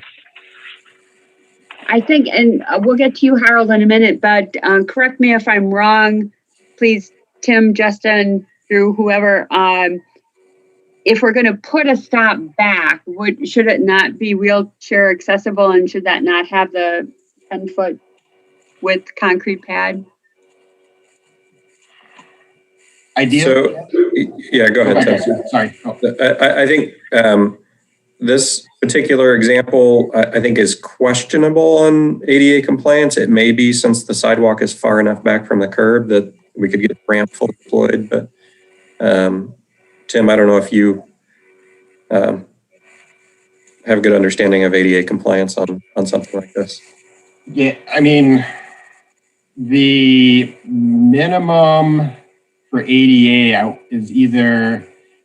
I think, and we'll get to you, Harold, in a minute, but correct me if I'm wrong, please, Tim, Justin, Drew, whoever. If we're going to put a stop back, should it not be wheelchair accessible, and should that not have the 10-foot width concrete pad? So, yeah, go ahead, Tim. Sorry. I think this particular example, I think, is questionable on ADA compliance. It may be, since the sidewalk is far enough back from the curb, that we could get a ramp fully deployed. But Tim, I don't know if you have a good understanding of ADA compliance on something like this. Yeah, I mean, the minimum for ADA is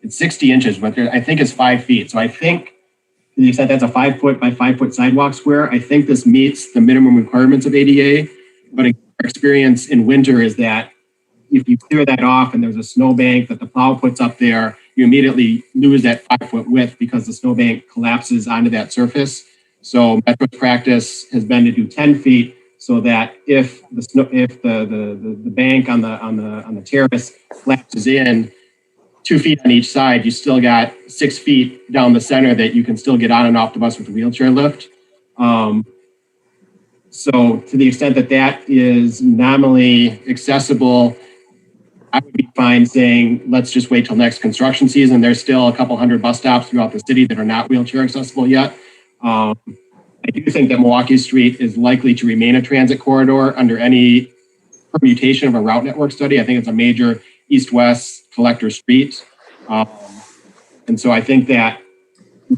it's 60 inches, but I think it's 5 feet. So I think, to the extent that's a 5-foot by 5-foot sidewalk square, I think this meets the minimum requirements of ADA. But our experience in winter is that if you clear that off and there's a snowbank that the plow puts up there, you immediately lose that 5-foot width because the snowbank collapses onto that surface. So Metro's practice has been to do 10 feet, so that if the bank on the terrace collapses in 2 feet on each side, you still got 6 feet down the center that you can still get on and off the bus with a wheelchair lift. So to the extent that that is nominally accessible, I would be fine saying, let's just wait till next construction season. There's still a couple hundred bus stops throughout the city that are not wheelchair accessible yet. I do think that Milwaukee Street is likely to remain a transit corridor under any permutation of a route network study. I think it's a major east-west collector street. And so I think that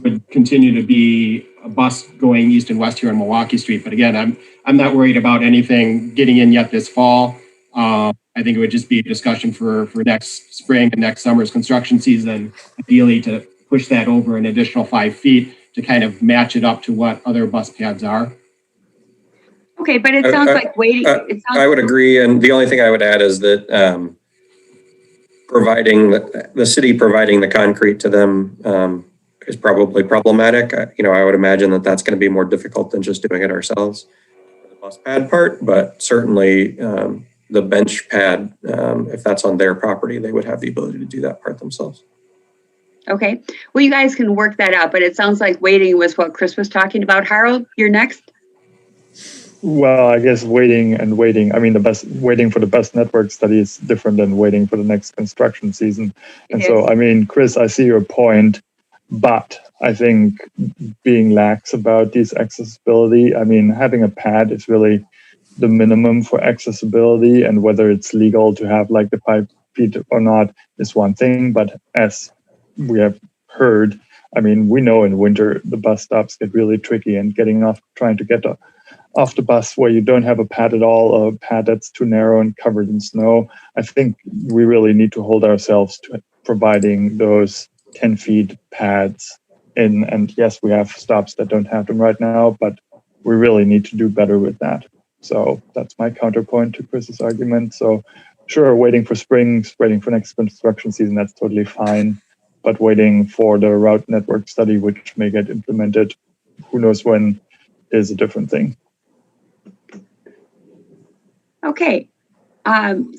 would continue to be a bus going east and west here on Milwaukee Street. But again, I'm not worried about anything getting in yet this fall. I think it would just be a discussion for next spring and next summer's construction season, ideally to push that over an additional 5 feet to kind of match it up to what other bus pads are. Okay, but it sounds like waiting. I would agree. And the only thing I would add is that providing the city providing the concrete to them is probably problematic. I would imagine that that's going to be more difficult than just doing it ourselves for the bus pad part, but certainly the bench pad, if that's on their property, they would have the ability to do that part themselves. Okay, well, you guys can work that out, but it sounds like waiting was what Chris was talking about. Harold, you're next. Well, I guess waiting. I mean, waiting for the best network study is different than waiting for the next construction season. And so, I mean, Chris, I see your point, but I think being lax about these accessibility, I mean, having a pad is really the minimum for accessibility, and whether it's legal to have like the 5 feet or not is one thing. But as we have heard, I mean, we know in winter the bus stops get really tricky, and trying to get off the bus where you don't have a pad at all, or a pad that's too narrow and covered in snow. I think we really need to hold ourselves to providing those 10 feet pads in. And yes, we have stops that don't have them right now, but we really need to do better with that. So that's my counterpoint to Chris's argument. So sure, waiting for spring, waiting for next construction season, that's totally fine. But waiting for the route network study, which may get implemented, who knows when, is a different thing. Okay,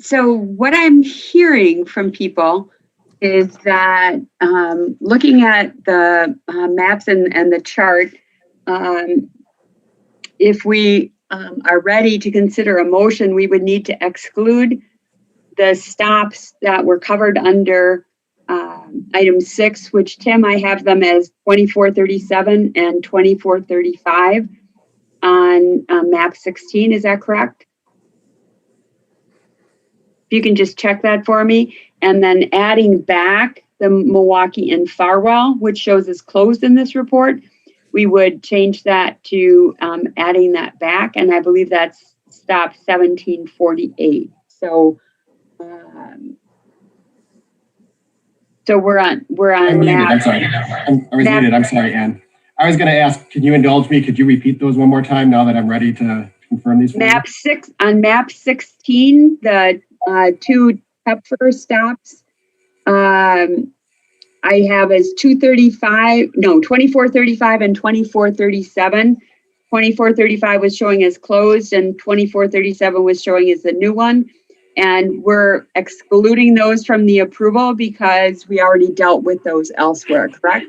so what I'm hearing from people is that looking at the maps and the chart, if we are ready to consider a motion, we would need to exclude the stops that were covered under item 6, which, Tim, I have them as 2437 and 2435 on map 16. Is that correct? If you can just check that for me. And then adding back the Milwaukee and Farwell, which shows as closed in this report, we would change that to adding that back. And I believe that's stop 1748. So we're on map. I'm sorry. I was muted. I'm sorry, Ann. I was going to ask, can you indulge me? Could you repeat those one more time now that I'm ready to confirm these? Map 6 on map 16, the 2 Tepfer stops. I have as 2435 and 2437. 2435 was showing as closed and 2437 was showing as the new one. And we're excluding those from the approval because we already dealt with those elsewhere, correct?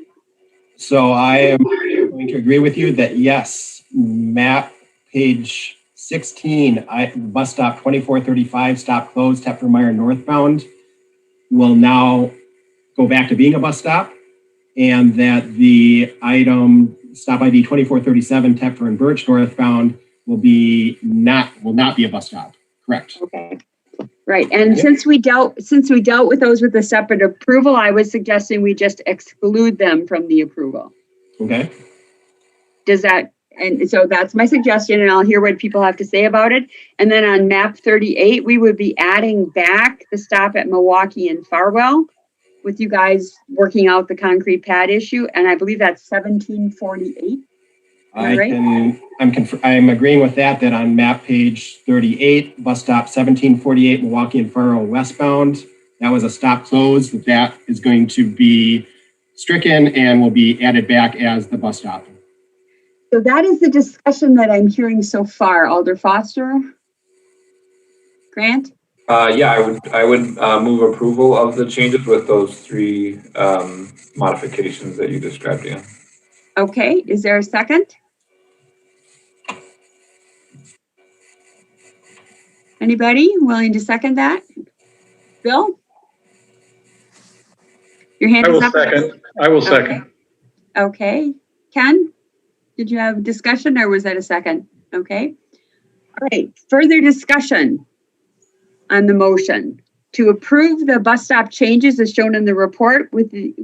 So I am going to agree with you that yes, map page 16, bus stop 2435, stop closed, Tepfer-Meyer northbound, will now go back to being a bus stop, and that the item stop ID 2437, Tepfer and Birch northbound will not be a bus stop. Correct. Okay. Right. And since we dealt with those with a separate approval, I was suggesting we just exclude them from the approval. Okay. And so that's my suggestion, and I'll hear what people have to say about it. And then on map 38, we would be adding back the stop at Milwaukee and Farwell, with you guys working out the concrete pad issue. And I believe that's 1748. I'm agreeing with that on map page 38, bus stop 1748, Milwaukee and Farwell westbound. That was a stop closed. That is going to be stricken and will be added back as the bus stop. So that is the discussion that I'm hearing so far. Alder Foster? Grant? Yeah, I would move approval of the changes with those 3 modifications that you described, Ian. Okay, is there a second? Anybody willing to second that? Bill? Your hand is up. I will second. Okay. Ken, did you have a discussion or was that a second? Okay. All right. Further discussion on the motion to approve the bus stop changes as shown in the report with the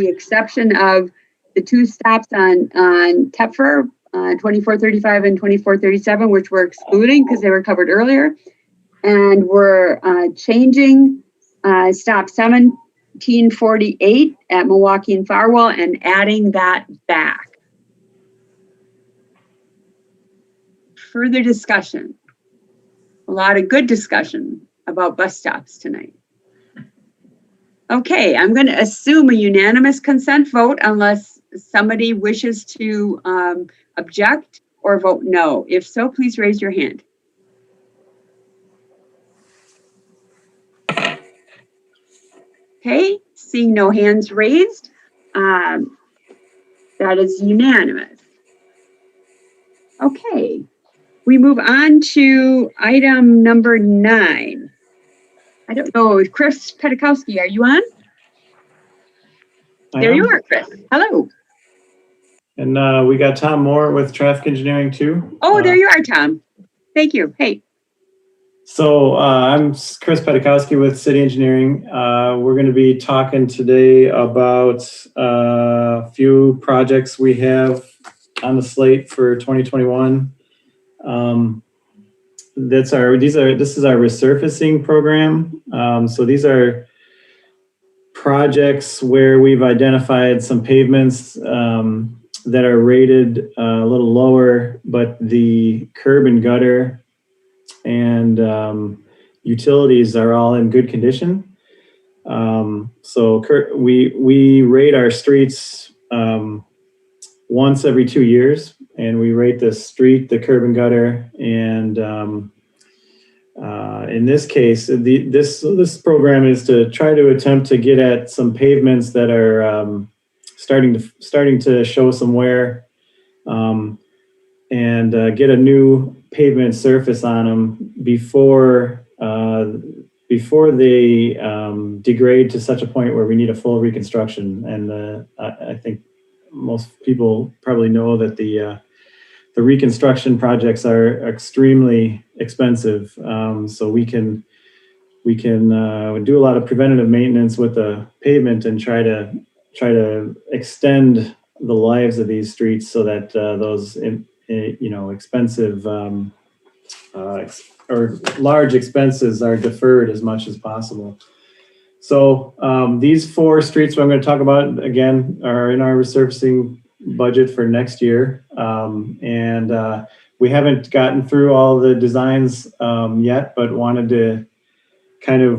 exception of the 2 stops on Tepfer, 2435 and 2437, which we're excluding because they were covered earlier. And we're changing stop 1748 at Milwaukee and Farwell and adding that back. Further discussion. A lot of good discussion about bus stops tonight. Okay, I'm going to assume a unanimous consent vote unless somebody wishes to object or vote no. If so, please raise your hand. Okay, seeing no hands raised, that is unanimous. Okay, we move on to item number 9. I don't know, Chris Petakowski, are you on? There you are, Chris. Hello. And we got Tom Moore with traffic engineering too. Oh, there you are, Tom. Thank you. Hey. So I'm Chris Petakowski with City Engineering. We're going to be talking today about a few projects we have on the slate for 2021. This is our resurfacing program. So these are projects where we've identified some pavements that are rated a little lower, but the curb and gutter and utilities are all in good condition. So we rate our streets once every 2 years, and we rate the street, the curb and gutter, and in this case, this program is to try to attempt to get at some pavements that are starting to show some wear, and get a new pavement surface on them before they degrade to such a point where we need a full reconstruction. And I think most people probably know that the reconstruction projects are extremely expensive. So we can do a lot of preventative maintenance with the pavement and try to extend the lives of these streets so that those expensive or large expenses are deferred as much as possible. So these 4 streets I'm going to talk about again are in our resurfacing budget for next year, and we haven't gotten through all the designs yet, but wanted to kind of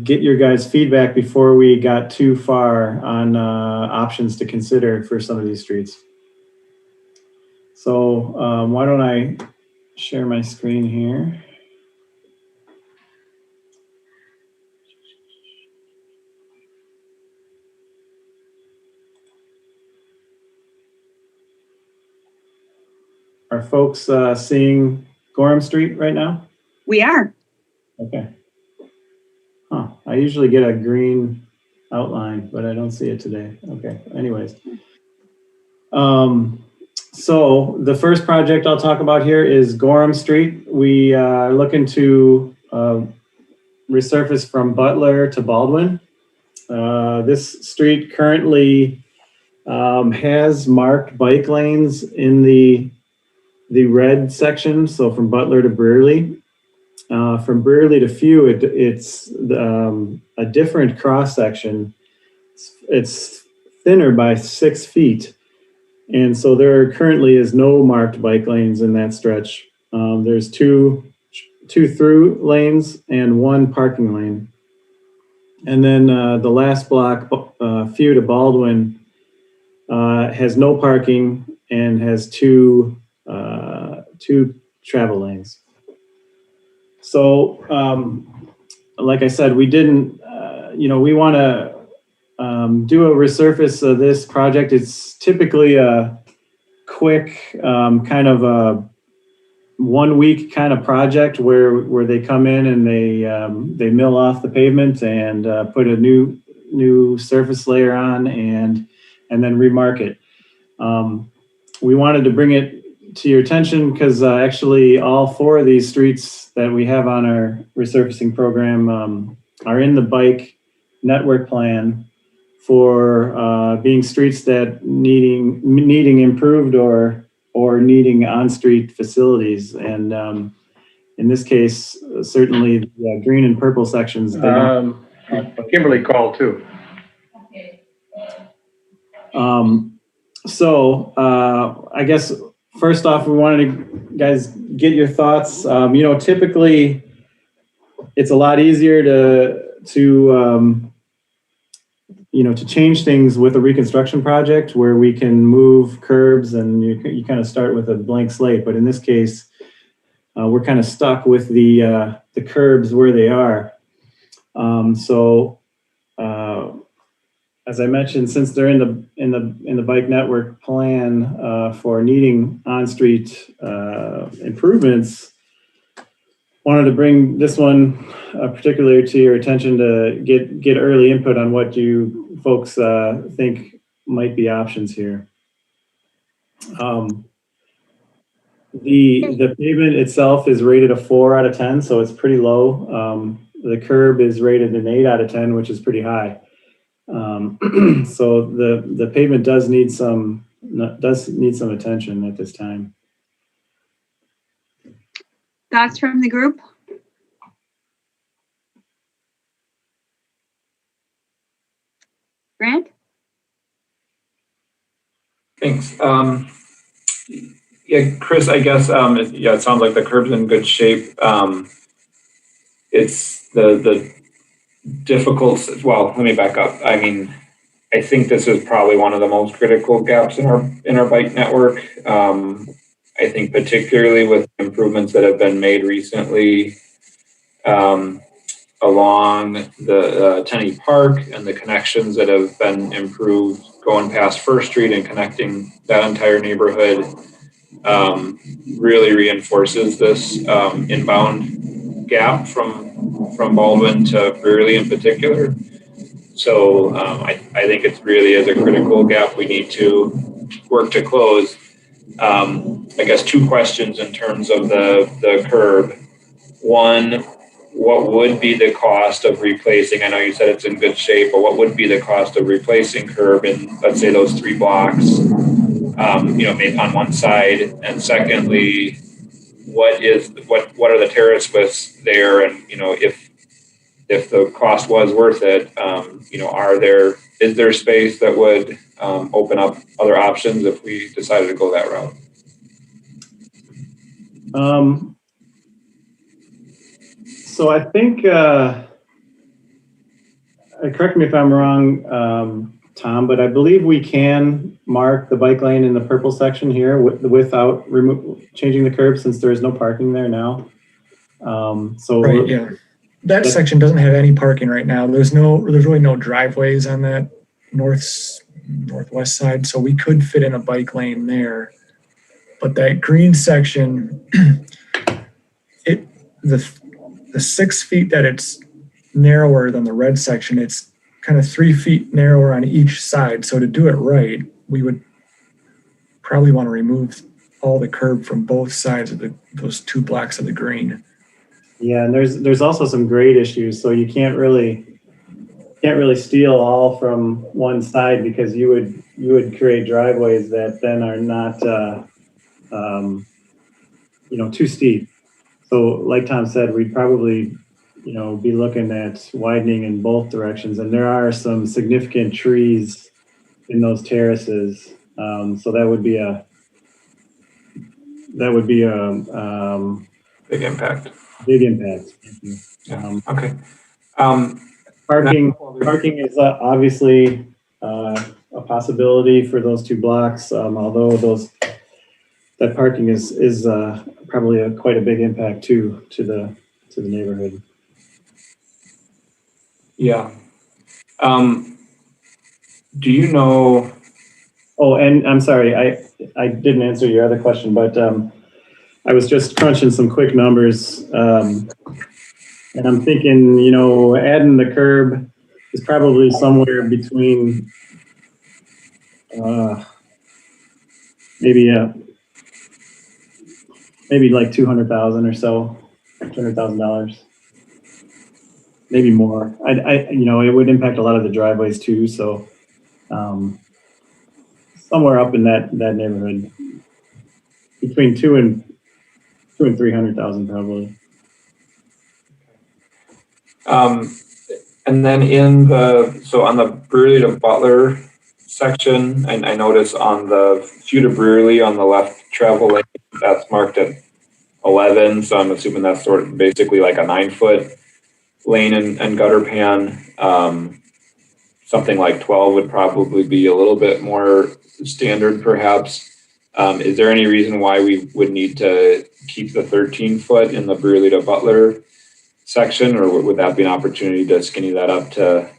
get your guys' feedback before we got too far on options to consider for some of these streets. So why don't I share my screen here? Are folks seeing Gorham Street right now? We are. Okay. Huh. I usually get a green outline, but I don't see it today. Okay. Anyways. So the first project I'll talk about here is Gorham Street. We are looking to resurface from Butler to Baldwin. This street currently has marked bike lanes in the red section, so from Butler to Brearley. From Brearley to Few, it's a different cross section. It's thinner by 6 feet. And so there currently is no marked bike lanes in that stretch. There's two through lanes and 1 parking lane. And then the last block, Few to Baldwin, has no parking and has two travel lanes. So, like I said, we didn't, we want to do a resurface of this project. It's typically a quick kind of a 1 week kind of project where they come in and they mill off the pavement and put a new surface layer on and then remark it. We wanted to bring it to your attention because actually all 4 of these streets that we have on our resurfacing program are in the bike network plan for being streets that needing improved or needing on-street facilities. And in this case, certainly the green and purple sections. They don't, Kimberly called too. I guess first off, we wanted to guys get your thoughts. Typically it's a lot easier to change things with a reconstruction project where we can move curbs and you kind of start with a blank slate. But in this case, we're kind of stuck with the curbs where they are. As I mentioned, since they're in the bike network plan for needing on-street improvements, wanted to bring this one particularly to your attention to get early input on what you folks think might be options here. The pavement itself is rated a 4 out of 10, so it's pretty low. The curb is rated an 8 out of 10, which is pretty high. So the pavement does need some attention at this time. Thoughts from the group? Grant? Thanks. Yeah, Chris, I guess, it sounds like the curb's in good shape. It's the difficult, well, let me back up. I mean, I think this is probably one of the most critical gaps in our bike network. I think particularly with improvements that have been made recently along the Tenney Park and the connections that have been improved going past First Street and connecting that entire neighborhood really reinforces this inbound gap from Baldwin to Brearley in particular. So I think it really is a critical gap we need to work to close. I guess two questions in terms of the curb. One, what would be the cost of replacing? I know you said it's in good shape, but what would be the cost of replacing curb in, let's say, those 3 blocks, maybe on one side? And secondly, what are the terrace widths there? And, if the cost was worth it, is there space that would open up other options if we decided to go that route? So I think, correct me if I'm wrong, Tom, but I believe we can mark the bike lane in the purple section here without changing the curb, since there is no parking there now. Right, yeah. That section doesn't have any parking right now. There's really no driveways on that northwest side, so we could fit in a bike lane there. But that green section, the 6 feet that it's narrower than the red section, it's kind of 3 feet narrower on each side. So to do it right, we would probably want to remove all the curb from both sides of those 2 blocks of the green. Yeah, and there's also some grade issues, so you can't really steal all from one side, because you would create driveways that then are not too steep. So like Tom said, we'd probably be looking at widening in both directions, and there are some significant trees in those terraces, so that would be a big impact. Big impact. Okay. Parking is obviously a possibility for those 2 blocks, although that parking is probably quite a big impact to the neighborhood. Yeah. Do you know? Oh, and I'm sorry, I didn't answer your other question, but I was just crunching some quick numbers, and I'm thinking, adding the curb is probably somewhere between maybe like $200,000 or so, $200,000, maybe more. It would impact a lot of the driveways too, so somewhere up in that neighborhood, between $200,000 and $300,000 probably. And then on the Brewery to Butler section, I notice on the Few to Brewery on the left travel lane, that's marked at 11. So I'm assuming that's sort of basically like a 9-foot lane and gutter pan. Something like 12 would probably be a little bit more standard, perhaps. Is there any reason why we would need to keep the 13-foot in the Brewery to Butler section, or would that be an opportunity to skinny that up to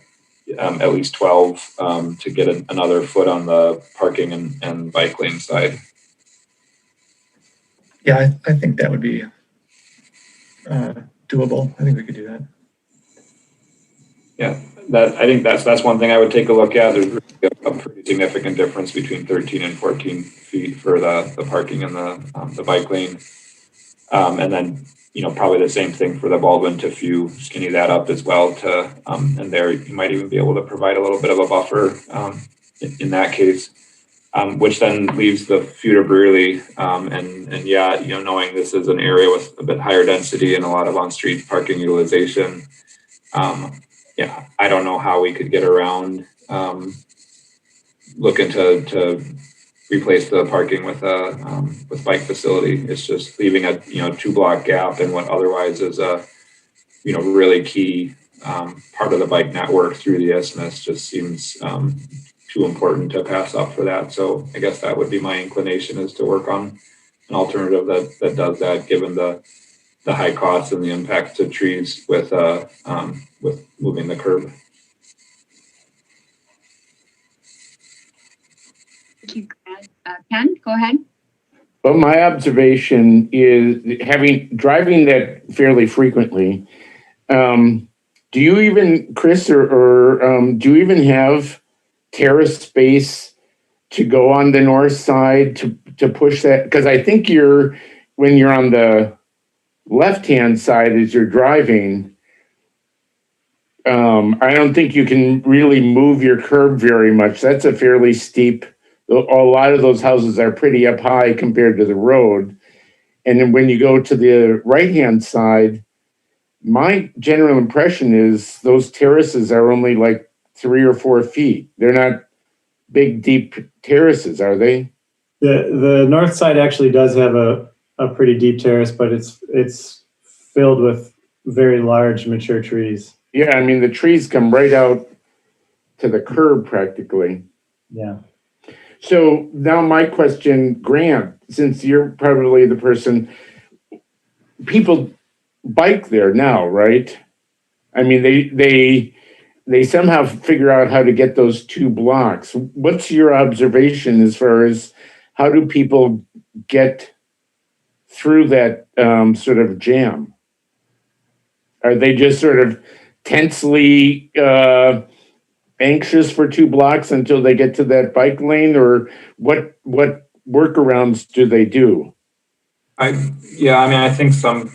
at least 12 to get another foot on the parking and bike lane side? Yeah, I think that would be doable. I think we could do that. Yeah, I think that's one thing I would take a look at. There's really a pretty significant difference between 13 and 14 feet for the parking and the bike lane. And then, probably the same thing for the Baldwin to Few, skinny that up as well to, and there you might even be able to provide a little bit of a buffer in that case, which then leaves the Few to Brewery. And yeah, knowing this is an area with a bit higher density and a lot of on-street parking utilization, yeah, I don't know how we could get around looking to replace the parking with bike facility. It's just leaving a 2-block gap in what otherwise is a really key part of the bike network through the isthmus. Just seems too important to pass up for that. So I guess that would be my inclination, is to work on an alternative that does that, given the high costs and the impacts to trees with moving the curb. Thank you, Ken, go ahead. Well, my observation is, driving that fairly frequently, do you even, Chris, or do you even have terrace space to go on the north side to push that? Because I think when you're on the left-hand side as you're driving, I don't think you can really move your curb very much. That's a fairly steep. A lot of those houses are pretty up high compared to the road. And then when you go to the right-hand side, my general impression is those terraces are only like 3 or 4 feet. They're not big, deep terraces, are they? The north side actually does have a pretty deep terrace, but it's filled with very large mature trees. Yeah, I mean, the trees come right out to the curb practically. Yeah. So now my question, Grant, since you're probably the person, people bike there now, right? I mean, they somehow figure out how to get those 2 blocks. What's your observation as far as how do people get through that sort of jam? Are they just sort of tensely anxious for 2 blocks until they get to that bike lane, or what workarounds do they do? I think some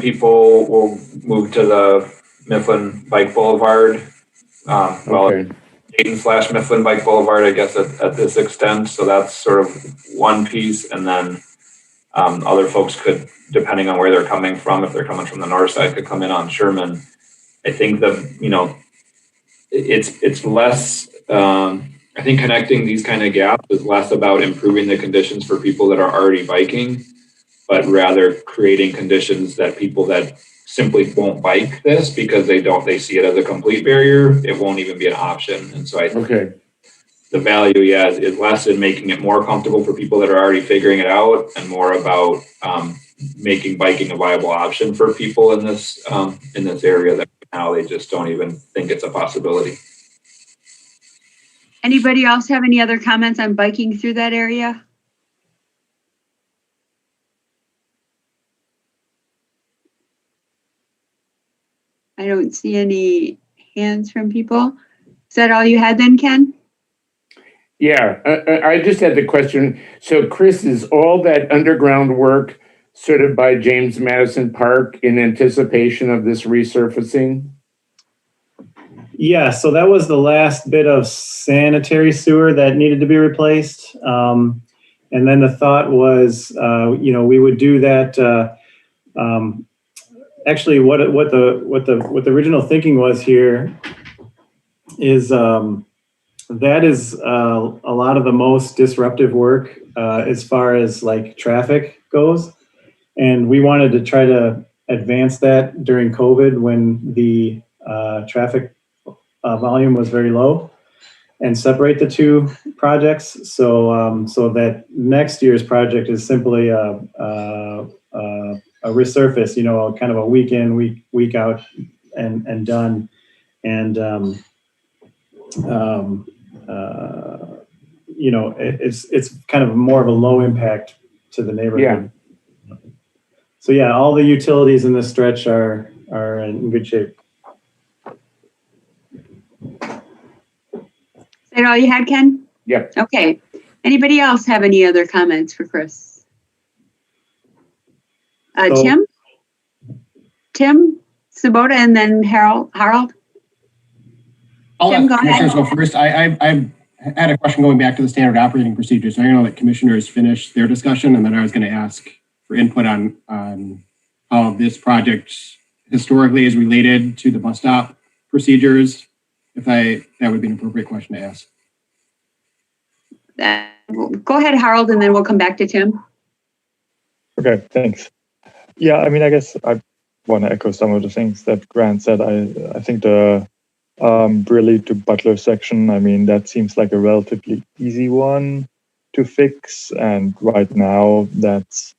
people will move to the Mifflin Bike Boulevard. Dayton/Mifflin Bike Boulevard, I guess, at this extent. So that's sort of one piece. And then other folks could, depending on where they're coming from, if they're coming from the north side, could come in on Sherman. I think it's less, I think connecting these kind of gaps is less about improving the conditions for people that are already biking, but rather creating conditions that people that simply won't bike this because they see it as a complete barrier, it won't even be an option. And so I think the value, is less in making it more comfortable for people that are already figuring it out, and more about making biking a viable option for people in this area that now they just don't even think it's a possibility. Anybody else have any other comments on biking through that area? I don't see any hands from people. Is that all you had then, Ken? Yeah, I just had the question. So, Chris, is all that underground work sort of by James Madison Park in anticipation of this resurfacing? Yeah, so that was the last bit of sanitary sewer that needed to be replaced. And then the thought was, we would do that actually what the original thinking was here is that is a lot of the most disruptive work as far as like traffic goes. And we wanted to try to advance that during COVID when the traffic volume was very low, and separate the two projects. So so that next year's project is simply a resurface, you know, kind of a week in, week out, and done. And you know, it's kind of more of a low impact to the neighborhood. Yeah. So yeah, all the utilities in this stretch are in good shape. Is that all you had, Ken? Yep. Okay. Anybody else have any other comments for Chris? Tim Sabota, and then Harold. I'll Tim, let go commissioners ahead. go first. I had a question going back to the standard operating procedures. I know that commissioners finished their discussion, and then I was going to ask for input on how this project historically is related to the bus stop procedures. That would be an appropriate question to ask. Go ahead, Harold, and then we'll come back to Tim. Okay, thanks. Yeah, I mean, I guess I want to echo some of the things that Grant said. I think the Briley to Butler section, I mean, that seems like a relatively easy one to fix. And right now, that's,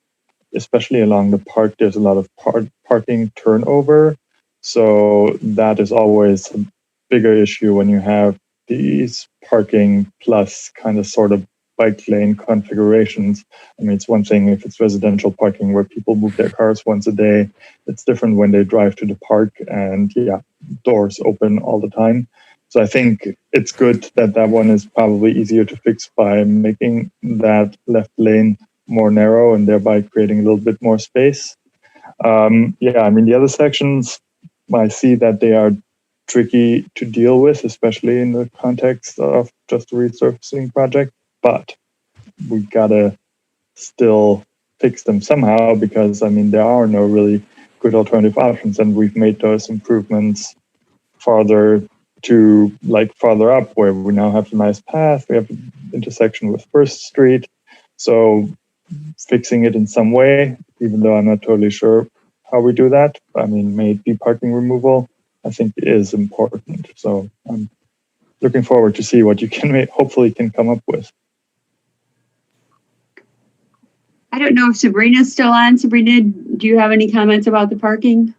especially along the park, there's a lot of parking turnover. So that is always a bigger issue when you have these parking plus kind of sort of bike lane configurations. I mean, it's one thing if it's residential parking where people move their cars once a day. It's different when they drive to the park and yeah, doors open all the time. So I think it's good that that one is probably easier to fix by making that left lane more narrow and thereby creating a little bit more space. Yeah, I mean, the other sections, I see that they are tricky to deal with, especially in the context of just a resurfacing project, but we gotta still fix them somehow because, I mean, there are no really good alternative options, and we've made those improvements farther up where we now have a nice path, we have an intersection with First Street, so fixing it in some way, even though I'm not totally sure how we do that, I mean, may it be parking removal, I think is important. So I'm looking forward to see what you can hopefully can come up with. I don't know if Sabrina's still on. Sabrina, do you have any comments about the parking?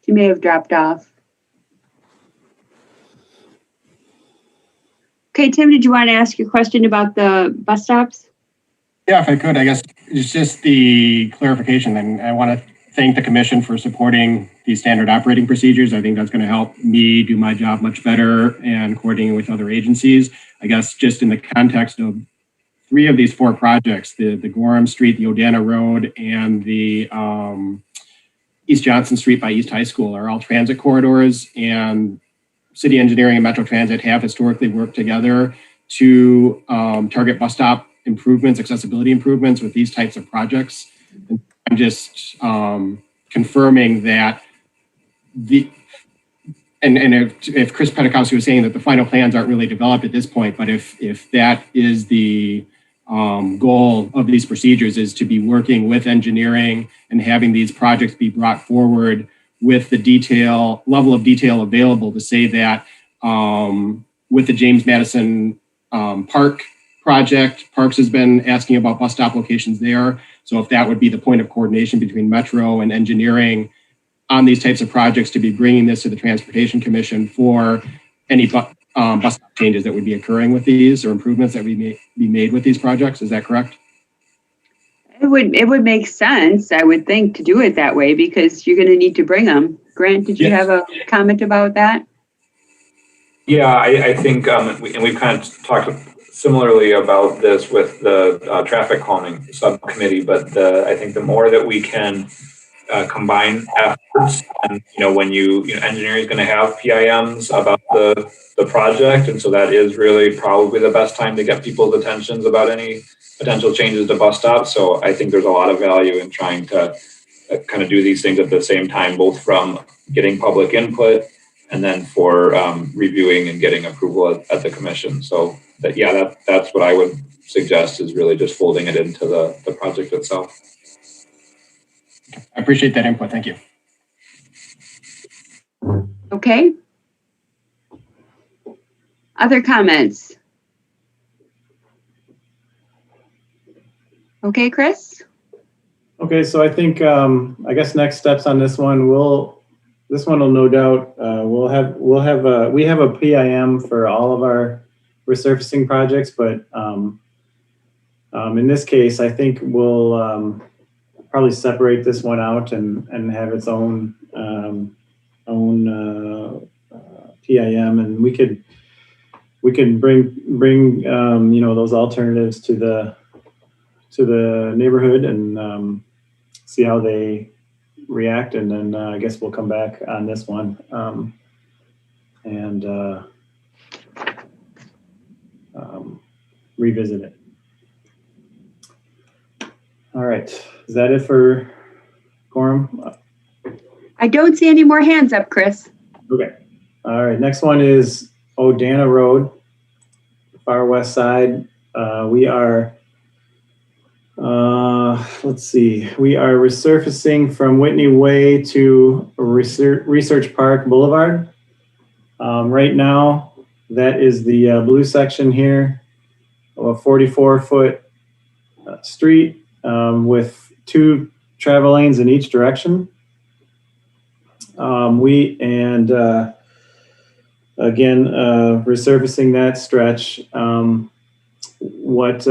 She may have dropped off. Okay, Tim, did you want to ask your question about the bus stops? Yeah, if I could, I guess it's just the clarification. And I want to thank the commission for supporting these standard operating procedures. I think that's going to help me do my job much better and coordinating with other agencies. I guess just in the context of 3 of these 4 projects, the Gorham Street, the Odana Road, and the East Johnson Street by East High School are all transit corridors, and city engineering and Metro Transit have historically worked together to target bus stop improvements, accessibility improvements with these types of projects. And I'm just confirming that if Chris Pedikowski was saying that the final plans aren't really developed at this point, but if that is the goal of these procedures, is to be working with engineering and having these projects be brought forward with the level of detail available to say that with the James Madison Park project, Parks has been asking about bus stop locations there. So if that would be the point of coordination between Metro and engineering on these types of projects, to be bringing this to the Transportation Commission for any bus stop changes that would be occurring with these or improvements that would be made with these projects. Is that correct? It would make sense, I would think, to do it that way because you're going to need to bring them. Grant, did you have a comment about that? Yeah, I think, and we've kind of talked similarly about this with the traffic calming subcommittee, but I think the more that we can combine efforts, and when engineering is going to have PIMs about the project, and so that is really probably the best time to get people's attentions about any potential changes to bus stops. So I think there's a lot of value in trying to kind of do these things at the same time, both from getting public input and then for reviewing and getting approval at the commission. So that's what I would suggest, is really just folding it into the project itself. I appreciate that input. Thank you. Okay. Other comments? Okay, Chris? Okay, so I think, I guess next steps on this one, this one will no doubt, we have a PIM for all of our resurfacing projects, but in this case, I think we'll probably separate this one out and have its own PIM, and we can bring those alternatives to the neighborhood and see how they react, and then I guess we'll come back on this one and revisit it. All right, is that it for quorum? I don't see any more hands up, Chris. Okay. All right, next one is Odana Road, far west side. We are, let's see, we are resurfacing from Whitney Way to Research Park Boulevard. Right now, that is the blue section here, a 44-foot street with 2 travel lanes in each direction. Again, resurfacing that stretch. What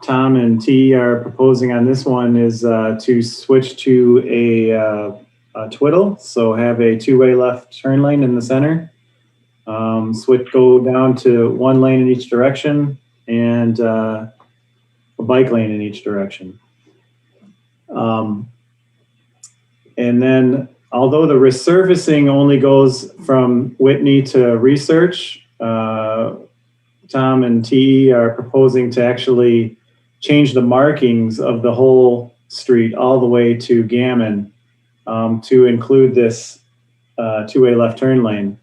Tom and T are proposing on this one is to switch to a twiddle, so have a 2-way left turn lane in the center. Go down to 1 lane in each direction and a bike lane in each direction. And then, although the resurfacing only goes from Whitney to Research, Tom and T are proposing to actually change the markings of the whole street all the way to Gammon to include this 2-way left turn lane.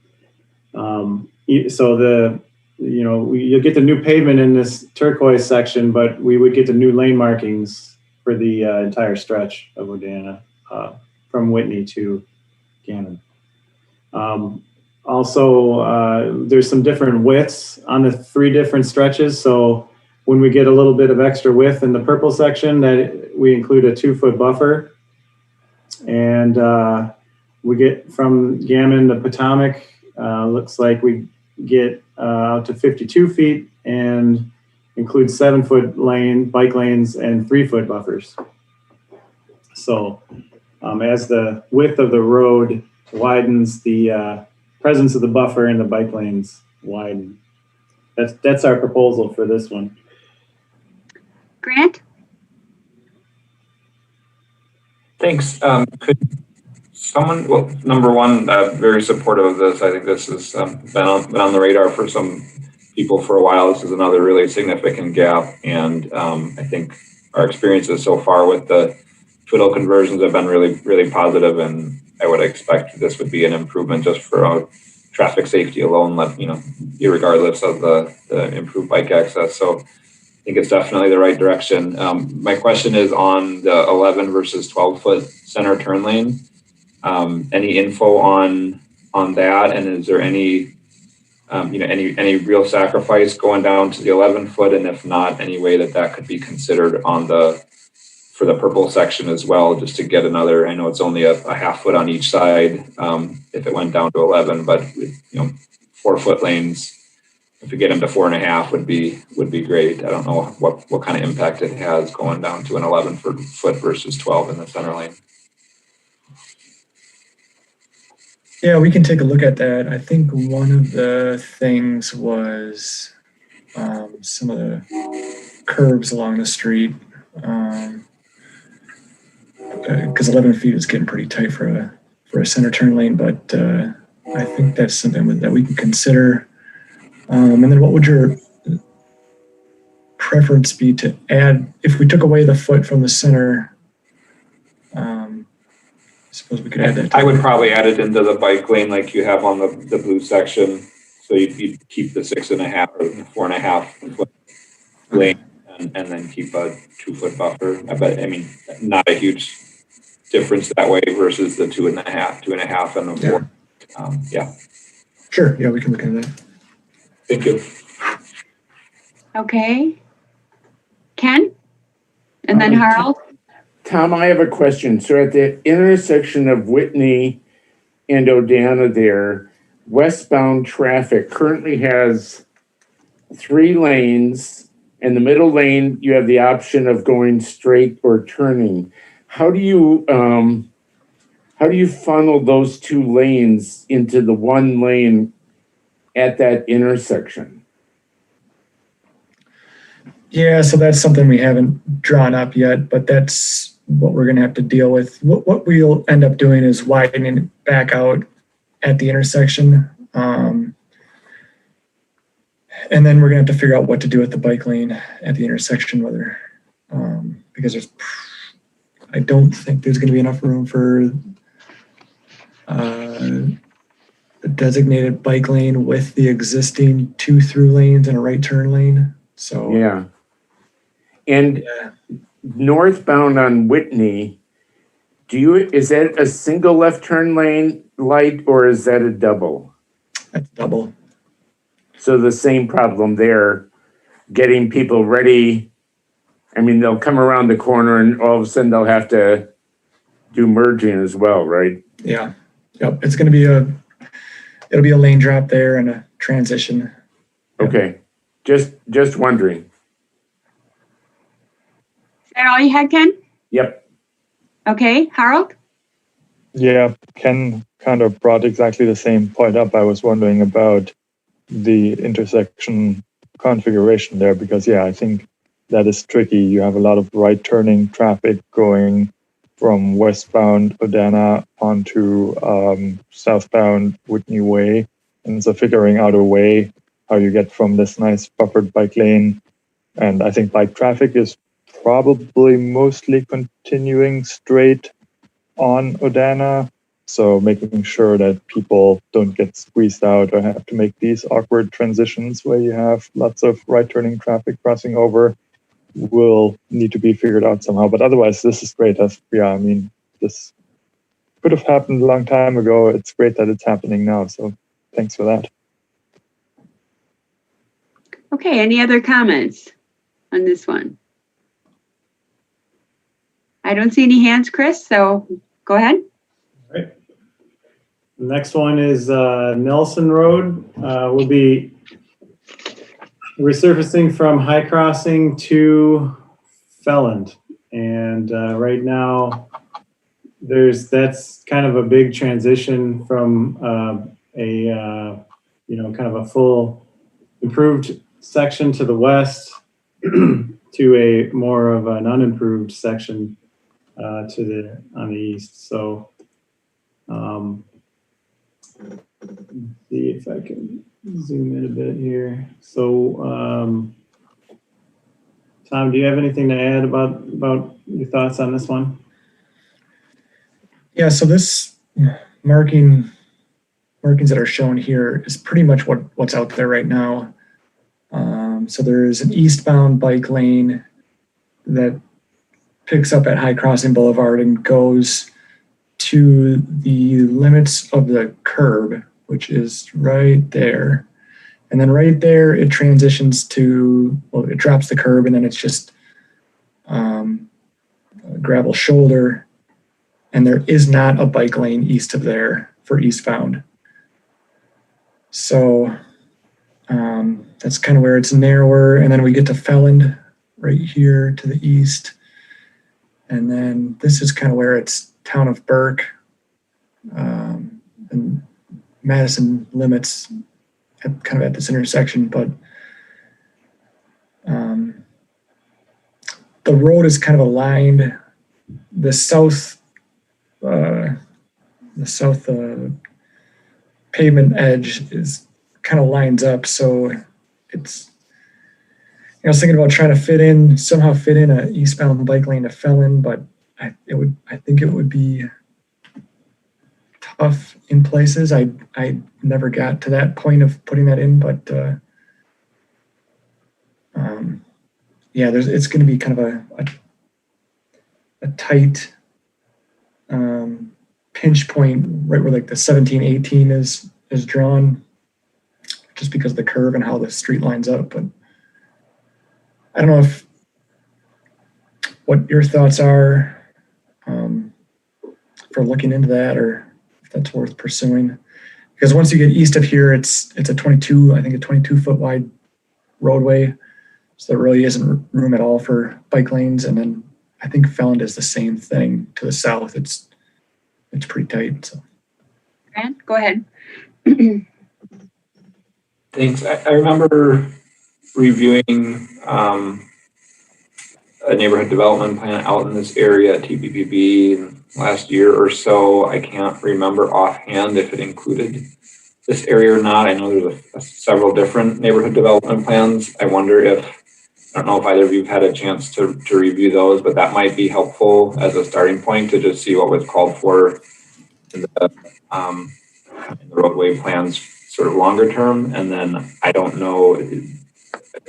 So you'll get the new pavement in this turquoise section, but we would get the new lane markings for the entire stretch of Odana from Whitney to Gammon. Also, there's some different widths on the 3 different stretches. So when we get a little bit of extra width in the purple section, that we include a 2-foot buffer. And we get from Gammon to Potomac, looks like we get out to 52 feet and include 7-foot bike lanes and 3-foot buffers. So as the width of the road widens, the presence of the buffer and the bike lanes widen. That's our proposal for this one. Grant? Thanks. Could someone, well, number one, very supportive of this. I think this has been on the radar for some people for a while. This is another really significant gap. And I think our experiences so far with the twiddle conversions have been really, really positive. And I would expect this would be an improvement just for traffic safety alone, regardless of the improved bike access. So I think it's definitely the right direction. My question is on the 11 versus 12-foot center turn lane. Any info on that, and is there any any real sacrifice going down to the 11-foot, and if not, any way that could be considered for the purple section as well, just to get another? I know it's only a half foot on each side if it went down to 11, but 4-foot lanes, if we get them to 4.5 would be great. I don't know what kind of impact it has going down to an 11-foot versus 12 in the center lane. Yeah, we can take a look at that. I think one of the things was some of the curbs along the street, because 11 feet is getting pretty tight for a center turn lane, but I think that's something that we can consider. And then what would your preference be to add, if we took away the foot from the center, I suppose we could add that. I would probably add it into the bike lane like you have on the blue section. So you'd keep the 6.5 or 4.5 foot lane and then keep a 2-foot buffer. But I mean, not a huge difference that way versus the 2.5 and the 4. Yeah. Sure. Yeah, we can look into that. Thank you. Okay. Ken? And then Harold? Tom, I have a question. So at the intersection of Whitney and Odana there, westbound traffic currently has 3 lanes. In the middle lane, you have the option of going straight or turning. How do you funnel those 2 lanes into the 1 lane at that intersection? Yeah, so that's something we haven't drawn up yet, but that's what we're going to have to deal with. What we'll end up doing is widening it back out at the intersection. And then we're going to have to figure out what to do with the bike lane at the intersection, whether, because I don't think there's going to be enough room for a designated bike lane with the existing 2 through lanes and a right turn lane. So yeah. And northbound on Whitney, is that a single left turn lane light or is that a double? That's double. So the same problem there, getting people ready. I mean, they'll come around the corner and all of a sudden they'll have to do merging as well, right? Yeah. Yep. It's going to be it'll be a lane drop there and a transition. Okay. Just wondering. Is that all you had, Ken? Yep. Okay, Harold? Yeah, Ken kind of brought exactly the same point up. I was wondering about the intersection configuration there because, yeah, I think that is tricky. You have a lot of right turning traffic going from westbound Odana onto southbound Whitney Way. And so figuring out a way how you get from this nice buffered bike lane. And I think bike traffic is probably mostly continuing straight on Odana. So making sure that people don't get squeezed out or have to make these awkward transitions where you have lots of right turning traffic crossing over will need to be figured out somehow. But otherwise, this is great. I mean, this could have happened a long time ago. It's great that it's happening now. So thanks for that. Okay, any other comments on this one? I don't see any hands, Chris, so go ahead. All right. The next one is Nelson Road. We'll be resurfacing from High Crossing to Felland. And right now, that's kind of a big transition from kind of a full improved section to the west to a more of an unimproved section on the east. So see if I can zoom in a bit here. So Tom, do you have anything to add about your thoughts on this one? Yeah, so this markings that are shown here is pretty much what's out there right now. So there's an eastbound bike lane that picks up at High Crossing Boulevard and goes to the limits of the curb, which is right there. And then right there, it transitions to, it drops the curb and then it's just a gravel shoulder. And there is not a bike lane east of there for eastbound. So that's kind of where it's narrower. And then we get to Felland right here to the east. And then this is kind of where it's Town of Burke and Madison limits kind of at this intersection. But the road is kind of aligned. The south pavement edge is kind of lines up, so I was thinking about trying to somehow fit in a eastbound bike lane to Felon, but I think it would be tough in places. I never got to that point of putting that in, but yeah, it's going to be kind of a tight pinch point right where like the 1718 is drawn, just because of the curve and how the street lines up. But I don't know what your thoughts are for looking into that, or if that's worth pursuing. Because once you get east of here, it's a 22-foot wide roadway, so there really isn't room at all for bike lanes. And then I think Felon is the same thing to the south. It's pretty tight. So. Grant, go ahead. Thanks. I remember reviewing a neighborhood development plan out in this area at TPPB last year or so. I can't remember offhand if it included this area or not. I know there's several different neighborhood development plans. I wonder if, I don't know if either of you have had a chance to review those, but that might be helpful as a starting point to just see what was called for in the roadway plans sort of longer term. And then I don't know,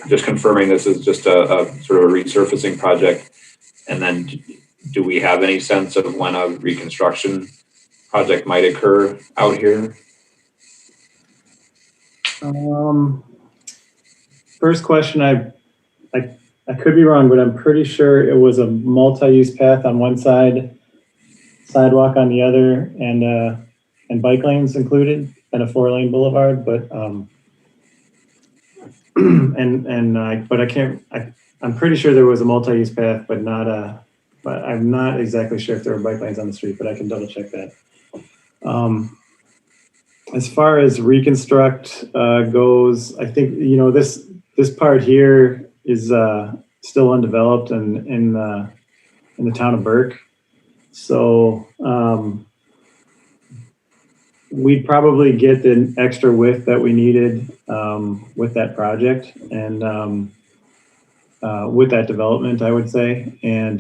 just confirming this is just a sort of a resurfacing project. And then do we have any sense of when a reconstruction project might occur out here? First question, I could be wrong, but I'm pretty sure it was a multi-use path on one side, sidewalk on the other, and bike lanes included, and a 4-lane boulevard. But I'm pretty sure there was a multi-use path, but I'm not exactly sure if there were bike lanes on the street, but I can double check that. As far as reconstruct goes, I think, this part here is still undeveloped and in the town of Burke. So we'd probably get the extra width that we needed with that project and with that development, I would say. And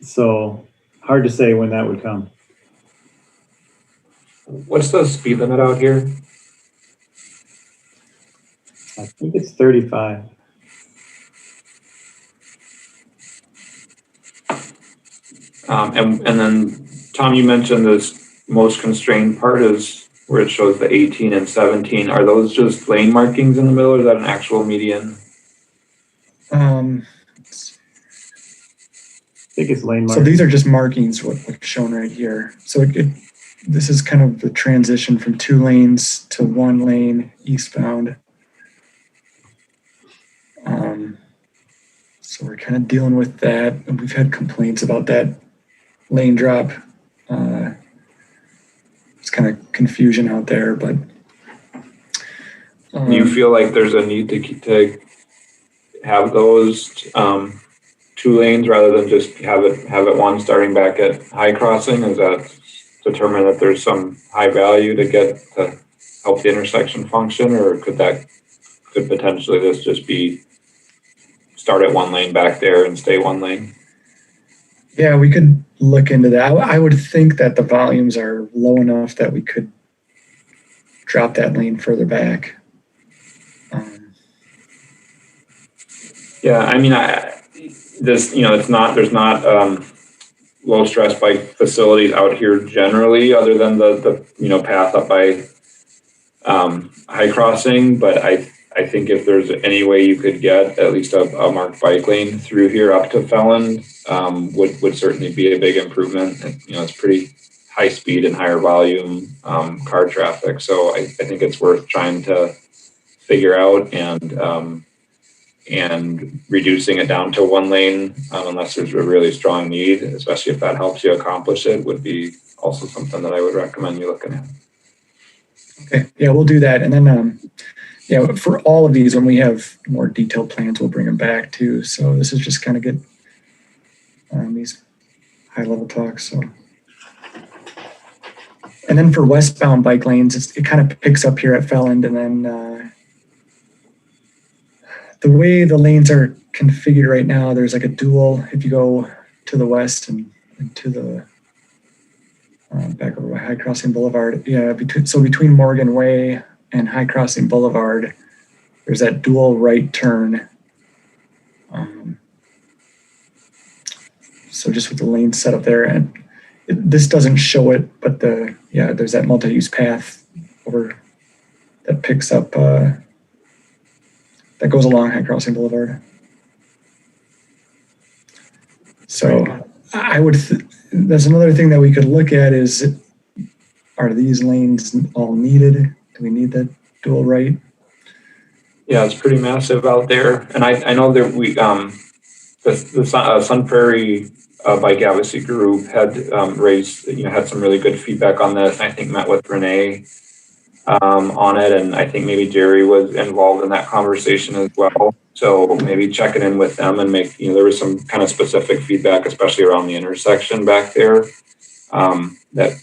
so hard to say when that would come. What's the speed limit out here? I think it's 35. And then, Tom, you mentioned this most constrained part is where it shows the 18 and 17. Are those just lane markings in the middle, or is that an actual median? I think it's lane markings. So these are just markings, what's shown right here. So this is kind of the transition from 2 lanes to 1 lane eastbound. So we're kind of dealing with that, and we've had complaints about that lane drop. It's kind of confusion out there, but Do you feel like there's a need to have those 2 lanes rather than just have it one starting back at High Crossing? Is that determine that there's some high value to help the intersection function, or could potentially this just be start at 1 lane back there and stay 1 lane? Yeah, we could look into that. I would think that the volumes are low enough that we could drop that lane further back. Yeah, I mean, there's not low stress bike facilities out here generally, other than the path up by High Crossing. But I think if there's any way you could get at least a marked bike lane through here up to Felon, would certainly be a big improvement. It's pretty high speed and higher volume car traffic. So I think it's worth trying to figure out and reducing it down to 1 lane, unless there's a really strong need, especially if that helps you accomplish it, would be also something that I would recommend you looking at. Okay, yeah, we'll do that. And then, for all of these, when we have more detailed plans, we'll bring them back too. So this is just kind of get these high level talks. So And then for westbound bike lanes, it kind of picks up here at Felland, and then the way the lanes are configured right now, there's like a dual, if you go to the west and to the back over by High Crossing Boulevard. Yeah, between Morgan Way and High Crossing Boulevard, there's that dual right turn. So just with the lane set up there, and this doesn't show it, but there's that multi-use path over that picks up, that goes along High Crossing Boulevard. So that's another thing that we could look at is, are these lanes all needed? Do we need that dual right? Yeah, it's pretty massive out there. And I know that the Sun Prairie Bike Advocacy Group had had some really good feedback on this. And I think met with Renee on it. And I think maybe Jerry was involved in that conversation as well. So maybe checking in with them and there was some kind of specific feedback, especially around the intersection back there, that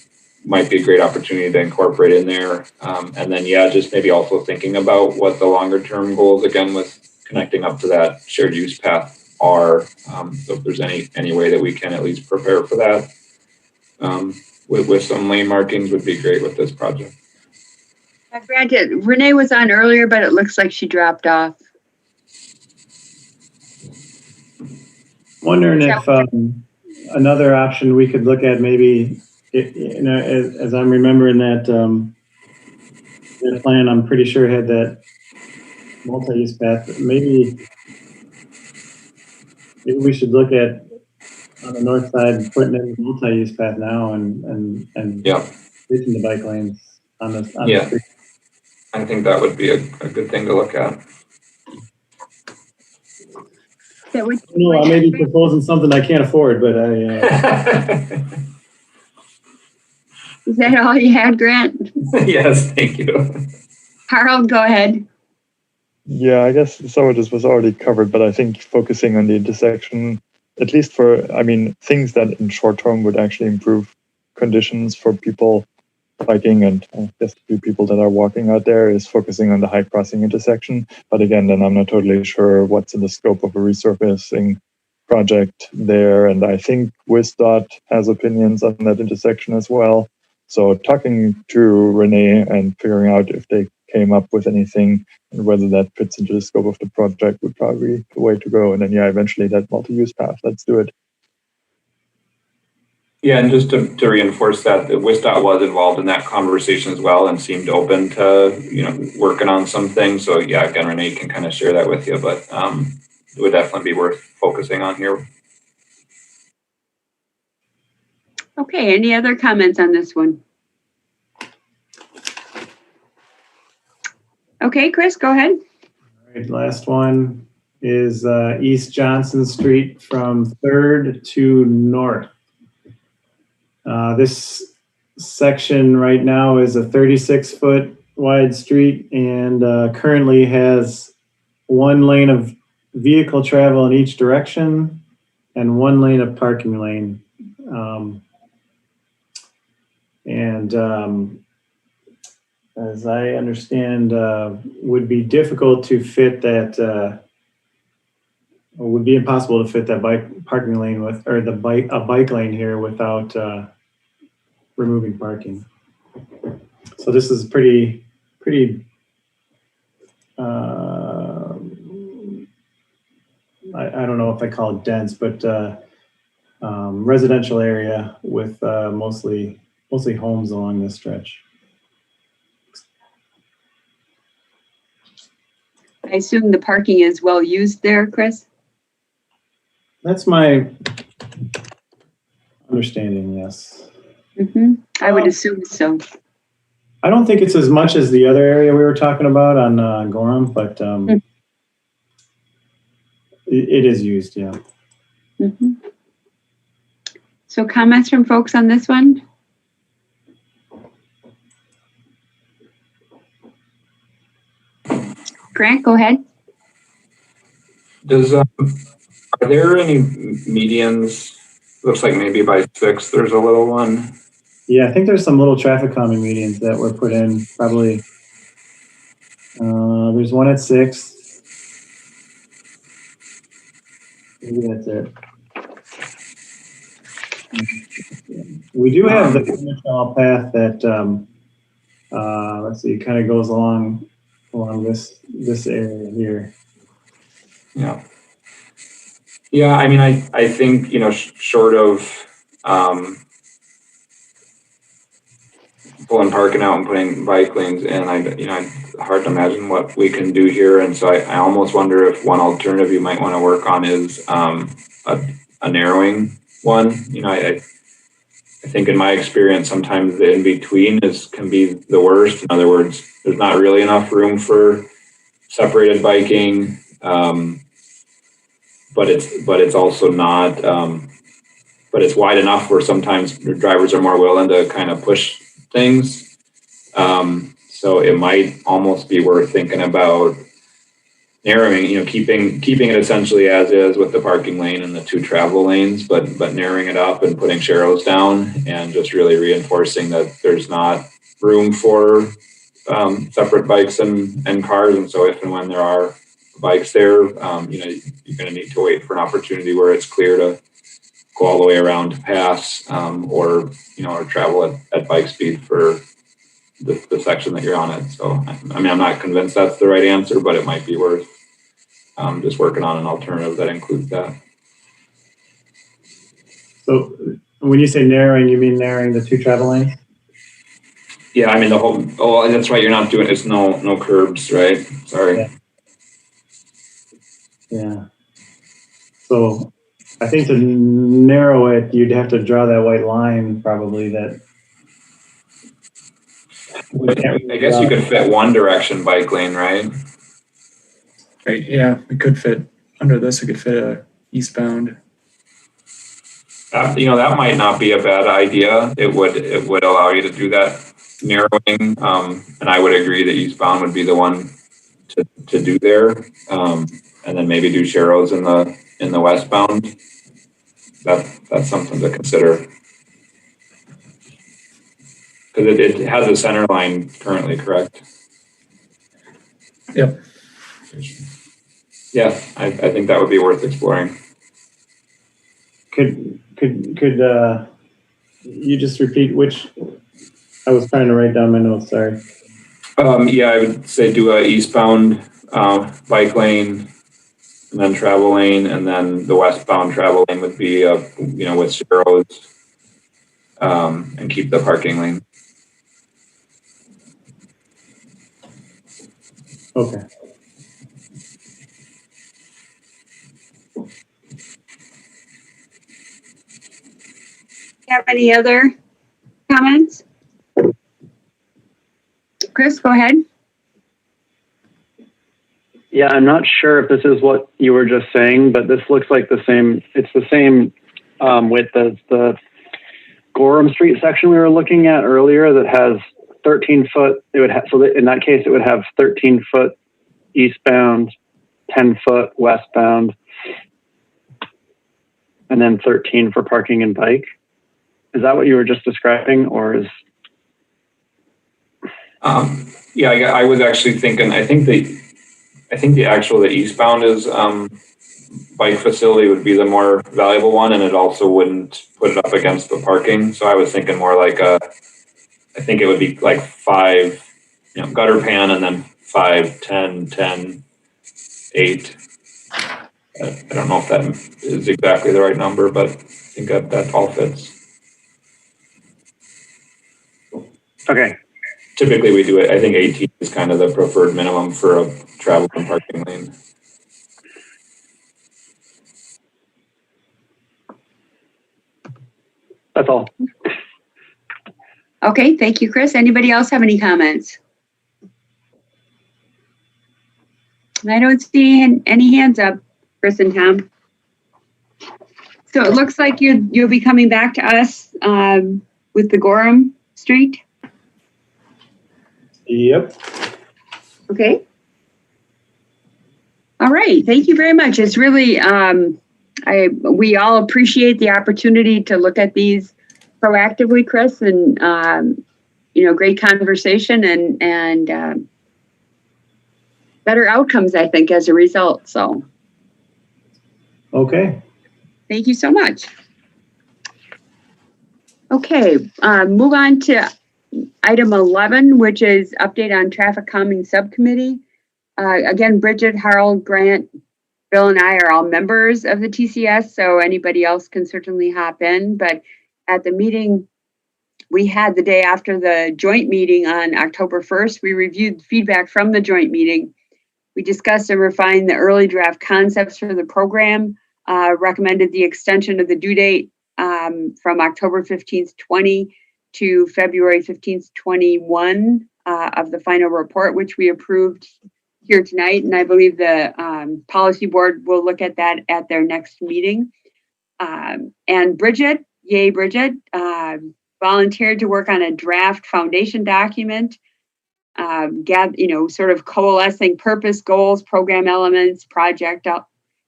might be a great opportunity to incorporate in there. And then, just maybe also thinking about what the longer term goals, again, with connecting up to that shared use path are. So if there's any way that we can at least prepare for that with some lane markings would be great with this project. Granted, Renee was on earlier, but it looks like she dropped off. Wondering if another option we could look at, maybe, as I'm remembering that plan, I'm pretty sure had that multi-use path. Maybe we should look at on the north side putting in the multi-use path now and reaching the bike lanes on the street. I think that would be a good thing to look at. I may be proposing something I can't afford, but Is that all you had, Grant? Yes, thank you. Harold, go ahead. Yeah, I guess some of this was already covered, but I think focusing on the intersection, at least things that in short term would actually improve conditions for people biking and just a few people that are walking out there, is focusing on the High Crossing intersection. But again, then I'm not totally sure what's in the scope of a resurfacing project there. And I think WisDOT has opinions on that intersection as well. So talking to Renee and figuring out if they came up with anything and whether that fits into the scope of the project would probably be the way to go. And then, eventually that multi-use path, let's do it. Yeah, and just to reinforce that, the WisDOT was involved in that conversation as well and seemed open to, working on some things. So again, Renee can kind of share that with you, but it would definitely be worth focusing on here. Okay, any other comments on this one? Okay, Chris, go ahead. All right, last one is East Johnson Street from 3rd to North. This section right now is a 36-foot wide street and currently has one lane of vehicle travel in each direction and one lane of parking lane. As I understand, would be difficult to fit that, would be impossible to fit that parking lane a bike lane here without removing parking. So this is pretty I don't know if I call it dense, but residential area with mostly homes along this stretch. I assume the parking is well used there, Chris? That's my understanding, yes. Mm-hmm. I would assume so. I don't think it's as much as the other area we were talking about on Gorham, but it is used, yeah. Mm-hmm. So comments from folks on this one? Grant, go ahead. Are there any medians? Looks like maybe by 6 there's a little one. Yeah, I think there's some little traffic calming medians that were put in probably. There's one at 6. Maybe that's it. We do have the trail path that, let's see, kind of goes along this area here. Yeah. Yeah, I mean, I think, you know, short of pulling parking out and putting bike lanes in, it's hard to imagine what we can do here. And so I almost wonder if one alternative you might want to work on is a narrowing one. You know, I think in my experience, sometimes the in-between can be the worst. In other words, there's not really enough room for separated biking, but it's also not, but it's wide enough where sometimes drivers are more willing to kind of push things. So it might almost be worth thinking about narrowing, you know, keeping it essentially as is with the parking lane and the 2 travel lanes, but narrowing it up and putting sharrows down and just really reinforcing that there's not room for separate bikes and cars. And so if and when there are bikes there, you know, you're going to need to wait for an opportunity where it's clear to go all the way around to pass, or, you know, or travel at bike speed for the section that you're on it. So, I mean, I'm not convinced that's the right answer, but it might be worth just working on an alternative that includes that. So when you say narrowing, you mean narrowing the 2 travel lanes? Yeah, I mean, that's right. You're not doing, it's no curbs, right? Sorry. Yeah. So I think to narrow it, you'd have to draw that white line probably that. I guess you could fit one direction bike lane, right? Right, yeah, we could fit, under this, we could fit a eastbound. You know, that might not be a bad idea. It would allow you to do that narrowing. And I would agree that eastbound would be the one to do there. And then maybe do sharrows in the westbound. That's something to consider. Because it has a center line currently, correct? Yep. Yeah, I think that would be worth exploring. Could you just repeat which? I was trying to write down my notes. Sorry. Yeah, I would say do a eastbound bike lane, and then travel lane, and then the westbound travel lane would be you know, with sharrows, and keep the parking lane. Okay. Have any other comments? Chris, go ahead. Yeah, I'm not sure if this is what you were just saying, but this looks like the same. It's the same width as the Gorham Street section we were looking at earlier that has 13 foot. It would have, so that in that case, it would have 13 foot eastbound, 10 foot westbound, and then 13 for parking and bike. Is that what you were just describing, or is? Yeah, I was actually thinking. I think the eastbound is bike facility would be the more valuable one, and it also wouldn't put it up against the parking. So I was thinking more like I think it would be like 5, you know, gutter pan, and then 5, 10, 10, 8. I don't know if that is exactly the right number, but I think that all fits. Okay. Typically we do it, I think 18 is kind of the preferred minimum for a travel and parking lane. That's all. Okay, thank you, Chris. Anybody else have any comments? I don't see any hands up, Chris and Tom. So it looks like you'll be coming back to us with the Gorham Street. Yep. Okay. All right. Thank you very much. It's really, we all appreciate the opportunity to look at these proactively, Chris, and great conversation and better outcomes, I think, as a result. So, Okay. thank you so much. Okay, move on to item 11, which is update on traffic calming subcommittee. Again, Bridget, Harold, Grant, Bill, and I are all members of the TCS, so anybody else can certainly hop in. But at the meeting we had the day after the joint meeting on October 1st, we reviewed feedback from the joint meeting. We discussed and refined the early draft concepts for the program, recommended the extension of the due date from October 15th, 20 to February 15th, 21 of the final report, which we approved here tonight. And I believe the policy board will look at that at their next meeting. And Bridget, yay Bridget, volunteered to work on a draft foundation document, sort of coalescing purpose, goals, program elements, project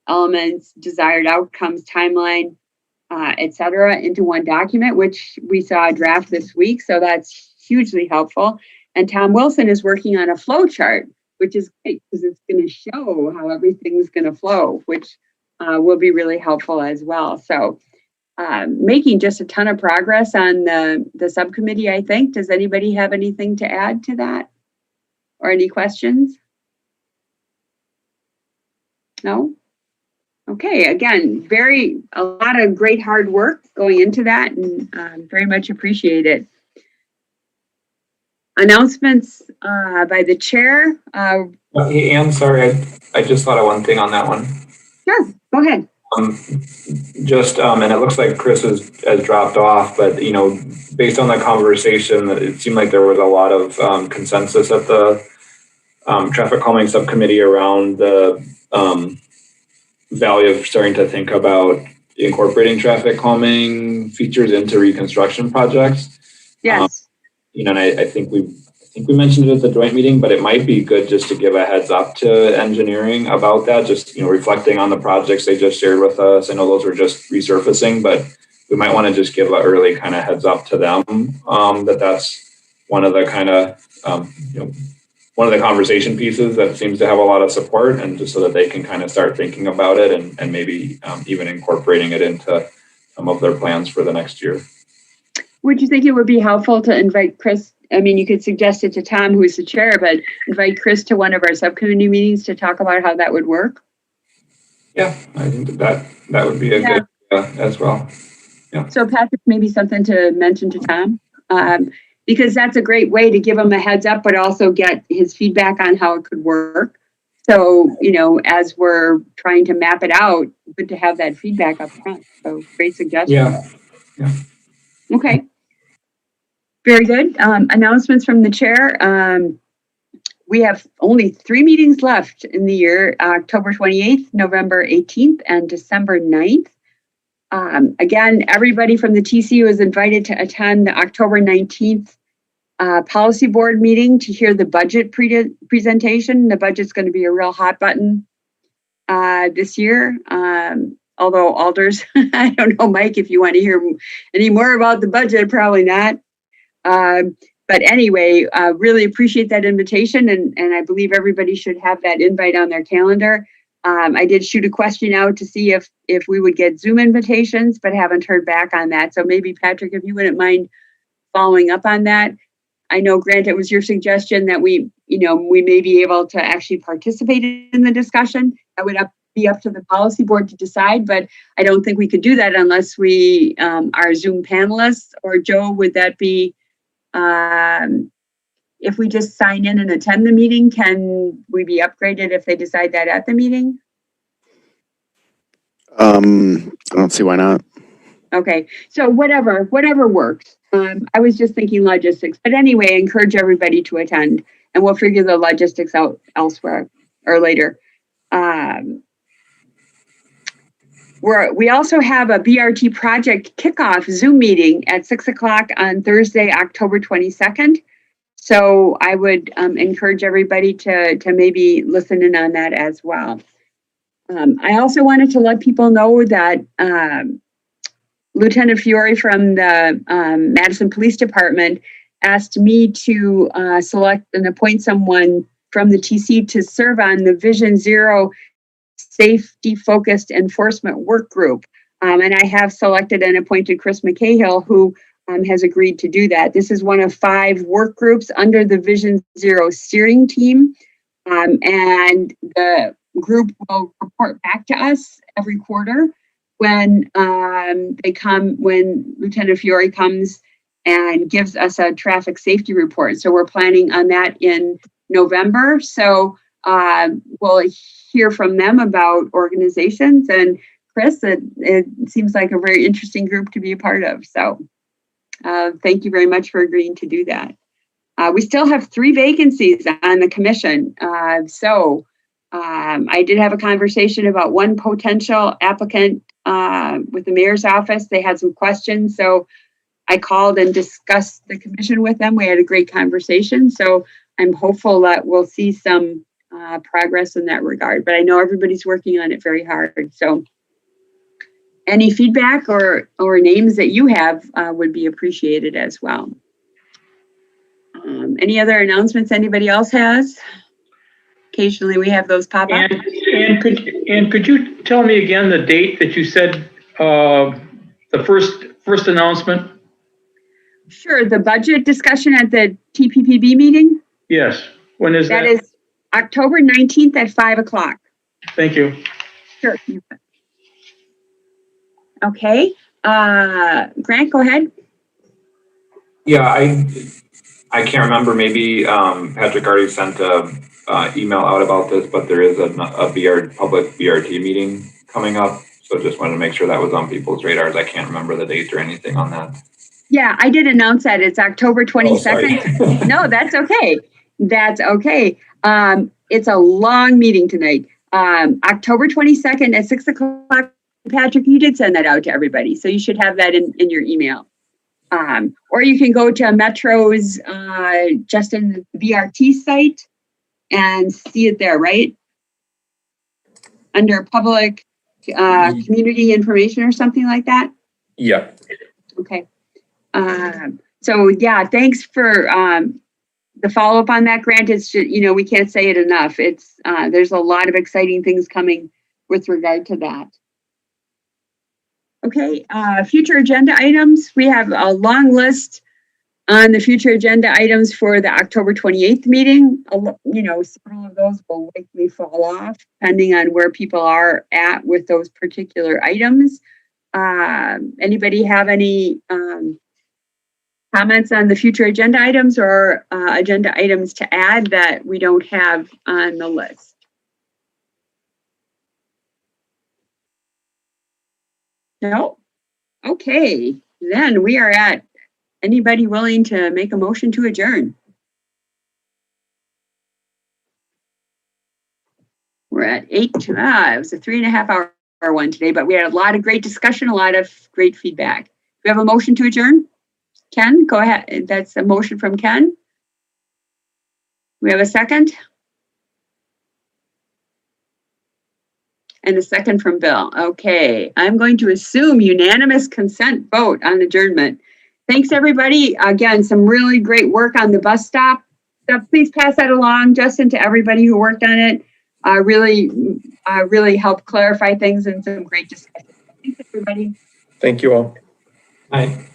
elements, desired outcomes, timeline, et cetera, into one document, which we saw a draft this week. So that's hugely helpful. And Tom Wilson is working on a flow chart, which is great because it's going to show how everything's going to flow, which will be really helpful as well. So making just a ton of progress on the subcommittee, I think. Does anybody have anything to add to that or any questions? No? Okay, again, a lot of great hard work going into that and very much appreciate it. Announcements by the chair. Hey, Ann, sorry, I just thought of one thing on that one. Sure, go ahead. And it looks like Chris has dropped off, but based on the conversation, it seemed like there was a lot of consensus at the traffic calming subcommittee around the value of starting to think about incorporating traffic calming features into reconstruction projects. Yes. And I think we mentioned it at the joint meeting, but it might be good just to give a heads up to engineering about that, just reflecting on the projects they just shared with us. I know those are just resurfacing, but we might want to just give an early kind of heads up to them that's one of the kind of one of the conversation pieces that seems to have a lot of support, and just so that they can kind of start thinking about it and maybe even incorporating it into some of their plans for the next year. Would you think it would be helpful to invite Chris? I mean, you could suggest it to Tom, who's the chair, but invite Chris to one of our subcommittee meetings to talk about how that would work. Yeah, I think that would be a good as well. Yeah. So Patrick, maybe something to mention to Tom, because that's a great way to give him a heads up, but also get his feedback on how it could work. So, as we're trying to map it out, good to have that feedback up front. So great suggestion. Yeah. Okay. Very good. Announcements from the chair. We have only 3 meetings left in the year, October 28th, November 18th, and December 9th. Again, everybody from the TCU is invited to attend the October 19th policy board meeting to hear the budget presentation. The budget's going to be a real hot button this year. Although Alders, I don't know, Mike, if you want to hear any more about the budget, probably not. But anyway, really appreciate that invitation, and I believe everybody should have that invite on their calendar. I did shoot a question out to see if we would get Zoom invitations, but haven't heard back on that. So maybe Patrick, if you wouldn't mind following up on that. I know, Grant, it was your suggestion that we may be able to actually participate in the discussion. That would be up to the policy board to decide, but I don't think we could do that unless we are Zoom panelists. Or Joe, would that be, if we just sign in and attend the meeting, can we be upgraded if they decide that at the meeting? I don't see why not. Okay, so whatever works. I was just thinking logistics, but anyway, I encourage everybody to attend, and we'll figure the logistics out elsewhere or later. We also have a BRT project kickoff Zoom meeting at 6 o'clock on Thursday, October 22nd. So I would encourage everybody to maybe listen in on that as well. I also wanted to let people know that Lieutenant Fiore from the Madison Police Department asked me to select and appoint someone from the TC to serve on the Vision Zero Safety Focused Enforcement Work Group. And I have selected and appointed Chris McCahill, who has agreed to do that. This is one of 5 work groups under the Vision Zero steering team. And the group will report back to us every quarter when when Lieutenant Fiore comes and gives us a traffic safety report. So we're planning on that in November. So we'll hear from them about organizations. And Chris, it seems like a very interesting group to be a part of. So thank you very much for agreeing to do that. We still have 3 vacancies on the commission. I did have a conversation about one potential applicant with the mayor's office. They had some questions. So I called and discussed the commission with them. We had a great conversation. So I'm hopeful that we'll see some progress in that regard. But I know everybody's working on it very hard. So any feedback or names that you have would be appreciated as well. Any other announcements anybody else has? Occasionally we have those pop up. And could you tell me again the date that you said the first announcement? Sure, the budget discussion at the TPPB meeting? Yes. When is that? That is October 19th at 5 o'clock. Thank you. Sure. Okay. Grant, go ahead. Yeah, I can't remember. Maybe Patrick already sent a email out about this, but there is a public BRT meeting coming up. So just wanted to make sure that was on people's radars. I can't remember the date or anything on that. Yeah, I did announce that. It's October 22nd. No, that's okay. That's okay. It's a long meeting tonight. October 22nd at 6 o'clock. Patrick, you did send that out to everybody. So you should have that in your email. Or you can go to Metro's just in the BRT site and see it there, right? Under public community information or something like that? Yeah. Okay. So yeah, thanks for the follow-up on that, Grant. It's just, we can't say it enough. It's there's a lot of exciting things coming with regard to that. Okay, future agenda items. We have a long list on the future agenda items for the October 28th meeting. Several of those will likely fall off depending on where people are at with those particular items. Anybody have any comments on the future agenda items or agenda items to add that we don't have on the list? No? Okay, then we are at anybody willing to make a motion to adjourn? We're at 8. It was a 3.5 hour one today, but we had a lot of great discussion, a lot of great feedback. Do we have a motion to adjourn? Ken, go ahead. That's a motion from Ken. We have a second? And a second from Bill. Okay, I'm going to assume unanimous consent vote on adjournment. Thanks, everybody. Again, some really great work on the bus stop. So please pass that along, Justin, to everybody who worked on it. Really helped clarify things and some great discussion. Thanks, everybody. Thank you all. Bye.